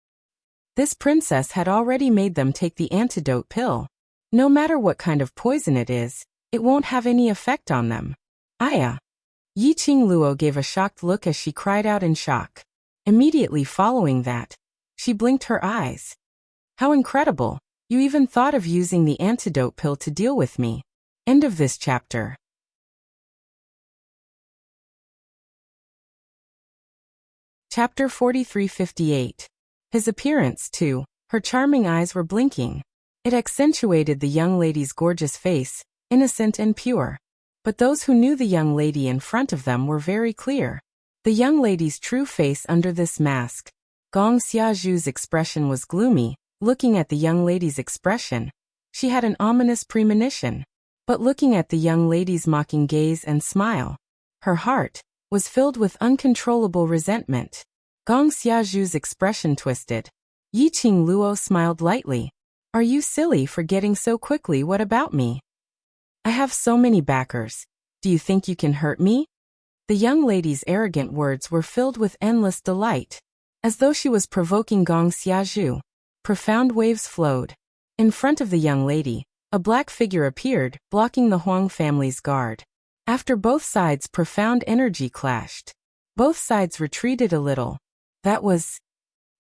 This princess had already made them take the antidote pill. No matter what kind of poison it is, it won't have any effect on them. Aya! Yi Qingluo gave a shocked look as she cried out in shock. Immediately following that, she blinked her eyes. How incredible! You even thought of using the antidote pill to deal with me. End of this chapter. Chapter 43-58. His appearance, too. Her charming eyes were blinking. It accentuated the young lady's gorgeous face, innocent and pure. But those who knew the young lady in front of them were very clear. The young lady's true face under this mask. Gong Xiaoju's expression was gloomy. Looking at the young lady's expression, she had an ominous premonition. But looking at the young lady's mocking gaze and smile, her heart was filled with uncontrollable resentment. Gong Xiaoju's expression twisted. Yiqing Luo smiled lightly. Are you silly for getting so quickly? What about me? I have so many backers. Do you think you can hurt me? The young lady's arrogant words were filled with endless delight. As though she was provoking Gong Xiaoju, profound waves flowed. In front of the young lady, a black figure appeared, blocking the Huang family's guard. After both sides, profound energy clashed. Both sides retreated a little. That was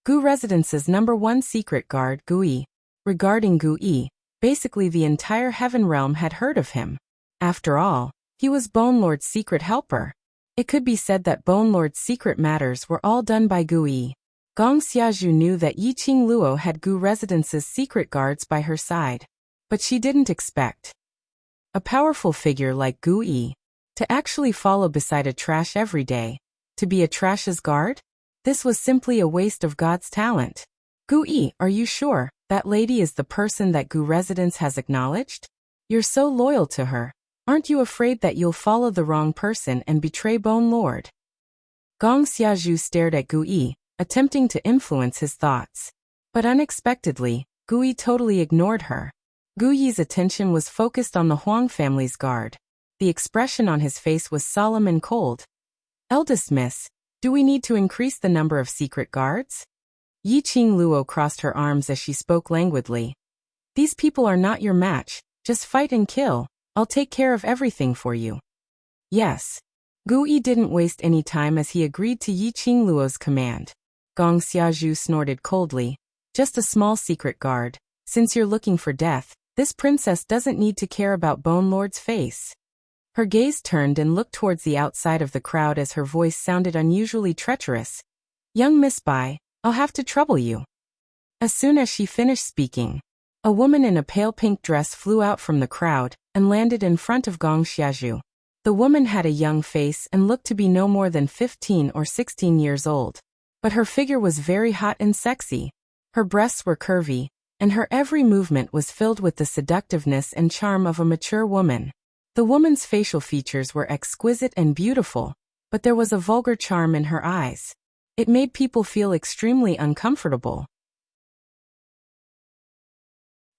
Gu Residence's #1 secret guard, Gui. Regarding Gui, basically the entire Heaven Realm had heard of him. After all, he was Bone Lord's secret helper. It could be said that Bone Lord's secret matters were all done by Gui. Gong Xiaoju knew that Yiqing Luo had Gu Residence's secret guards by her side. But she didn't expect a powerful figure like Gui to actually follow beside a trash every day. To be a trash's guard? This was simply a waste of God's talent. Gui, are you sure that lady is the person that Gu Residence has acknowledged? You're so loyal to her. Aren't you afraid that you'll follow the wrong person and betray Bone Lord? Gong Xiaoju stared at Gui, attempting to influence his thoughts. But unexpectedly, Gui totally ignored her. Gui's attention was focused on the Huang family's guard. The expression on his face was solemn and cold. Eldest miss, do we need to increase the number of secret guards? Yiqing Luo crossed her arms as she spoke languidly. These people are not your match. Just fight and kill. I'll take care of everything for you. Yes. Gui didn't waste any time as he agreed to Yiqing Luo's command. Gong Xiaoju snorted coldly. Just a small secret guard. Since you're looking for death, this princess doesn't need to care about Bone Lord's face. Her gaze turned and looked towards the outside of the crowd as her voice sounded unusually treacherous. Young Miss Bai, I'll have to trouble you. As soon as she finished speaking, a woman in a pale pink dress flew out from the crowd and landed in front of Gong Xiaoju. The woman had a young face and looked to be no more than 15 or 16 years old. But her figure was very hot and sexy. Her breasts were curvy, and her every movement was filled with the seductiveness and charm of a mature woman. The woman's facial features were exquisite and beautiful, but there was a vulgar charm in her eyes. It made people feel extremely uncomfortable.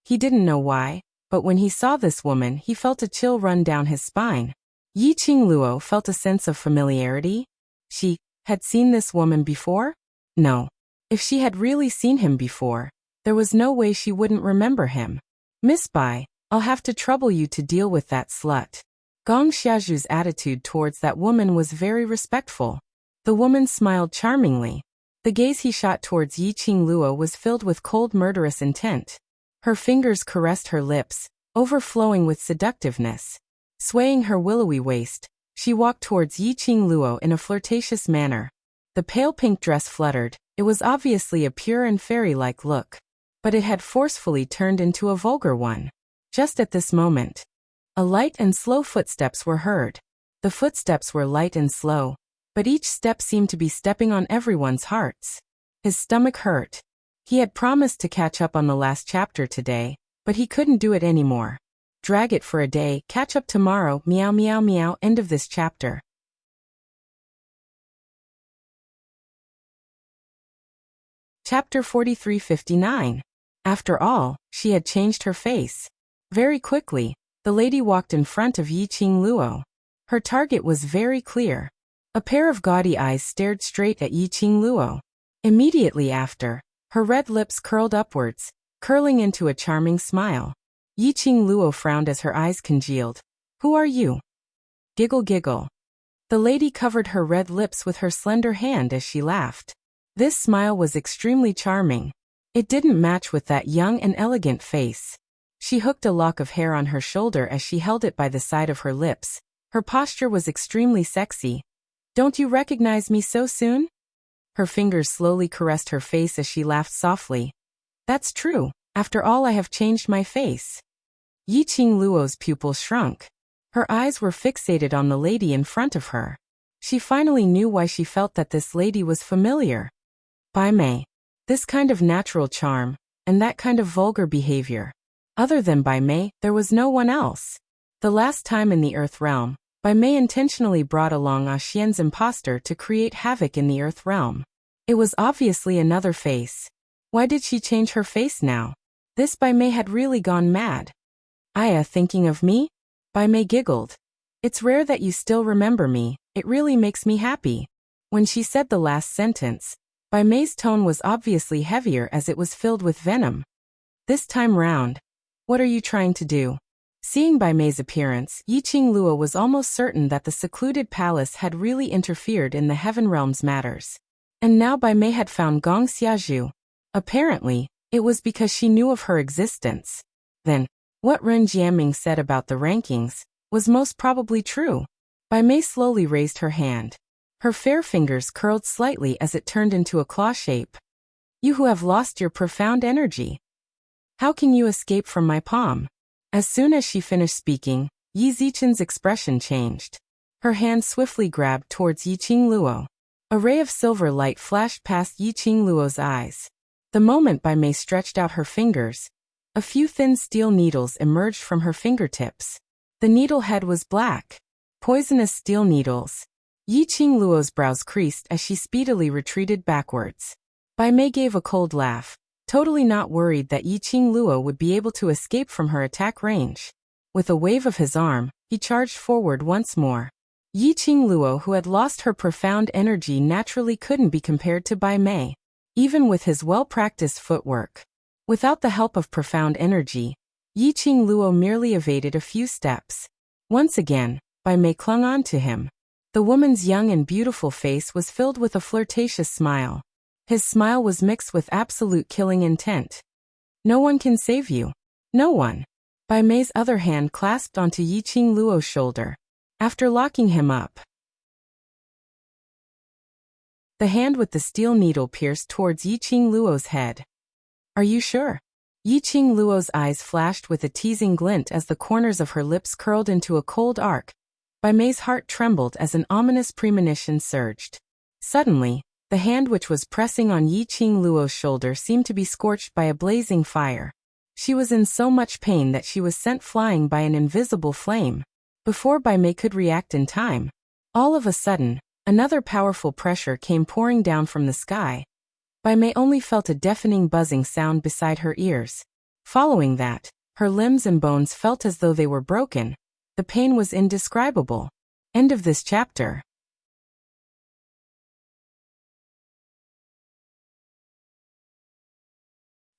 He didn't know why, but when he saw this woman, he felt a chill run down his spine. Yiqing Luo felt a sense of familiarity. She had seen this woman before? No. If she had really seen him before, there was no way she wouldn't remember him. Miss Bai, I'll have to trouble you to deal with that slut. Gong Xiaoju's attitude towards that woman was very respectful. The woman smiled charmingly. The gaze he shot towards Yiqing Luo was filled with cold murderous intent. Her fingers caressed her lips, overflowing with seductiveness. Swaying her willowy waist, she walked towards Yiqing Luo in a flirtatious manner. The pale pink dress fluttered. It was obviously a pure and fairy-like look. But it had forcefully turned into a vulgar one. Just at this moment, a light and slow footsteps were heard. The footsteps were light and slow, but each step seemed to be stepping on everyone's hearts. His stomach hurt. He had promised to catch up on the last chapter today, but he couldn't do it anymore. Drag it for a day, catch up tomorrow, meow meow meow. End of this chapter. Chapter 43-59. After all, she had changed her face. Very quickly, the lady walked in front of Yiqing Luo. Her target was very clear. A pair of gaudy eyes stared straight at Yiqing Luo. Immediately after, her red lips curled upwards, curling into a charming smile. Yiqing Luo frowned as her eyes congealed. Who are you? Giggle giggle. The lady covered her red lips with her slender hand as she laughed. This smile was extremely charming. It didn't match with that young and elegant face. She hooked a lock of hair on her shoulder as she held it by the side of her lips. Her posture was extremely sexy. "Don't you recognize me so soon?" Her fingers slowly caressed her face as she laughed softly. "That's true. After all, I have changed my face." Yiqing Luo's pupils shrunk. Her eyes were fixated on the lady in front of her. She finally knew why she felt that this lady was familiar. Bai Mei. This kind of natural charm, and that kind of vulgar behavior. Other than Bai Mei, there was no one else. The last time in the Earth Realm, Bai Mei intentionally brought along Xian's imposter to create havoc in the Earth Realm. It was obviously another face. Why did she change her face now? This Bai Mei had really gone mad. "Aya, thinking of me?" Bai Mei giggled. "It's rare that you still remember me. It really makes me happy." When she said the last sentence, Bai Mei's tone was obviously heavier as it was filled with venom. "This time round, what are you trying to do?" Seeing Bai Mei's appearance, Yiqing Luo was almost certain that the secluded palace had really interfered in the Heaven Realm's matters. And now Bai Mei had found Gong Xiazhu. Apparently, it was because she knew of her existence. Then, what Ren Jiaming said about the rankings was most probably true. Bai Mei slowly raised her hand. Her fair fingers curled slightly as it turned into a claw shape. "You who have lost your profound energy. How can you escape from my palm?" As soon as she finished speaking, Yi Zichen's expression changed. Her hand swiftly grabbed towards Yiqing Luo. A ray of silver light flashed past Yiqing Luo's eyes. The moment Bai Mei stretched out her fingers, a few thin steel needles emerged from her fingertips. The needle head was black. Poisonous steel needles. Yiqing Luo's brows creased as she speedily retreated backwards. Bai Mei gave a cold laugh, totally not worried that Yiqing Luo would be able to escape from her attack range. With a wave of his arm, he charged forward once more. Yiqing Luo, who had lost her profound energy, naturally couldn't be compared to Bai Mei, even with his well-practiced footwork. Without the help of profound energy, Yiqing Luo merely evaded a few steps. Once again, Bai Mei clung on to him. The woman's young and beautiful face was filled with a flirtatious smile. His smile was mixed with absolute killing intent. "No one can save you. No one." Bai Mei's other hand clasped onto Yiqing Luo's shoulder. After locking him up, the hand with the steel needle pierced towards Yiqing Luo's head. "Are you sure?" Yiqing Luo's eyes flashed with a teasing glint as the corners of her lips curled into a cold arc. Bai Mei's heart trembled as an ominous premonition surged. Suddenly, the hand which was pressing on Yiqing Luo's shoulder seemed to be scorched by a blazing fire. She was in so much pain that she was sent flying by an invisible flame. Before Bai Mei could react in time, all of a sudden, another powerful pressure came pouring down from the sky. Bai Mei only felt a deafening buzzing sound beside her ears. Following that, her limbs and bones felt as though they were broken. The pain was indescribable. End of this chapter.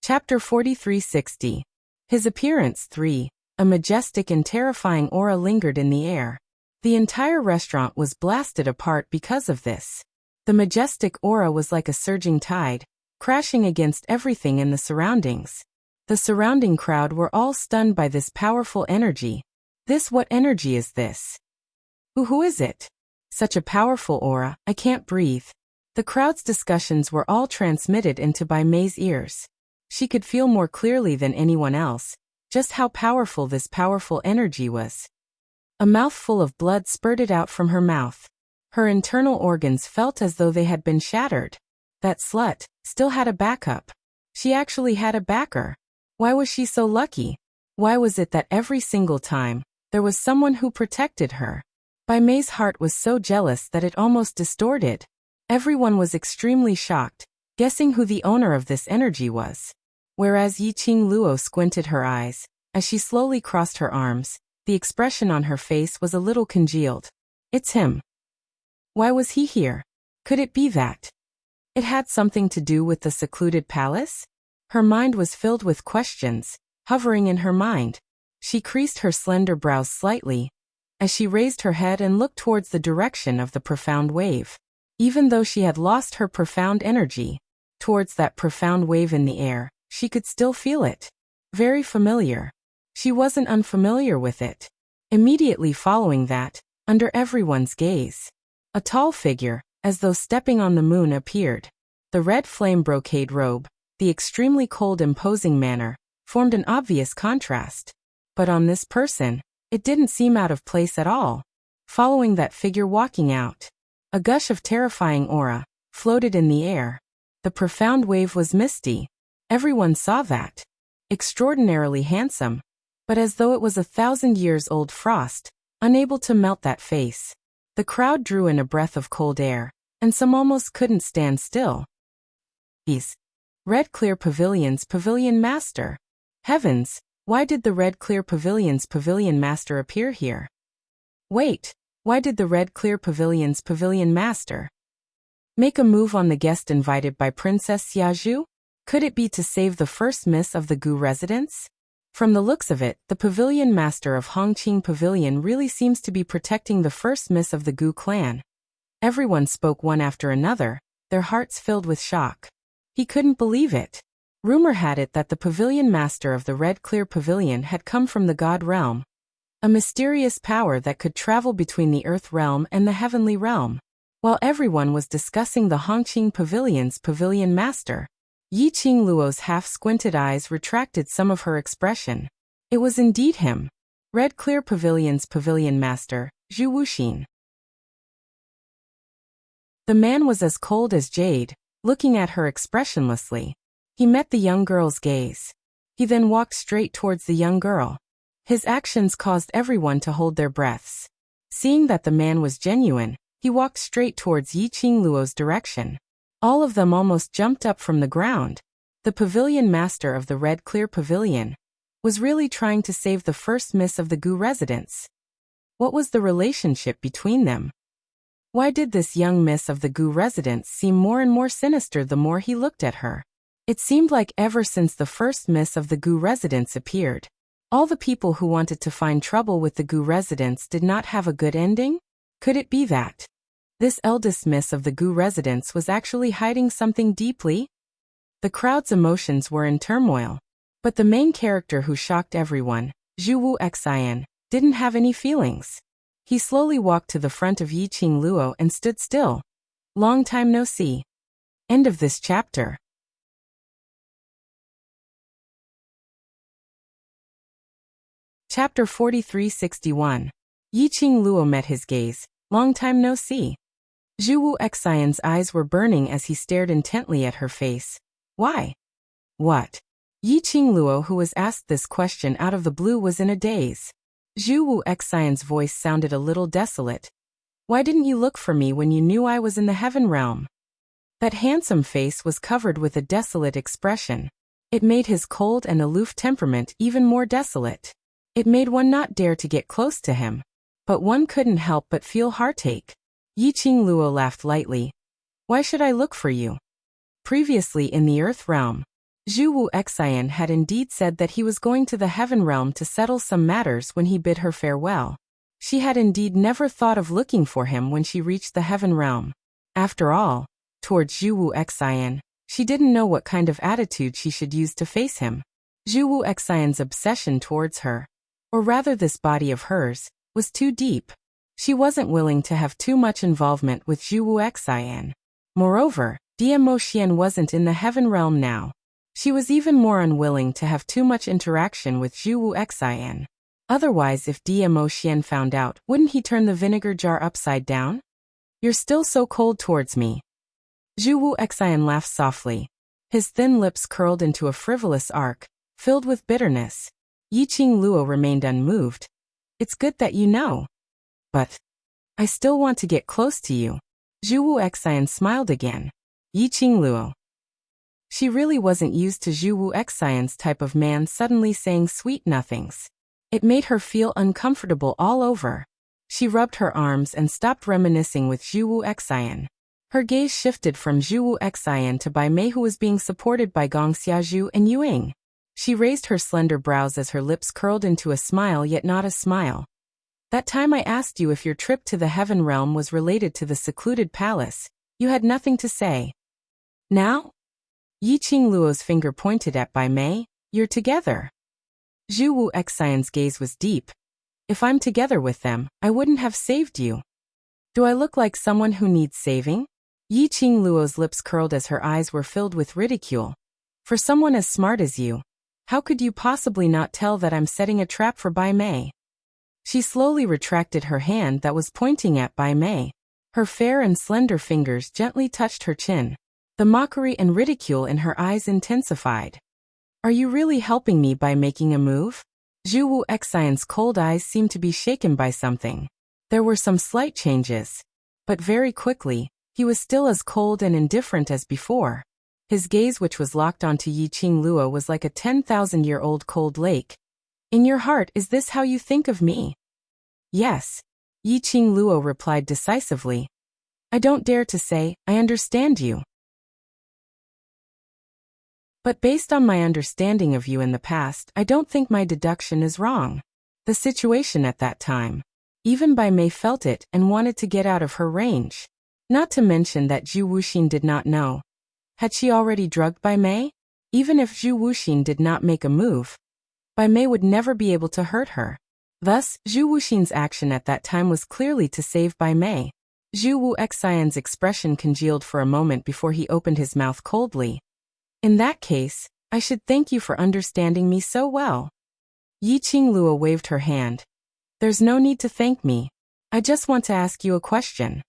Chapter 4360. His appearance 3. A majestic and terrifying aura lingered in the air. The entire restaurant was blasted apart because of this. The majestic aura was like a surging tide, crashing against everything in the surroundings. The surrounding crowd were all stunned by this powerful energy. What energy is this? Who is it? Such a powerful aura, I can't breathe. The crowd's discussions were all transmitted into Bai Mei's ears. She could feel more clearly than anyone else just how powerful this powerful energy was. A mouthful of blood spurted out from her mouth. Her internal organs felt as though they had been shattered. That slut still had a backup. She actually had a backer. Why was she so lucky? Why was it that every single time, there was someone who protected her? Bai Mei's heart was so jealous that it almost distorted. Everyone was extremely shocked, guessing who the owner of this energy was. Whereas Yiqing Luo squinted her eyes, as she slowly crossed her arms, the expression on her face was a little congealed. It's him. Why was he here? Could it be that it had something to do with the secluded palace? Her mind was filled with questions, hovering in her mind. She creased her slender brows slightly, as she raised her head and looked towards the direction of the profound wave. Even though she had lost her profound energy towards that profound wave in the air, she could still feel it. Very familiar. She wasn't unfamiliar with it. Immediately following that, under everyone's gaze, a tall figure, as though stepping on the moon, appeared. The red flame brocade robe, the extremely cold, imposing manner, formed an obvious contrast. But on this person, it didn't seem out of place at all. Following that figure walking out, a gush of terrifying aura floated in the air. The profound wave was misty. Everyone saw that. Extraordinarily handsome, but as though it was 1,000-years-old frost, unable to melt that face. The crowd drew in a breath of cold air, and some almost couldn't stand still. He's Red Clear Pavilion's Pavilion Master. Heavens, why did the Red Clear Pavilion's Pavilion Master appear here? Wait, why did the Red Clear Pavilion's Pavilion Master make a move on the guest invited by Princess Xiaozhu? Could it be to save the first miss of the Gu residence? From the looks of it, the Pavilion Master of Hongqing Pavilion really seems to be protecting the first miss of the Gu clan. Everyone spoke one after another, their hearts filled with shock. He couldn't believe it. Rumor had it that the Pavilion Master of the Red Clear Pavilion had come from the God Realm, a mysterious power that could travel between the Earth Realm and the Heavenly Realm. While everyone was discussing the Hongqing Pavilion's Pavilion Master, Yi Qingluo's half-squinted eyes retracted some of her expression. It was indeed him. Red Clear Pavilion's Pavilion Master, Zhu Wuxin. The man was as cold as jade, looking at her expressionlessly. He met the young girl's gaze. He then walked straight towards the young girl. His actions caused everyone to hold their breaths. Seeing that the man was genuine, he walked straight towards Yi Qingluo's direction. All of them almost jumped up from the ground. The Pavilion Master of the Red Clear Pavilion was really trying to save the first miss of the Gu residence. What was the relationship between them? Why did this young miss of the Gu residence seem more and more sinister the more he looked at her? It seemed like ever since the first miss of the Gu residence appeared, all the people who wanted to find trouble with the Gu residence did not have a good ending? Could it be that this eldest miss of the Gu residence was actually hiding something deeply? The crowd's emotions were in turmoil. But the main character who shocked everyone, Zhu Wu Xian, didn't have any feelings. He slowly walked to the front of Yi Qingluo and stood still. Long time no see. End of this chapter. Chapter 4361. Yi Qingluo met his gaze. Long time no see. Zhu Wu Xian's eyes were burning as he stared intently at her face. Why? What? Yi Qingluo, who was asked this question out of the blue, was in a daze. Zhu Wu Xian's voice sounded a little desolate. Why didn't you look for me when you knew I was in the heaven realm? That handsome face was covered with a desolate expression. It made his cold and aloof temperament even more desolate. It made one not dare to get close to him. But one couldn't help but feel heartache. Yi Qingluo laughed lightly. Why should I look for you? Previously in the Earth Realm, Zhu Wu Xian had indeed said that he was going to the Heaven Realm to settle some matters when he bid her farewell. She had indeed never thought of looking for him when she reached the Heaven Realm. After all, towards Zhu Wu Xian, she didn't know what kind of attitude she should use to face him. Zhu Wu Xian's obsession towards her, or rather this body of hers, was too deep. She wasn't willing to have too much involvement with Zhu Wu Xian. Moreover, Mo Xian wasn't in the Heaven Realm now. She was even more unwilling to have too much interaction with Zhu Wu Xian. Otherwise, if Mo Xian found out, wouldn't he turn the vinegar jar upside down? You're still so cold towards me. Zhu Wu Xian laughed softly. His thin lips curled into a frivolous arc, filled with bitterness. Yi Qingluo remained unmoved. It's good that you know. But I still want to get close to you. Zhu Wu Xian smiled again. Yi Qingluo. She really wasn't used to Zhu Wu Xian's type of man suddenly saying sweet nothings. It made her feel uncomfortable all over. She rubbed her arms and stopped reminiscing with Zhu Wu Xian. Her gaze shifted from Zhu Wu Xian to Bai Mei, who was being supported by Gong Xiaozhu and Yuing. She raised her slender brows as her lips curled into a smile, yet not a smile. That time I asked you if your trip to the Heaven Realm was related to the secluded palace, You had nothing to say. Now? Yi Qingluo's finger pointed at Bai Mei. You're together. Zhu Wu Xian's gaze was deep. If I'm together with them, I wouldn't have saved you. Do I look like someone who needs saving? Yi Qingluo's lips curled as her eyes were filled with ridicule. For someone as smart as you, how could you possibly not tell that I'm setting a trap for Bai Mei? She slowly retracted her hand that was pointing at Bai Mei. Her fair and slender fingers gently touched her chin. The mockery and ridicule in her eyes intensified. Are you really helping me by making a move? Zhu Wu Xian's cold eyes seemed to be shaken by something. There were some slight changes. But very quickly, he was still as cold and indifferent as before. His gaze, which was locked onto Yi Qingluo, was like a 10,000-year-old cold lake. In your heart, is this how you think of me? Yes. Yi Qingluo replied decisively. I don't dare to say, I understand you. But based on my understanding of you in the past, I don't think my deduction is wrong. The situation at that time. Even Bai Mei felt it and wanted to get out of her range. Not to mention that Zhu Wuxin did not know. Had she already drugged Bai Mei? Even if Zhu Wuxin did not make a move, Bai Mei would never be able to hurt her. Thus, Zhu Wuxin's action at that time was clearly to save Bai Mei. Zhu Wu Xian's expression congealed for a moment before he opened his mouth coldly. In that case, I should thank you for understanding me so well. Yi Qingluo waved her hand. There's no need to thank me. I just want to ask you a question.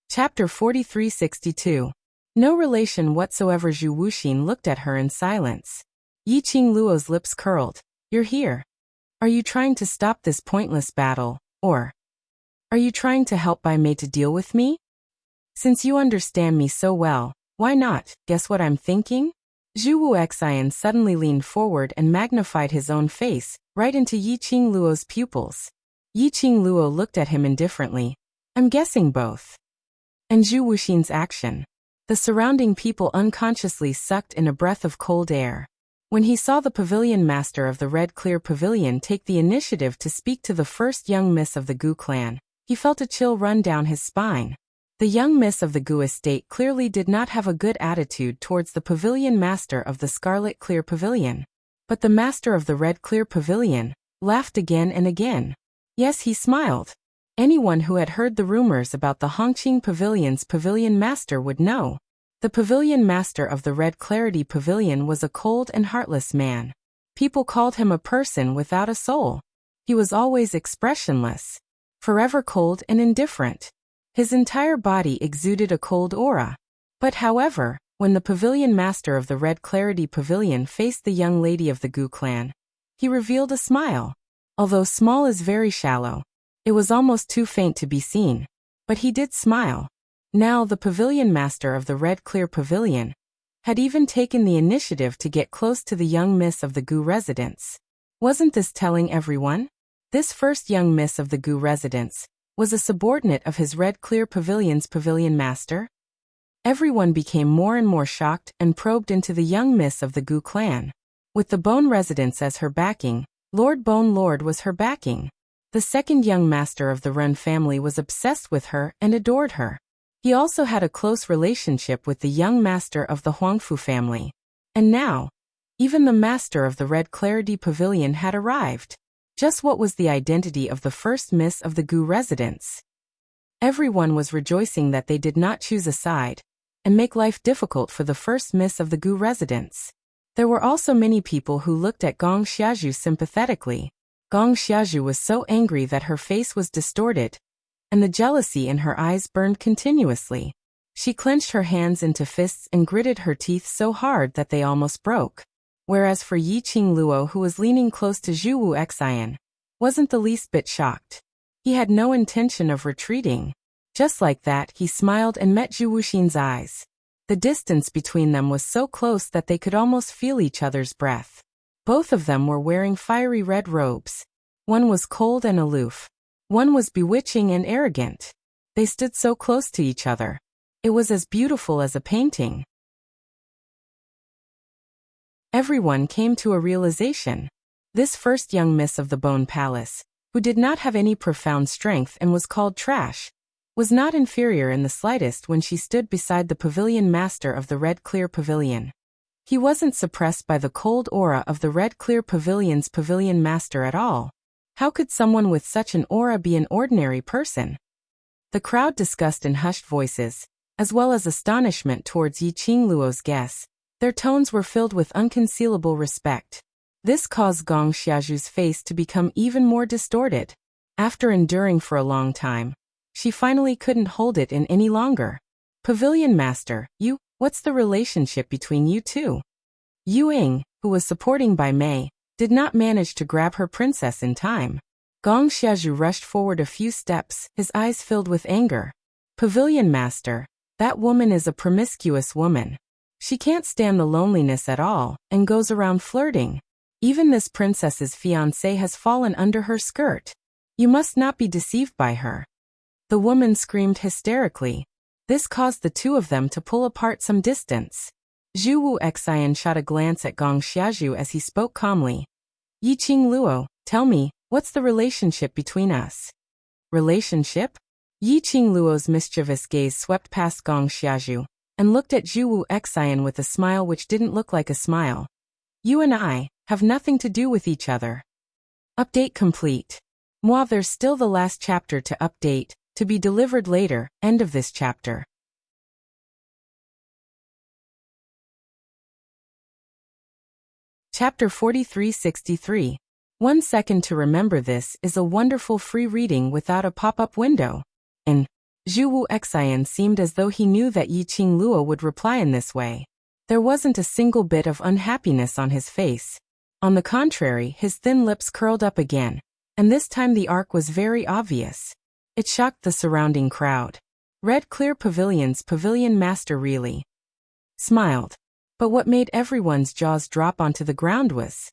Chapter 4362. No relation whatsoever. Zhu Wuxin looked at her in silence. Yi Qingluo's lips curled. You're here. Are you trying to stop this pointless battle, or are you trying to help Bai Mei to deal with me? Since you understand me so well, why not? Guess what I'm thinking? Zhu Wu Xian suddenly leaned forward and magnified his own face, right into Yi Qingluo's pupils. Yi Qingluo looked at him indifferently. I'm guessing both. And Zhu Wuxin's action. The surrounding people unconsciously sucked in a breath of cold air. When he saw the pavilion master of the Red Clear Pavilion take the initiative to speak to the first young miss of the Gu clan, he felt a chill run down his spine. The young miss of the Gu estate clearly did not have a good attitude towards the pavilion master of the Scarlet Clear Pavilion. But the master of the Red Clear Pavilion laughed again and again. Yes, he smiled. Anyone who had heard the rumors about the Hongqing Pavilion's pavilion master would know. The pavilion master of the Red Clarity Pavilion was a cold and heartless man. People called him a person without a soul. He was always expressionless, forever cold and indifferent. His entire body exuded a cold aura. But however, when the pavilion master of the Red Clarity Pavilion faced the young lady of the Gu clan, he revealed a smile. Although small is very shallow, it was almost too faint to be seen. But he did smile. Now the pavilion master of the Red Clear Pavilion had even taken the initiative to get close to the young miss of the Gu residence. Wasn't this telling everyone? This first young miss of the Gu residence was a subordinate of his Red Clear Pavilion's pavilion master? Everyone became more and more shocked and probed into the young miss of the Gu clan. With the Bone residence as her backing, Lord Bone Lord was her backing. The second young master of the Ren family was obsessed with her and adored her. He also had a close relationship with the young master of the Huangfu family. And now, even the master of the Red Clarity Pavilion had arrived. Just what was the identity of the first miss of the Gu residence? Everyone was rejoicing that they did not choose a side and make life difficult for the first miss of the Gu residence. There were also many people who looked at Gong Xiazhu sympathetically. Gong Xiazhu was so angry that her face was distorted, and the jealousy in her eyes burned continuously. She clenched her hands into fists and gritted her teeth so hard that they almost broke. Whereas for Yi Qingluo, who was leaning close to Zhu Wu Xian, wasn't the least bit shocked. He had no intention of retreating. Just like that, he smiled and met Zhu Wuxin's eyes. The distance between them was so close that they could almost feel each other's breath. Both of them were wearing fiery red robes. One was cold and aloof. One was bewitching and arrogant. They stood so close to each other. It was as beautiful as a painting. Everyone came to a realization. This first young miss of the Bone Palace who did not have any profound strength and was called trash, was not inferior in the slightest when she stood beside the pavilion master of the Red Clear Pavilion. He wasn't suppressed by the cold aura of the Red Clear Pavilion's pavilion master at all. How could someone with such an aura be an ordinary person? The crowd discussed in hushed voices, as well as astonishment towards Yi Qingluo's guess. Their tones were filled with unconcealable respect. This caused Gong Xiaoju's face to become even more distorted. After enduring for a long time, she finally couldn't hold it in any longer. Pavilion Master, what's the relationship between you two? Yu Ying, who was supporting Bai Mei, did not manage to grab her princess in time. Gong Xiaoju rushed forward a few steps, his eyes filled with anger. Pavilion Master, that woman is a promiscuous woman. She can't stand the loneliness at all, and goes around flirting. Even this princess's fiancé has fallen under her skirt. You must not be deceived by her. The woman screamed hysterically. This caused the two of them to pull apart some distance. Zhu Wu Xian shot a glance at Gong Xiaoju as he spoke calmly. Yi Qingluo, tell me, what's the relationship between us? Relationship? Yi Qingluo's mischievous gaze swept past Gong Xiaoju and looked at Zhu Wu Xian with a smile which didn't look like a smile. You and I have nothing to do with each other. Update complete. There's still the last chapter to update, to be delivered later, end of this chapter. Chapter 4363. 1 second to remember. This is a wonderful free reading without a pop-up window. And Zhu Wu Xian seemed as though he knew that Yi Qingluo would reply in this way. There wasn't a single bit of unhappiness on his face. On the contrary, his thin lips curled up again, and this time the arc was very obvious. It shocked the surrounding crowd. Red Clear Pavilion's pavilion master really smiled. But what made everyone's jaws drop onto the ground was,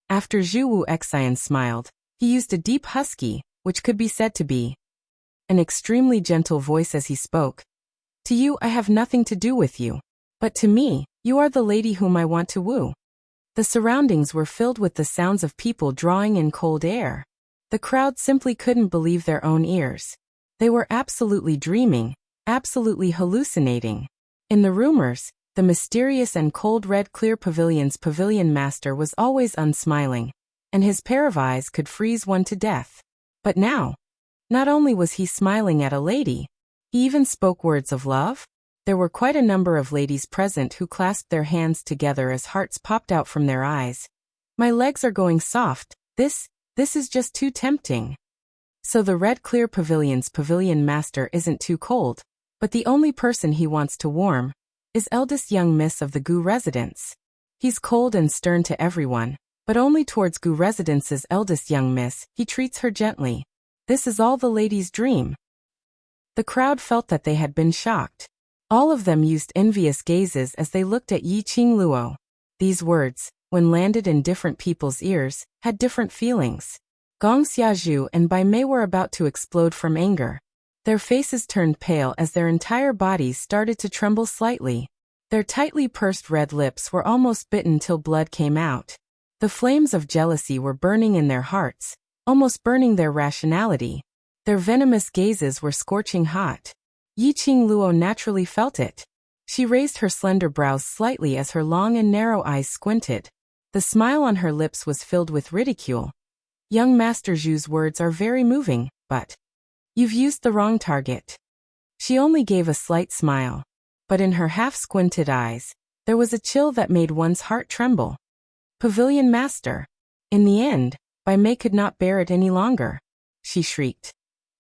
after Zhu Wu Xian smiled, he used a deep husky, which could be said to be an extremely gentle voice as he spoke. To you I have nothing to do with you. But to me, you are the lady whom I want to woo. The surroundings were filled with the sounds of people drawing in cold air. The crowd simply couldn't believe their own ears. They were absolutely dreaming, absolutely hallucinating. In the rumors, the mysterious and cold Red Clear Pavilion's pavilion master was always unsmiling, and his pair of eyes could freeze one to death. But now, not only was he smiling at a lady, he even spoke words of love. There were quite a number of ladies present who clasped their hands together as hearts popped out from their eyes. My legs are going soft. This is just too tempting. So the Red Clear Pavilion's pavilion master isn't too cold, but the only person he wants to warm is eldest young miss of the Gu residence. He's cold and stern to everyone, but only towards Gu residence's eldest young miss, he treats her gently. This is all the ladies' dream. The crowd felt that they had been shocked. All of them used envious gazes as they looked at Yi Qingluo. These words, when landed in different people's ears, had different feelings. Gong Xiaoju and Bai Mei were about to explode from anger. Their faces turned pale as their entire bodies started to tremble slightly. Their tightly pursed red lips were almost bitten till blood came out. The flames of jealousy were burning in their hearts, almost burning their rationality. Their venomous gazes were scorching hot. Yi Qingluo naturally felt it. She raised her slender brows slightly as her long and narrow eyes squinted. The smile on her lips was filled with ridicule. Young Master Zhu's words are very moving, but you've used the wrong target. She only gave a slight smile, but in her half-squinted eyes, there was a chill that made one's heart tremble. Pavilion Master. In the end, Bai Mei could not bear it any longer. She shrieked.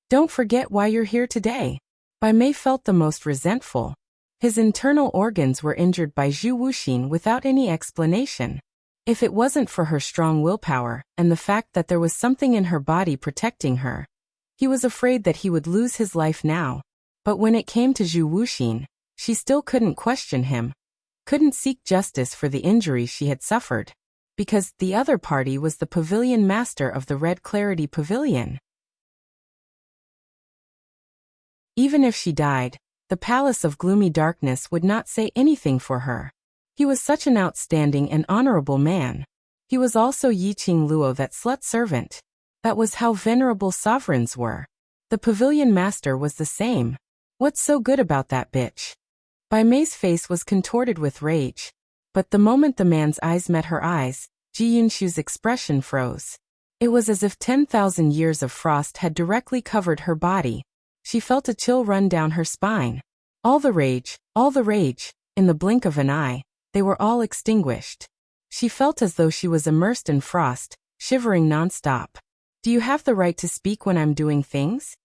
Don't forget why you're here today. Bai Mei felt the most resentful. His internal organs were injured by Zhu Wuxin without any explanation. If it wasn't for her strong willpower and the fact that there was something in her body protecting her, he was afraid that he would lose his life now. But when it came to Zhu Wuxin, she still couldn't question him, couldn't seek justice for the injury she had suffered, because the other party was the pavilion master of the Red Clarity Pavilion. Even if she died, the Palace of Gloomy Darkness would not say anything for her. He was such an outstanding and honorable man. He was also Yi Qingluo, that slut servant. That was how venerable sovereigns were. The pavilion master was the same. What's so good about that bitch? Bai Mei's face was contorted with rage. But the moment the man's eyes met her eyes, Ji Yunshu's expression froze. It was as if 10,000 years of frost had directly covered her body. She felt a chill run down her spine. All the rage, in the blink of an eye, they were all extinguished. She felt as though she was immersed in frost, shivering nonstop. Do you have the right to speak when I'm doing things?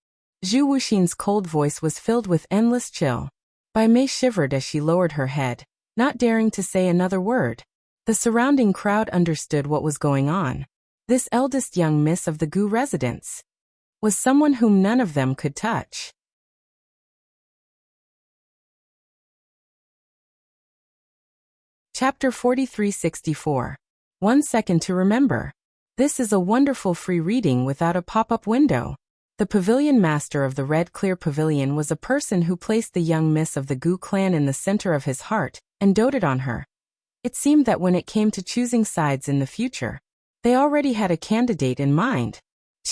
Zhu Wuxin's cold voice was filled with endless chill. Bai Mei shivered as she lowered her head, not daring to say another word. The surrounding crowd understood what was going on. This eldest young miss of the Gu residence was someone whom none of them could touch. Chapter 4364. 1 second to remember. This is a wonderful free reading without a pop-up window. The pavilion master of the Red Clear Pavilion was a person who placed the young miss of the Gu clan in the center of his heart and doted on her. It seemed that when it came to choosing sides in the future, they already had a candidate in mind.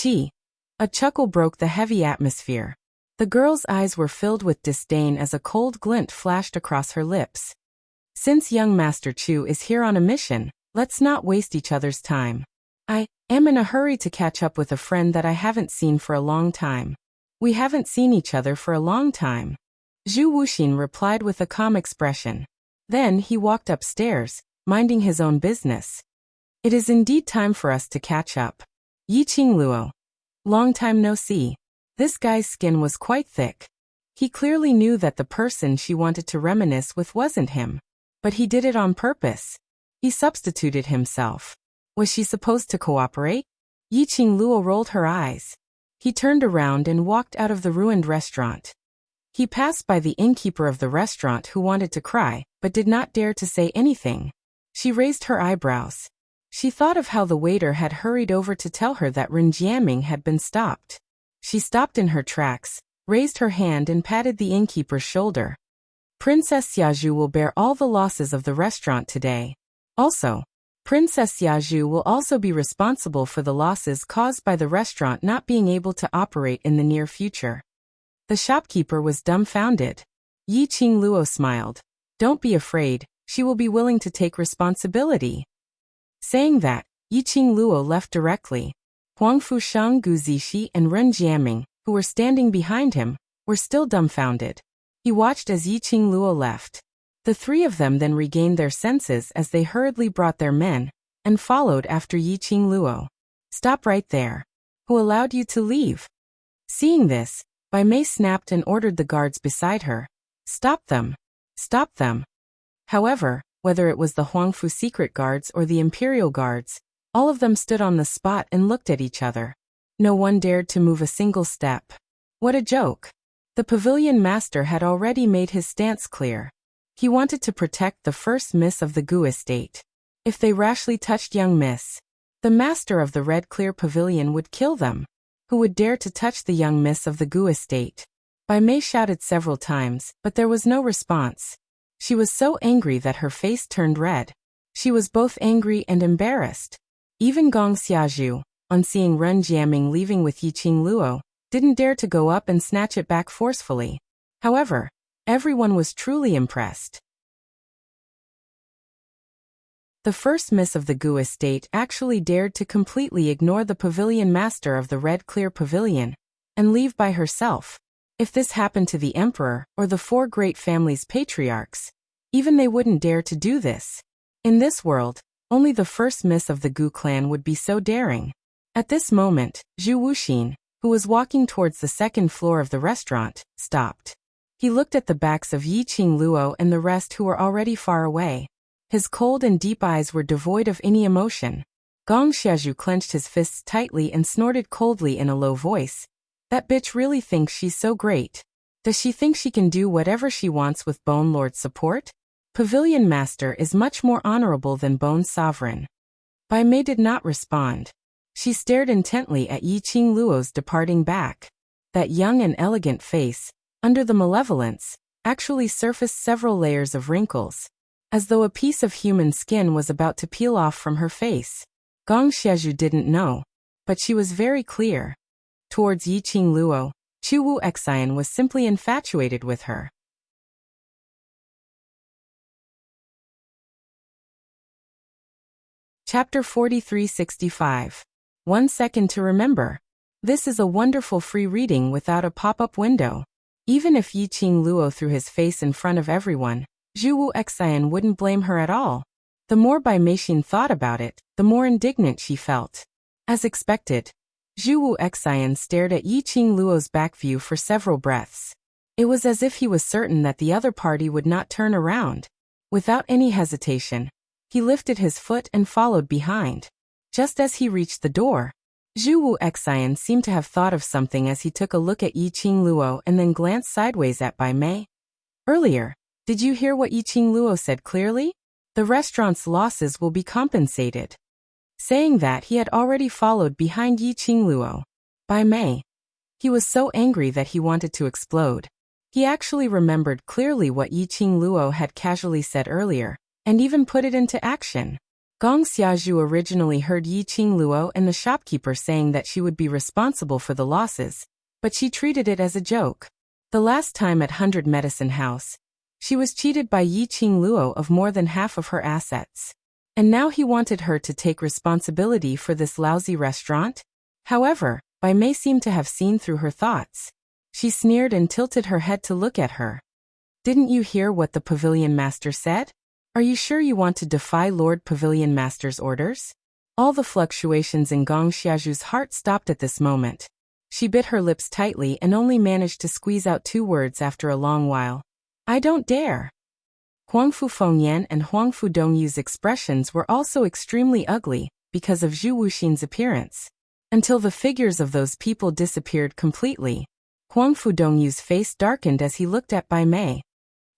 Chi. A chuckle broke the heavy atmosphere. The girl's eyes were filled with disdain as a cold glint flashed across her lips. Since young Master Chu is here on a mission, let's not waste each other's time. I am in a hurry to catch up with a friend that I haven't seen for a long time. We haven't seen each other for a long time. Zhu Wuxin replied with a calm expression. Then he walked upstairs, minding his own business. It is indeed time for us to catch up. Yi Qingluo. Long time no see. This guy's skin was quite thick. He clearly knew that the person she wanted to reminisce with wasn't him. But he did it on purpose. He substituted himself. Was she supposed to cooperate? Yi Qingluo rolled her eyes. He turned around and walked out of the ruined restaurant. He passed by the innkeeper of the restaurant who wanted to cry, but did not dare to say anything. She raised her eyebrows. She thought of how the waiter had hurried over to tell her that Ren Jiaming had been stopped. She stopped in her tracks, raised her hand and patted the innkeeper's shoulder. Princess Xiazhu will bear all the losses of the restaurant today. Also, Princess Xiazhu will also be responsible for the losses caused by the restaurant not being able to operate in the near future. The shopkeeper was dumbfounded. Yi Qingluo smiled. Don't be afraid, she will be willing to take responsibility. Saying that, Yi Qingluo left directly. Huang Fusheng, Gu Zixi and Ren Jiaming, who were standing behind him, were still dumbfounded. He watched as Yi Qingluo left. The three of them then regained their senses as they hurriedly brought their men, and followed after Yi Qingluo. Stop right there. Who allowed you to leave? Seeing this, Bai Mei snapped and ordered the guards beside her. Stop them. Stop them. However, whether it was the Huangfu secret guards or the imperial guards, all of them stood on the spot and looked at each other. No one dared to move a single step. What a joke. The pavilion master had already made his stance clear. He wanted to protect the first miss of the Gu estate. If they rashly touched young miss, the master of the Red Clear Pavilion would kill them. Who would dare to touch the young miss of the Gu estate? Bai Mei shouted several times, but there was no response. She was so angry that her face turned red. She was both angry and embarrassed. Even Gong Xiazhu, on seeing Ren Jiaming leaving with Yi Qingluo, didn't dare to go up and snatch it back forcefully. However, everyone was truly impressed. The first miss of the Gu estate actually dared to completely ignore the pavilion master of the Red Clear Pavilion and leave by herself. If this happened to the emperor or the four great families' patriarchs, even they wouldn't dare to do this. In this world, only the first miss of the Gu clan would be so daring. At this moment, Zhu Wuxin, who was walking towards the second floor of the restaurant, stopped. He looked at the backs of Yi Qingluo and the rest who were already far away. His cold and deep eyes were devoid of any emotion. Gong Xiazhu clenched his fists tightly and snorted coldly in a low voice. That bitch really thinks she's so great. Does she think she can do whatever she wants with Bone Lord's support? Pavilion Master is much more honorable than Bone Sovereign. Bai Mei did not respond. She stared intently at Yi Qingluo's departing back. That young and elegant face, under the malevolence, actually surfaced several layers of wrinkles, as though a piece of human skin was about to peel off from her face. Gong Xiazhu didn't know, but she was very clear. Towards Yiqing Luo, Chu Wu Xian was simply infatuated with her. Chapter 4365. 1 Second to Remember. This is a wonderful free reading without a pop-up window. Even if Yiqing Luo threw his face in front of everyone, Zhu Wu Xian wouldn't blame her at all. The more Bai Meixin thought about it, the more indignant she felt. As expected, Zhu Wu Xian stared at Yiqing Luo's back view for several breaths. It was as if he was certain that the other party would not turn around. Without any hesitation, he lifted his foot and followed behind. Just as he reached the door, Zhu Wu Xian seemed to have thought of something as he took a look at Yiqing Luo and then glanced sideways at Bai Mei. Earlier, did you hear what Yiqing Luo said clearly? The restaurant's losses will be compensated. Saying that, he had already followed behind Yiqing Luo. Bai Mei. He was so angry that he wanted to explode. He actually remembered clearly what Yiqing Luo had casually said earlier, and even put it into action. Gong Xiazhu originally heard Yiqing Luo and the shopkeeper saying that she would be responsible for the losses, but she treated it as a joke. The last time at 100 Medicine House, she was cheated by Yiqing Luo of more than half of her assets. And now he wanted her to take responsibility for this lousy restaurant? However, Bai Mei seemed to have seen through her thoughts. She sneered and tilted her head to look at her. Didn't you hear what the pavilion master said? Are you sure you want to defy Lord Pavilion Master's orders? All the fluctuations in Gong Xiazhu's heart stopped at this moment. She bit her lips tightly and only managed to squeeze out 2 words after a long while. I don't dare. Huangfu Fengyan and Huangfu Dongyu's expressions were also extremely ugly because of Zhu Wuxin's appearance. Until the figures of those people disappeared completely, Huangfu Dongyu's face darkened as he looked at Bai Mei.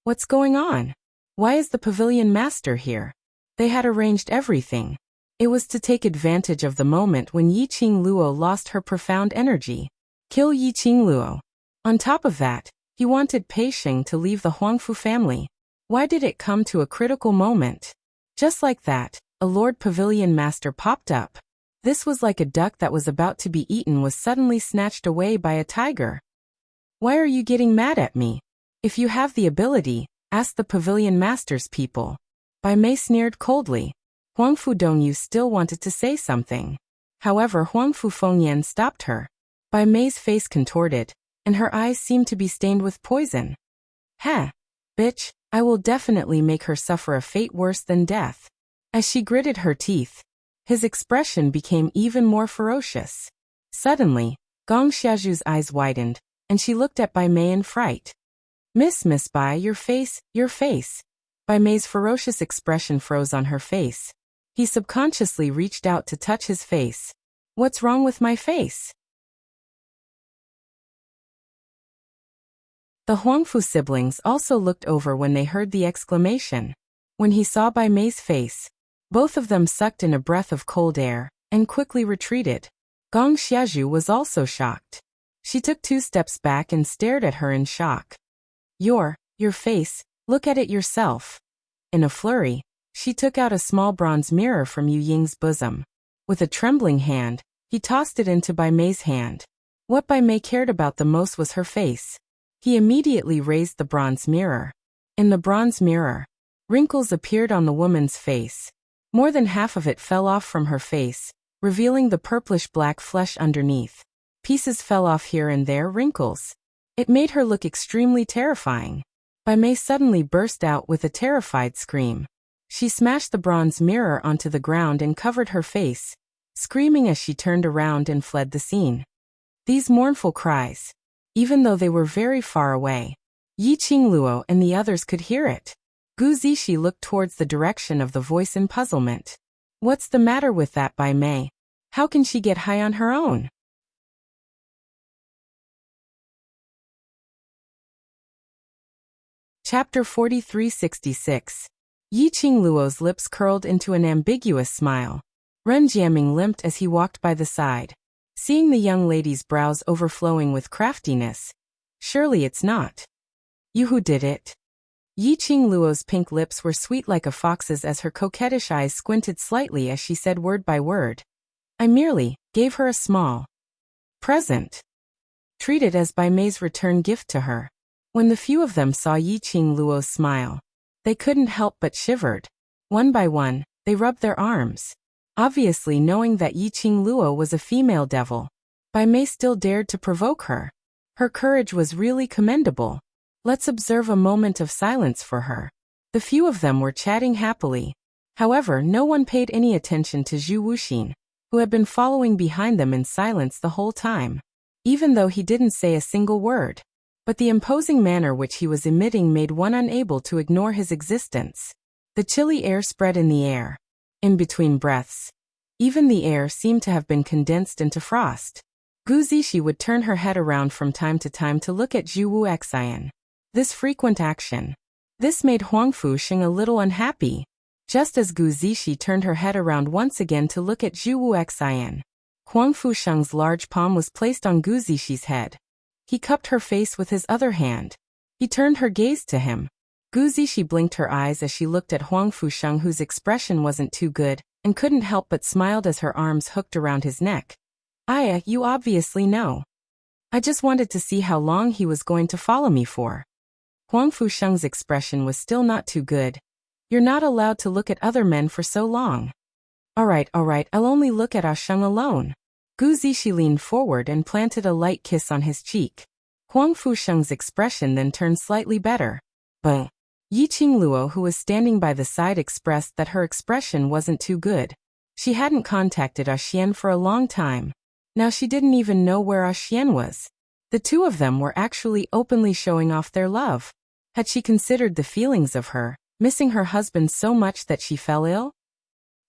What's going on? Why is the pavilion master here? They had arranged everything. It was to take advantage of the moment when Yiqing Luo lost her profound energy. Kill Yiqing Luo. On top of that, he wanted Pei Sheng to leave the Huangfu family. Why did it come to a critical moment? Just like that, a Lord Pavilion Master popped up. This was like a duck that was about to be eaten was suddenly snatched away by a tiger. Why are you getting mad at me? If you have the ability, ask the Pavilion Master's people. Bai Mei sneered coldly. Huangfu Dongyu still wanted to say something. However, Huangfu Fengyan stopped her. Bai Mei's face contorted, and her eyes seemed to be stained with poison. Heh. Bitch, I will definitely make her suffer a fate worse than death. As she gritted her teeth, his expression became even more ferocious. Suddenly, Gong Xiazhu's eyes widened, and she looked at Bai Mei in fright. Miss Bai, your face. Bai Mei's ferocious expression froze on her face. He subconsciously reached out to touch his face. What's wrong with my face? The Huangfu siblings also looked over when they heard the exclamation. When he saw Bai Mei's face, both of them sucked in a breath of cold air, and quickly retreated. Gong Xiazhu was also shocked. She took 2 steps back and stared at her in shock. Your face, look at it yourself. In a flurry, she took out a small bronze mirror from Yu Ying's bosom. With a trembling hand, he tossed it into Bai Mei's hand. What Bai Mei cared about the most was her face. He immediately raised the bronze mirror. In the bronze mirror, wrinkles appeared on the woman's face. More than half of it fell off from her face, revealing the purplish-black flesh underneath. Pieces fell off here and there, wrinkles. It made her look extremely terrifying. Bai Mei suddenly burst out with a terrified scream. She smashed the bronze mirror onto the ground and covered her face, screaming as she turned around and fled the scene. These mournful cries, even though they were very far away, Yiqing Luo and the others could hear it. Gu Zixi looked towards the direction of the voice in puzzlement. What's the matter with that Bai Mei? How can she get high on her own? Chapter 4366. Yiqing Luo's lips curled into an ambiguous smile. Ren Jiaming limped as he walked by the side. Seeing the young lady's brows overflowing with craftiness. Surely it's not you who did it. Yiqing Luo's pink lips were sweet like a fox's as her coquettish eyes squinted slightly as she said word by word. I merely gave her a small present, treated as Bai Mei's return gift to her. When the few of them saw Yiqing Luo's smile, they couldn't help but shivered. One by one, they rubbed their arms. Obviously knowing that Yiqing Luo was a female devil, Bai Mei still dared to provoke her. Her courage was really commendable. Let's observe a moment of silence for her. The few of them were chatting happily. However, no one paid any attention to Zhu Wuxin, who had been following behind them in silence the whole time. Even though he didn't say a single word. But the imposing manner which he was emitting made one unable to ignore his existence. The chilly air spread in the air. In between breaths, even the air seemed to have been condensed into frost. Gu Zixi would turn her head around from time to time to look at Zhu Wuxian. This frequent action. This made Huang Fusheng a little unhappy. Just as Gu Zixi turned her head around once again to look at Zhu Wuxian, Huang Fusheng's large palm was placed on Gu Zixi head. He cupped her face with his other hand. He turned her gaze to him. Gu Zixi blinked her eyes as she looked at Huang Fusheng, whose expression wasn't too good, and couldn't help but smiled as her arms hooked around his neck. "Aya, you obviously know. I just wanted to see how long he was going to follow me for." Huang Fusheng's expression was still not too good. "You're not allowed to look at other men for so long." All right, I'll only look at Ah Sheng alone." Gu Zixi leaned forward and planted a light kiss on his cheek. Huang Fusheng's expression then turned slightly better. But Yiqing Luo, who was standing by the side, expressed that her expression wasn't too good. She hadn't contacted Ah Xian for a long time. Now she didn't even know where Ah Xian was. The two of them were actually openly showing off their love. Had she considered the feelings of her, missing her husband so much that she fell ill?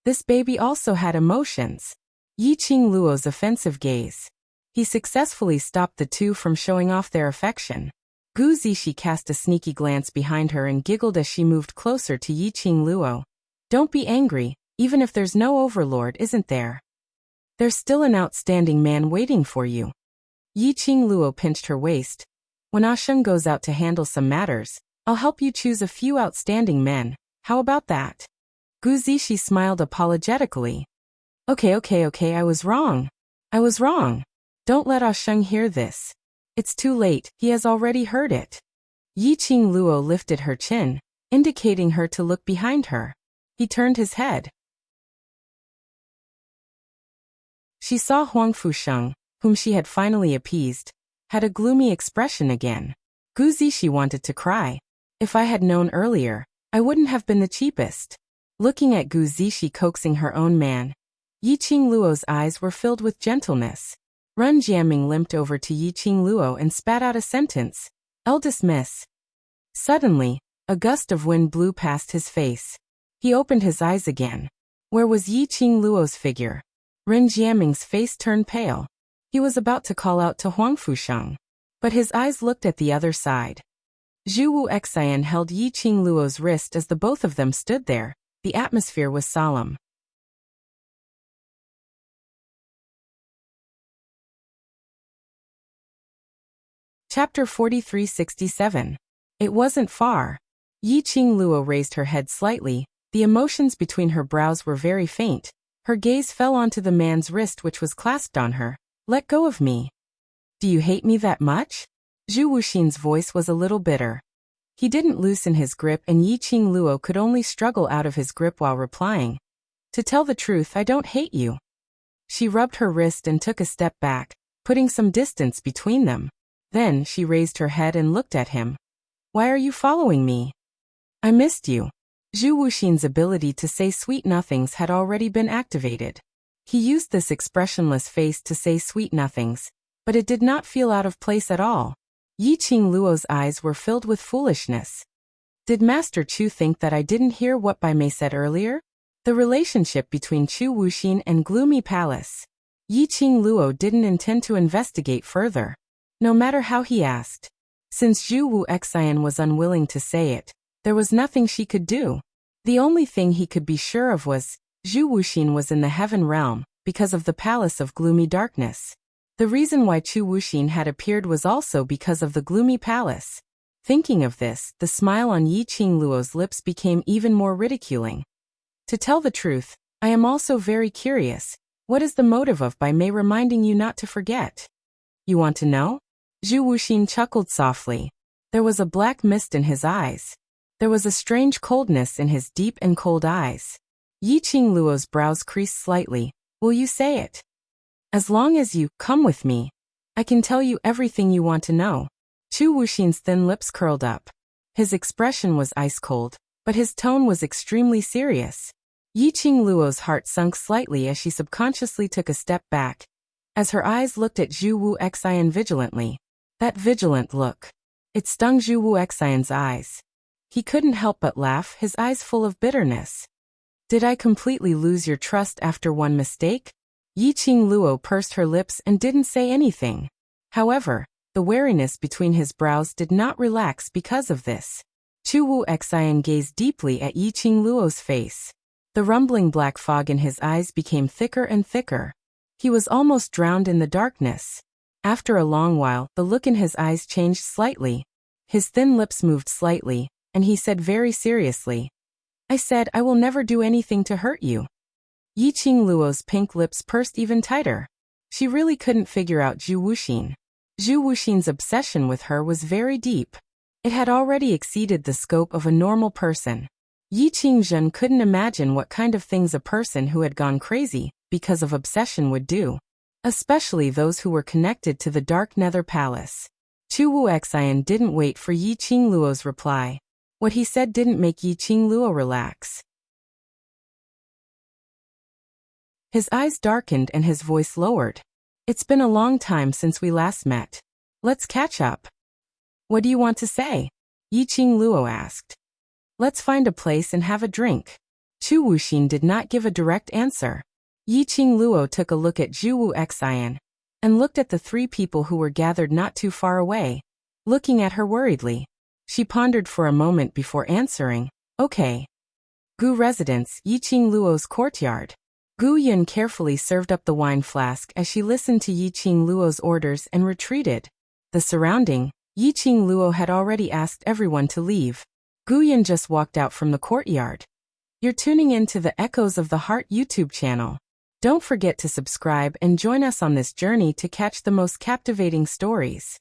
This baby also had emotions. Yiqing Luo's offensive gaze. He successfully stopped the two from showing off their affection. Gu Zixi cast a sneaky glance behind her and giggled as she moved closer to Yiqing Luo. "Don't be angry, even if there's no overlord, isn't there? There's still an outstanding man waiting for you." Yiqing Luo pinched her waist. "When Ah Sheng goes out to handle some matters, I'll help you choose a few outstanding men. How about that?" Gu Zixi smiled apologetically. Okay, I was wrong. Don't let Ah Sheng hear this. It's too late, he has already heard it." Yiqing Luo lifted her chin, indicating her to look behind her. He turned his head. She saw Huang Fusheng, whom she had finally appeased, had a gloomy expression again. Gu Zixi wanted to cry. If I had known earlier, I wouldn't have been the cheapest. Looking at Gu Zixi coaxing her own man, Yiqing Luo's eyes were filled with gentleness. Ren Jiaming limped over to Yiqing Luo and spat out a sentence. "Eldest miss." Suddenly, a gust of wind blew past his face. He opened his eyes again. Where was Yiqing Luo's figure? Ren Jiaming's face turned pale. He was about to call out to Huang Fusheng, but his eyes looked at the other side. Zhu Wuxian held Yiqing Luo's wrist as the both of them stood there. The atmosphere was solemn. Chapter 4367. It wasn't far. Yiqing Luo raised her head slightly. The emotions between her brows were very faint. Her gaze fell onto the man's wrist, which was clasped on her. "Let go of me. Do you hate me that much?" Zhu Wuxin's voice was a little bitter. He didn't loosen his grip, and Yiqing Luo could only struggle out of his grip while replying. "To tell the truth, I don't hate you." She rubbed her wrist and took a step back, putting some distance between them. Then she raised her head and looked at him. "Why are you following me?" "I missed you." Zhu Wuxin's ability to say sweet nothings had already been activated. He used this expressionless face to say sweet nothings, but it did not feel out of place at all. Yiqing Luo's eyes were filled with foolishness. Did Master Chu think that I didn't hear what Bai Mei said earlier? The relationship between Chu Wuxin and Gloomy Palace. Yiqing Luo didn't intend to investigate further, no matter how he asked. Since Zhu Wuxian was unwilling to say it, there was nothing she could do. The only thing he could be sure of was, Zhu Wuxin was in the heaven realm, because of the Palace of Gloomy Darkness. The reason why Chu Wuxin had appeared was also because of the Gloomy Palace. Thinking of this, the smile on Yiqing Luo's lips became even more ridiculing. "To tell the truth, I am also very curious. What is the motive of by Mei reminding you not to forget? You want to know? Zhu Wuxin chuckled softly. There was a black mist in his eyes. There was a strange coldness in his deep and cold eyes. Yi Qingluo's brows creased slightly. Will you say it? As long as you come with me, I can tell you everything you want to know. Zhu Wuxin's thin lips curled up. His expression was ice cold, but his tone was extremely serious. Yi Qingluo's heart sunk slightly as she subconsciously took a step back, as her eyes looked at Zhu Wuxian vigilantly. That vigilant look. It stung Zhu Wuxian's eyes. He couldn't help but laugh, his eyes full of bitterness. Did I completely lose your trust after one mistake? Yi Qingluo pursed her lips and didn't say anything. However, the wariness between his brows did not relax because of this. Zhu Wuxian gazed deeply at Yi Qingluo's face. The rumbling black fog in his eyes became thicker and thicker. He was almost drowned in the darkness. After a long while, the look in his eyes changed slightly. His thin lips moved slightly, and he said very seriously, I said I will never do anything to hurt you. Yi Qingluo's pink lips pursed even tighter. She really couldn't figure out Zhu Wuxin. Zhu Wuxin's obsession with her was very deep. It had already exceeded the scope of a normal person. Yi Qingzhen couldn't imagine what kind of things a person who had gone crazy because of obsession would do, especially those who were connected to the Dark Nether Palace. Zhu Wuxian didn't wait for Yi Qingluo's reply. What he said didn't make Yi Qingluo relax. His eyes darkened and his voice lowered. It's been a long time since we last met. Let's catch up. What do you want to say? Yi Qingluo asked. Let's find a place and have a drink. Zhu Wuxin did not give a direct answer. Yi Qingluo took a look at Zhu Wuxian and looked at the three people who were gathered not too far away, looking at her worriedly. She pondered for a moment before answering, okay. Gu residence, Yi Qingluo's courtyard. Gu Yun carefully served up the wine flask as she listened to Yi Qingluo's orders and retreated. The surrounding, Yi Qingluo had already asked everyone to leave. Gu Yun just walked out from the courtyard. You're tuning in to the Echoes of the Heart YouTube channel. Don't forget to subscribe and join us on this journey to catch the most captivating stories.